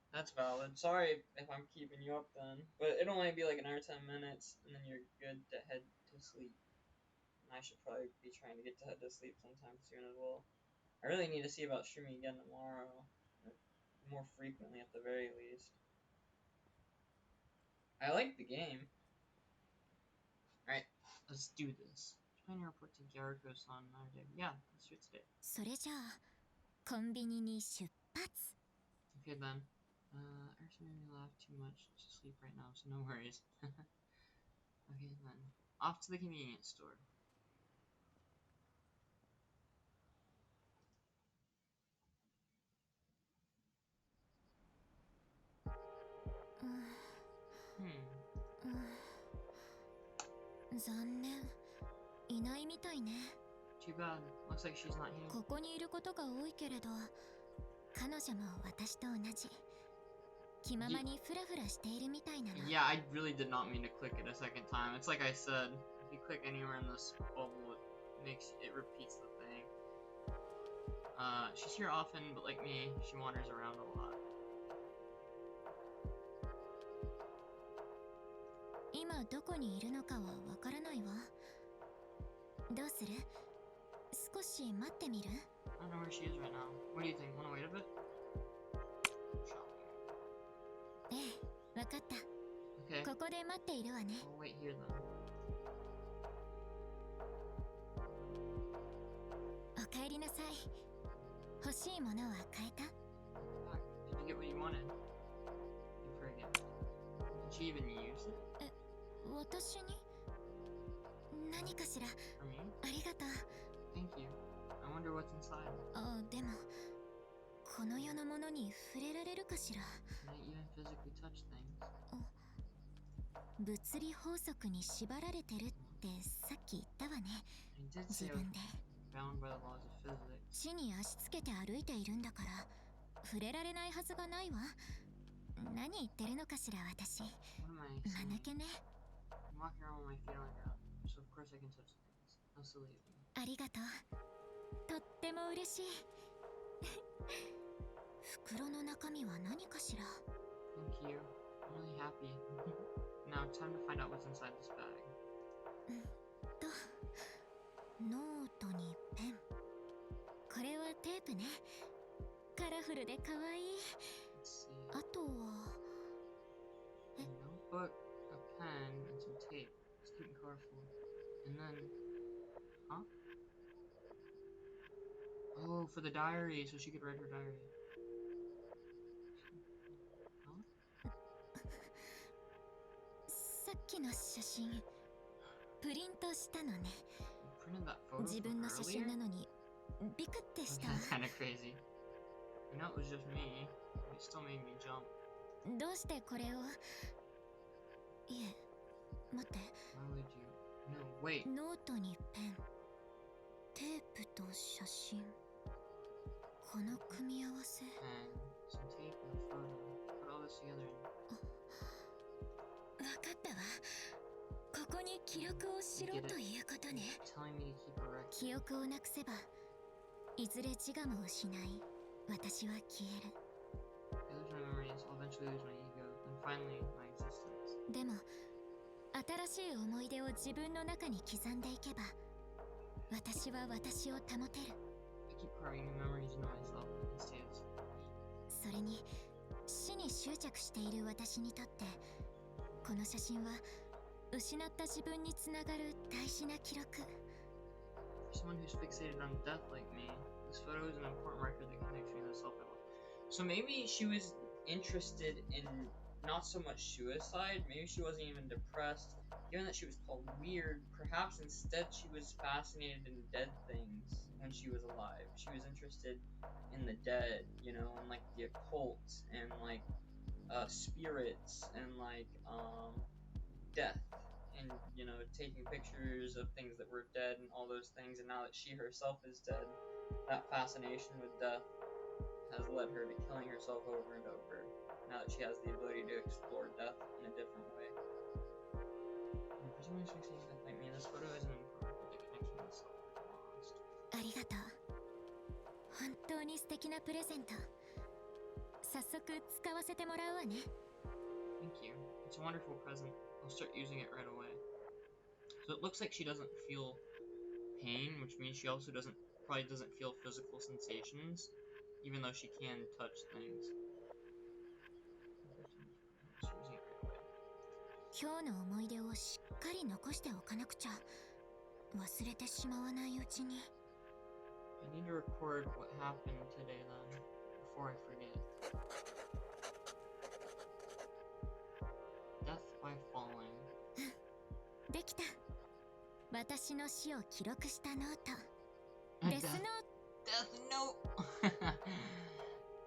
A: That's valid. Sorry if I'm keeping you up then, but it'll only be like another 10 minutes, and then you're good to head to sleep. And I should probably be trying to get to head to sleep sometime soon as well. I really need to see about streaming again tomorrow, or more frequently at the very least. I like the game. Alright, let's do this. Plan your report to Garuko-san another day. Yeah, let's do it today.
B: それじゃあ、コンビニに出発。
A: Okay then. Actually made me laugh too much to sleep right now, so no worries. Okay then. Off to the convenience store. Hmm.
B: 残念。いないみたいね。
A: Too bad. Looks like she's not here.
B: ここにいることが多いけれど、彼女も私と同じ。気ままにフラフラしているみたいなの。
A: Yeah, I really did not mean to click it a second time. It's like I said, if you click anywhere in this bubble, it repeats the thing. She's here often, but like me, she wanders around a lot.
B: 今どこにいるのかはわからないわ。どうする？少少し待ってみる？
A: I don't know where she is right now. What do you think? Wanna wait a bit? Shopping.
B: ええ、わかった。
A: Okay.
B: ここで待っているわね。
A: I'll wait here then.
B: おかえりなさい。欲しいものは買えた？
A: Did you get what you wanted? Give her a gift. Did she even use it?
B: 私に何かしら？
A: For me?
B: ありがとう。
A: Thank you. I wonder what's inside.
B: あ、でもこの世のものに触れられるかしら？
A: Can I even physically touch things?
B: 物理法則に縛られてるってさっき言ったわね。
A: I did
B: 自
A: say I
B: 分
A: was
B: で
A: bound by the laws of physics.
B: 地に足つけて歩いているんだから触れられないはずがないわ。何言ってるのかしら私。
A: What am I
B: 間
A: saying?
B: 抜けね。
A: I'm walking around with my feet on the ground, so of course I can touch things. How silly of me.
B: ありがとう。とっても嬉しい。袋の中身は何かしら？
A: Thank you. I'm really happy. Now time to find out what's inside this bag.
B: とノートにペン。これはテープね。カラフルで可愛い。
A: Let's see.
B: あとは
A: A notebook, a pen, and some tape. It's cute and colorful. And then, huh? Oh, for the diary, so she could write her diary. Huh?
B: さっきの写真プリントしたのね。
A: You printed that photo
B: 自
A: from
B: 分の写
A: earlier?
B: 真なのにビクってしたわ。
A: That's kind of crazy. I know it was just me, but it still made me jump.
B: どうしてこれを？いえ、待って。
A: Why would you? No, wait.
B: ノートにペン、テープと写真。この組み合わせ。
A: Pen, some tape, and a photo. Put all this together and
B: わかったわ。ここに記録をしろということね。
A: telling me to keep a record.
B: 記憶をなくせばいずれ自我も失い私は消える。
A: I lose my memories, I'll eventually lose my ego, and finally, my existence.
B: でも新しい思い出を自分の中に刻んでいけば私は私を保てる。
A: I keep carving new memories into myself and stay as
B: それに死に執着している私にとってこの写真は失った自分につながる大事な記録。
A: For someone who's fixated on death like me, this photo is an important record that connects me to the self I love. So maybe she was interested in not so much suicide, maybe she wasn't even depressed. Given that she was called weird, perhaps instead she was fascinated in dead things when she was alive. She was interested in the dead, you know, and like the occult and like spirits and like death and you know taking pictures of things that were dead and all those things. And now that she herself is dead, that fascination with death has led her to killing herself over and over. Now that she has the ability to explore death in a different way. And for someone who's fixated on death like me, this photo is an important record that connects me to the self I've lost.
B: ありがとう。本当に素敵なプレゼント。早速使わせてもらうわね。
A: Thank you. It's a wonderful present. I'll start using it right away. So it looks like she doesn't feel pain, which means she also probably doesn't feel physical sensations, even though she can touch things. She's using it right away.
B: 今日の思い出をしっかり残しておかなくちゃ。忘れてしまわないうちに。
A: I need to record what happened today then, before I forget. Death by falling.
B: できた。私の死を記録したノート。
A: A
B: デスノー
A: Death note!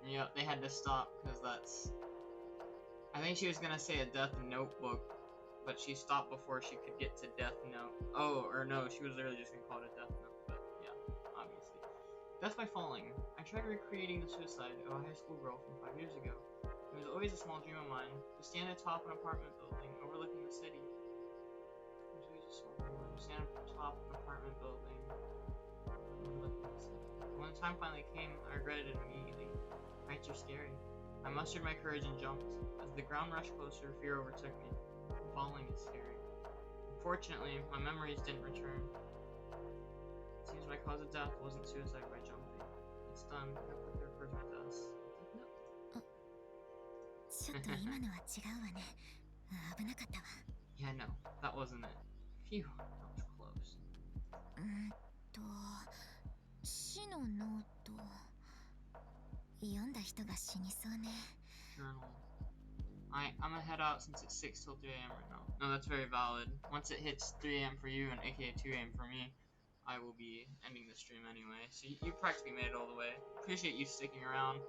A: Yeah, they had to stop because that's. I think she was gonna say a death notebook, but she stopped before she could get to death note. Oh, or no, she was literally just gonna call it a death note, but yeah, obviously. Death by falling. I tried recreating the suicide of a high school girl from 5 years ago. It was always a small dream of mine to stand atop an apartment building overlooking the city. It was always a small dream of mine to stand atop an apartment building overlooking the city. When the time finally came, I regretted it immediately. Heights are scary. I mustered my courage and jumped. As the ground rushed closer, fear overtook me. Falling is scary. Unfortunately, my memories didn't return. seems my cause of death wasn't suicide by jumping. It's done. I put their person with us. No.
B: ちょっと今のは違うわね。危なかったわ。
A: Yeah, no, that wasn't it. Phew, that was close.
B: 死のノート。読んだ人が死にそうね。
A: Journal. I'm gonna head out since it's 6 till 3 a.m. right now. No, that's very valid. Once it hits 3 a.m. for you and aka 2 a.m. for me, I will be ending the stream anyway. So you practically made it all the way. Appreciate you sticking around.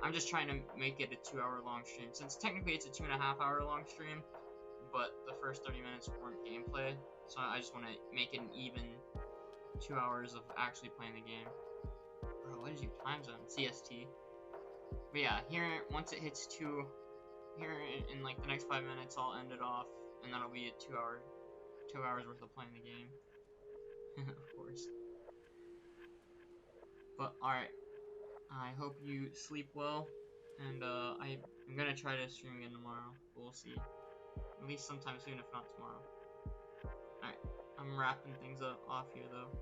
A: I'm just trying to make it a 2-hour long stream. Since technically it's a 2.5-hour long stream, but the first 30 minutes weren't gameplay. So I just want to make it an even 2 hours of actually playing the game. Bro, what is your time zone? CST. But yeah, here, once it hits 2... Here in like the next 5 minutes, I'll end it off, and that'll be a 2 hours worth of playing the game. Of course. But alright, I hope you sleep well, and I'm gonna try to stream again tomorrow. We'll see. At least sometime soon, if not tomorrow. Alright, I'm wrapping things up off here though.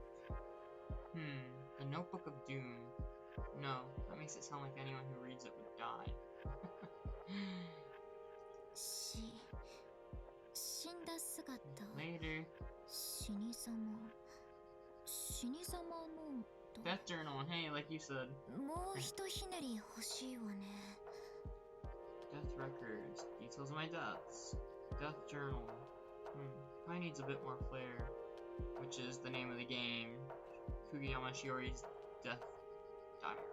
A: The Notebook of Doom. No, that makes it sound like anyone who reads it would die.
B: 死んだ姿。
A: Later.
B: 死に様。死に様ノート。
A: Death Journal, hey, like you said.
B: もうひとひねり欲しいわね。
A: Death Records. Details of my deaths. Death Journal. Probably needs a bit more flair. Which is the name of the game. Kugayama Shiori's Death Diary.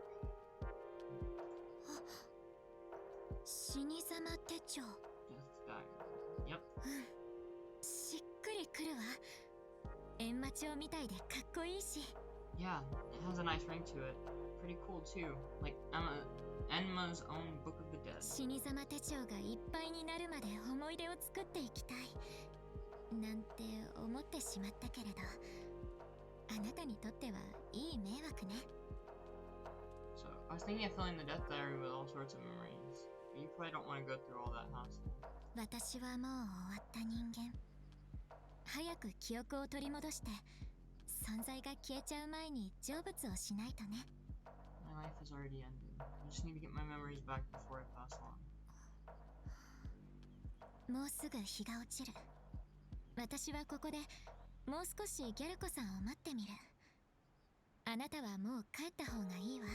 B: 死に様手帳。
A: Death Diary. Yep.
B: しっくりくるわ。閻魔帳みたいでかっこいいし。
A: Yeah, it has a nice ring to it. Pretty cool too. Like Enma's own Book of the Dead.
B: 死に様手帳がいっぱいになるまで思い出を作っていきたい。なんて思ってしまったけれど、あなたにとってはいい迷惑ね。
A: So, I was thinking of filling the Death Diary with all sorts of memories. But you probably don't want to go through all that hassle.
B: 私はもう終わった人間。早く記憶を取り戻して、存在が消えちゃう前に成仏をしないとね。
A: My life is already ended. I just need to get my memories back before I pass on.
B: もうすぐ日が落ちる。私はここでもう少しギャルコさんを待ってみる。あなたはもう帰った方がいいわ。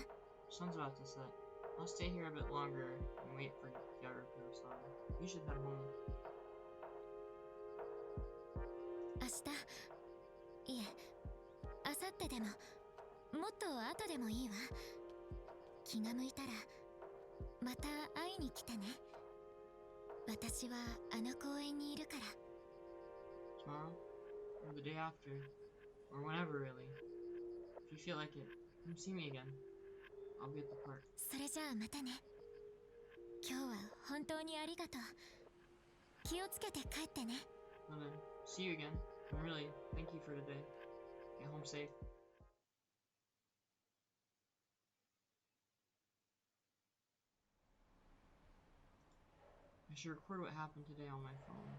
A: Sun's about to set. I'll stay here a bit longer and wait for Yaruko-san. You should head home.
B: 明日、いえ、明後日でも、もっと後でもいいわ。気が向いたら、また会いに来てね。私はあの公園にいるから。
A: Tomorrow? Or the day after? Or whenever, really. If you feel like it, come see me again. I'll be at the park.
B: それじゃあまたね。今日は本当にありがとう。気をつけて帰ってね。
A: Well then, see you again. And really, thank you for today. Get home safe. I should record what happened today on my phone.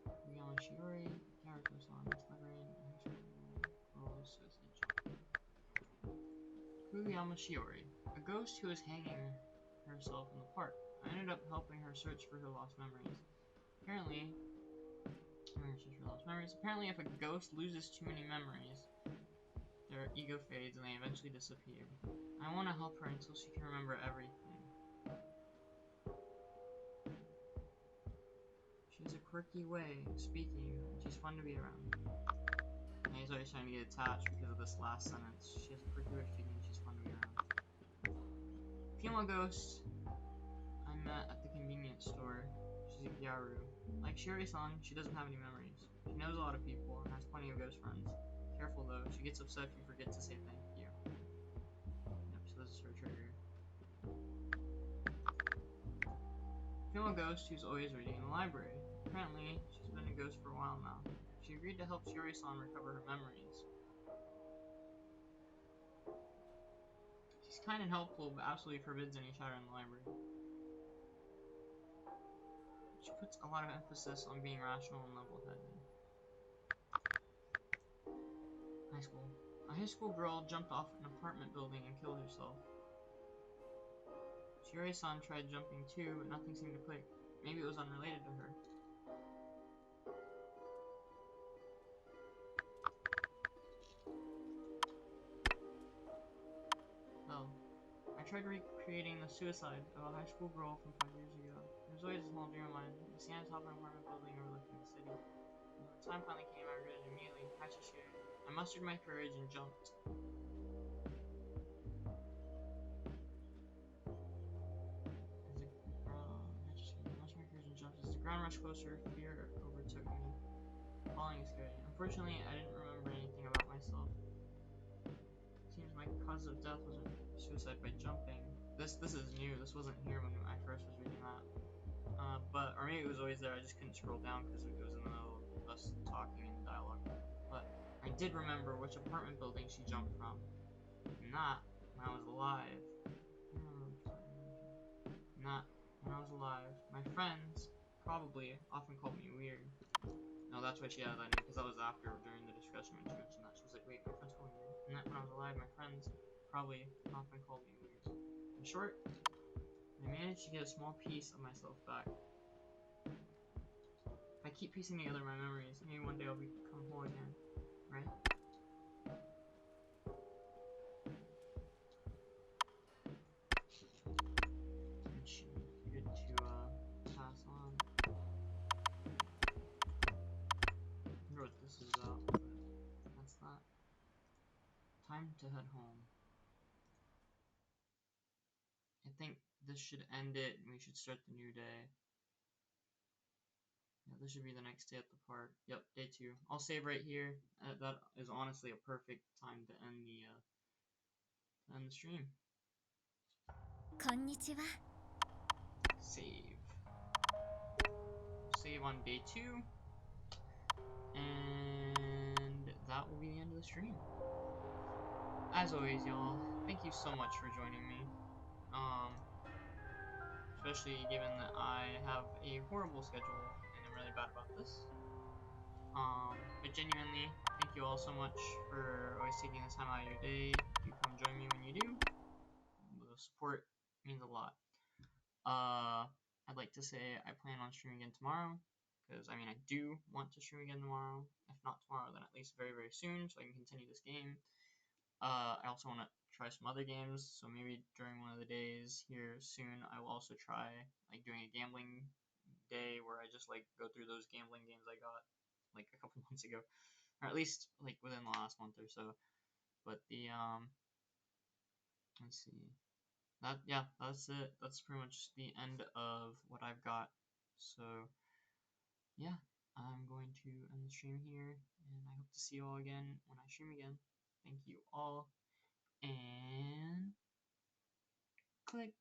A: Kugayama Shiori, Yaruko-san, Librarian, Girls Association. Kugayama Shiori, a ghost who was hanging herself in the park. I ended up helping her search for her lost memories. Apparently, if a ghost loses too many memories, their ego fades and they eventually disappear. I want to help her until she can remember everything. She has a quirky way of speaking, and she's fun to be around. And he's always trying to get attached because of this last sentence. She has a quirky way of speaking, and she's fun to be around. Female ghost I met at the convenience store. She's a Gyaru. Like Shiori-san, she doesn't have any memories. She knows a lot of people and has plenty of ghost friends. Careful though, she gets upset if you forget to say thank you. Yep, so this is her trigger. Female ghost who's always reading in the library. Apparently, she's been a ghost for a while now. She agreed to help Shiori-san recover her memories. She's kind and helpful, but absolutely forbids any chatter in the library. She puts a lot of emphasis on being rational and level-headed. High school. A high school girl jumped off an apartment building and killed herself. Shiori-san tried jumping too, but nothing seemed to click. Maybe it was unrelated to her. Well, I tried recreating the suicide of a high school girl from 5 years ago. There was always a small dream of mine. I was standing atop an apartment building overlooking the city. When the time finally came, I regretted it immediately. I mustered my courage and jumped. As the ground rushed closer, fear overtook me. Falling is scary. Unfortunately, I didn't remember anything about myself. Seems my cause of death wasn't suicide by jumping. This is new. This wasn't here when I first was reading that. Or maybe it was always there. I just couldn't scroll down because it was in the middle of us talking and dialogue. But I did remember which apartment building she jumped from. Not when I was alive. Not when I was alive. My friends probably often called me weird. No, that's why she added that in, because that was after, during the discussion when she mentioned that. She was like, wait, my friends called me weird. And that when I was alive, my friends probably often called me weird. In short, I managed to get a small piece of myself back. If I keep piecing together my memories, maybe one day I'll become whole again, right? It should be good to pass on. I wonder what this is about, but that's that. Time to head home. I think this should end it and we should start the new day. Yeah, this should be the next day at the park. Yep, day 2. I'll save right here. That is honestly a perfect time to end the stream.
B: Konnichiwa.
A: Save. Save on day 2. And that will be the end of the stream. As always, y'all, thank you so much for joining me. Especially given that I have a horrible schedule and I'm really bad about this. But genuinely, thank you all so much for always taking the time out of your day to come join me when you do. The support means a lot. I'd like to say I plan on streaming again tomorrow, because I do want to stream again tomorrow. If not tomorrow, then at least very, very soon, so I can continue this game. I also want to try some other games, so maybe during one of the days here soon, I will also try doing a gambling day where I just go through those gambling games I got a couple months ago, or at least within the last month or so. But let's see. That's it. That's pretty much the end of what I've got. So, yeah, I'm going to end the stream here, and I hope to see you all again when I stream again. Thank you all, and click.